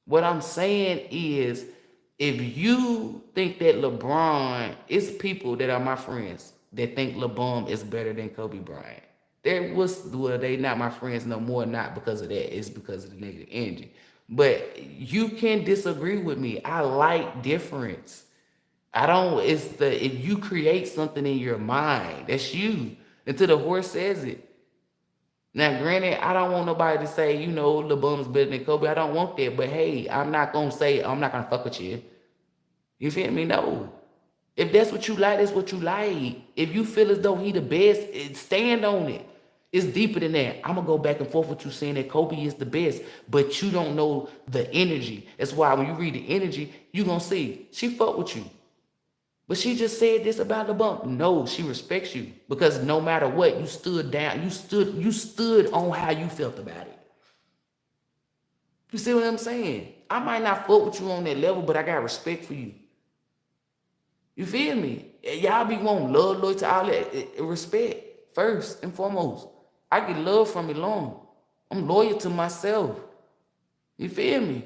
What I'm saying is, if you think that LeBron, it's people that are my friends that think LeBron is better than Kobe Bryant. They not my friends no more, not because of that. It's because of the negative energy. But you can disagree with me. I like difference. If you create something in your mind, that's you. Until the horse says it. Now, granted, I don't want nobody to say, LeBron is better than Kobe. I don't want that. But hey, I'm not going to say, I'm not going to fuck with you. You feel me? No. If that's what you like, that's what you like. If you feel as though he the best, stand on it. It's deeper than that. I'm going to go back and forth with you saying that Kobe is the best, but you don't know the energy. That's why when you read the energy, you're going to see she fuck with you. But she just said this about the bump. No, she respects you because no matter what, you stood down. You stood on how you felt about it. You see what I'm saying? I might not fuck with you on that level, but I got respect for you. You feel me? Y'all be wanting love, loyalty, all that. Respect first and foremost. I get love from Elam. I'm loyal to myself. You feel me?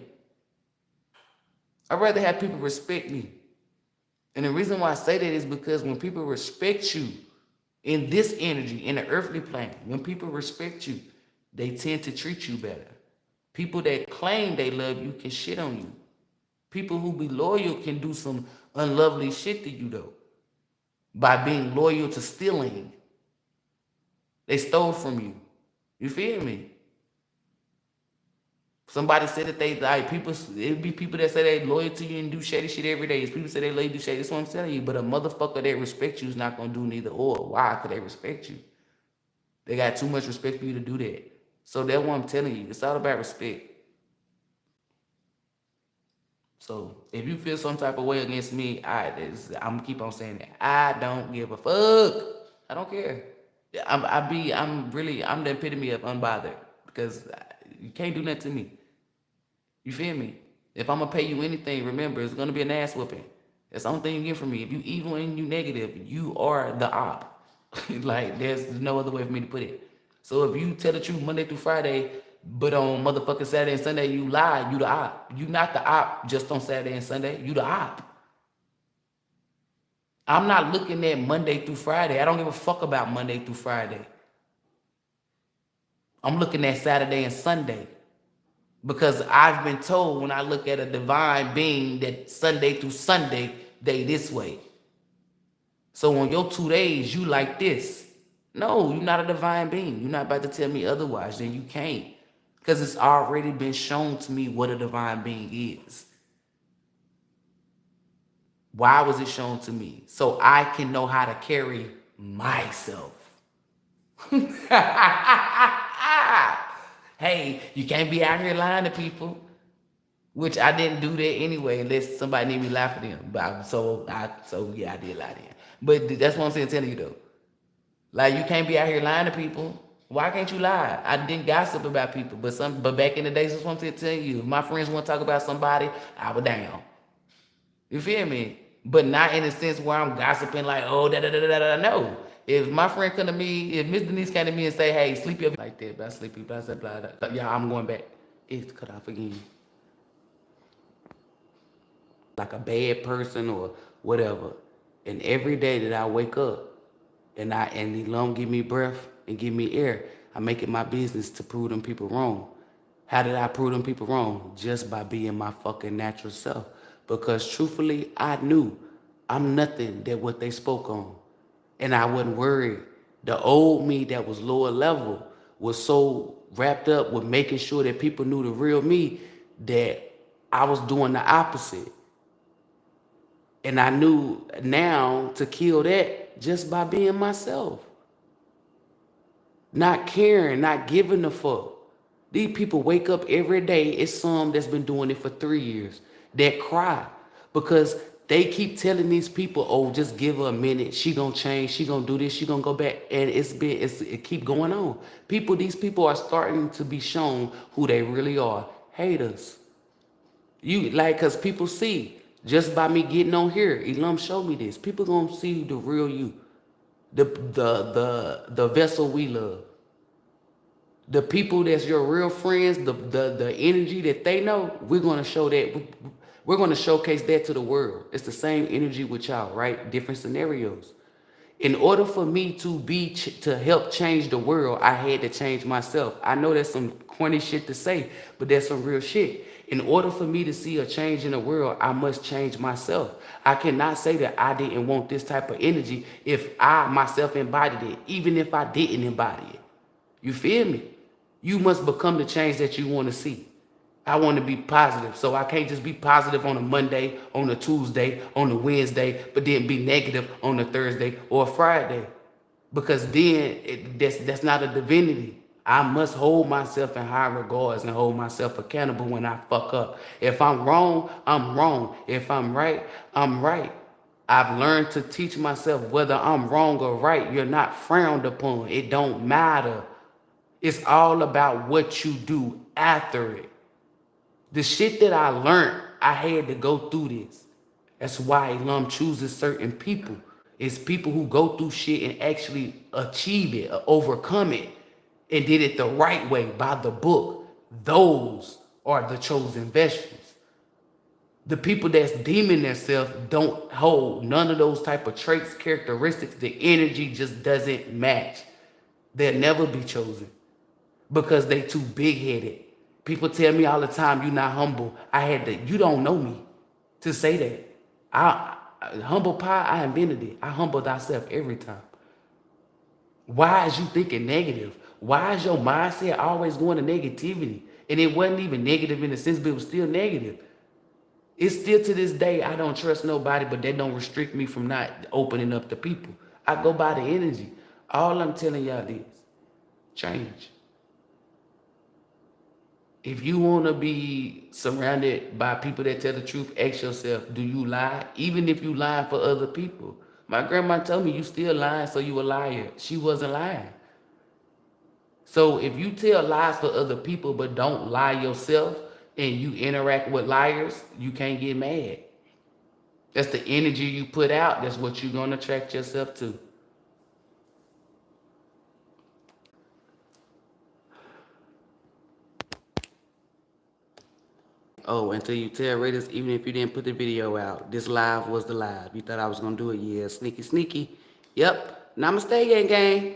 I'd rather have people respect me. And the reason why I say that is because when people respect you in this energy, in the earthly plane, when people respect you, they tend to treat you better. People that claim they love you can shit on you. People who be loyal can do some unlovely shit to you though. By being loyal to stealing. They stole from you. You feel me? Somebody said that they like people. It'd be people that say they loyal to you and do shady shit every day. It's people say they love you, do shady. That's what I'm telling you. But a motherfucker that respects you is not gonna do neither or. Why? Because they respect you. They got too much respect for you to do that. So that's what I'm telling you. It's all about respect. So if you feel some type of way against me, I'm gonna keep on saying that. I don't give a fuck. I don't care. I'm the epitome of unbothered because you can't do nothing to me. You feel me? If I'm gonna pay you anything, remember it's gonna be an ass whooping. That's the only thing you get from me. If you evil and you negative, you are the op. Like there's no other way for me to put it. So if you tell the truth Monday through Friday, but on motherfucking Saturday and Sunday you lie, you the op. You not the op just on Saturday and Sunday. You the op. I'm not looking at Monday through Friday. I don't give a fuck about Monday through Friday. I'm looking at Saturday and Sunday. Because I've been told when I look at a divine being that Sunday through Sunday, they this way. So on your 2 days, you like this. No, you're not a divine being. You're not about to tell me otherwise. Then you can't. Because it's already been shown to me what a divine being is. Why was it shown to me? So I can know how to carry myself. Hey, you can't be out here lying to people, which I didn't do that anyway, unless somebody need me lie for them. But yeah, I did lie to them. But that's what I'm saying, telling you though. Like you can't be out here lying to people. Why can't you lie? I didn't gossip about people, but back in the days, that's what I'm telling you. If my friends want to talk about somebody, I was down. You feel me? But not in a sense where I'm gossiping like, oh, da da da da da. No. If my friend come to me, if Miss Denise came to me and say, hey, sleep your like that, but sleepy, blah, blah, blah, blah. Yeah, I'm going back. It's cut off again. Like a bad person or whatever. And every day that I wake up and the Lord give me breath and give me air, I make it my business to prove them people wrong. How did I prove them people wrong? Just by being my fucking natural self. Because truthfully, I knew I'm nothing than what they spoke on. And I wasn't worried. The old me that was lower level was so wrapped up with making sure that people knew the real me that I was doing the opposite. And I knew now to kill that just by being myself. Not caring, not giving a fuck. These people wake up every day. It's some that's been doing it for 3 years that cry because they keep telling these people, oh, just give her a minute. She gonna change. She gonna do this. She gonna go back. And it keep going on. These people are starting to be shown who they really are. Haters. Cause people see just by me getting on here. Elam showed me this. People gonna see the real you, the vessel we love. The people that's your real friends, the energy that they know, we're gonna show that. We're going to showcase that to the world. It's the same energy with y'all, right? Different scenarios. In order for me to help change the world, I had to change myself. I know that's some corny shit to say, but that's some real shit. In order for me to see a change in the world, I must change myself. I cannot say that I didn't want this type of energy if I myself embodied it, even if I didn't embody it. You feel me? You must become the change that you want to see. I want to be positive, so I can't just be positive on a Monday, on a Tuesday, on a Wednesday, but then be negative on a Thursday or a Friday, because then that's not a divinity. I must hold myself in high regards and hold myself accountable when I fuck up. If I'm wrong, I'm wrong. If I'm right, I'm right. I've learned to teach myself whether I'm wrong or right. You're not frowned upon. It don't matter. It's all about what you do after it. The shit that I learned, I had to go through this. That's why Elam chooses certain people. It's people who go through shit and actually achieve it, overcome it, and did it the right way by the book. Those are the chosen vessels. The people that's deeming themselves don't hold none of those type of traits, characteristics. The energy just doesn't match. They'll never be chosen because they too big-headed. People tell me all the time, you're not humble. I had to, you don't know me to say that. Humble pie, I invented it. I humble thyself every time. Why is you thinking negative? Why is your mindset always going to negativity? And it wasn't even negative in the sense, but it was still negative. It's still to this day, I don't trust nobody, but that don't restrict me from not opening up to people. I go by the energy. All I'm telling y'all is change. If you want to be surrounded by people that tell the truth, ask yourself, do you lie? Even if you lying for other people. My grandma told me, you still lying, so you a liar. She wasn't lying. So if you tell lies for other people but don't lie yourself and you interact with liars, you can't get mad. That's the energy you put out. That's what you're going to attract yourself to. Oh, until you tell Raiders, even if you didn't put the video out, this live was the live. You thought I was going to do it? Yeah, sneaky, sneaky. Yep. Namaste, gang, gang.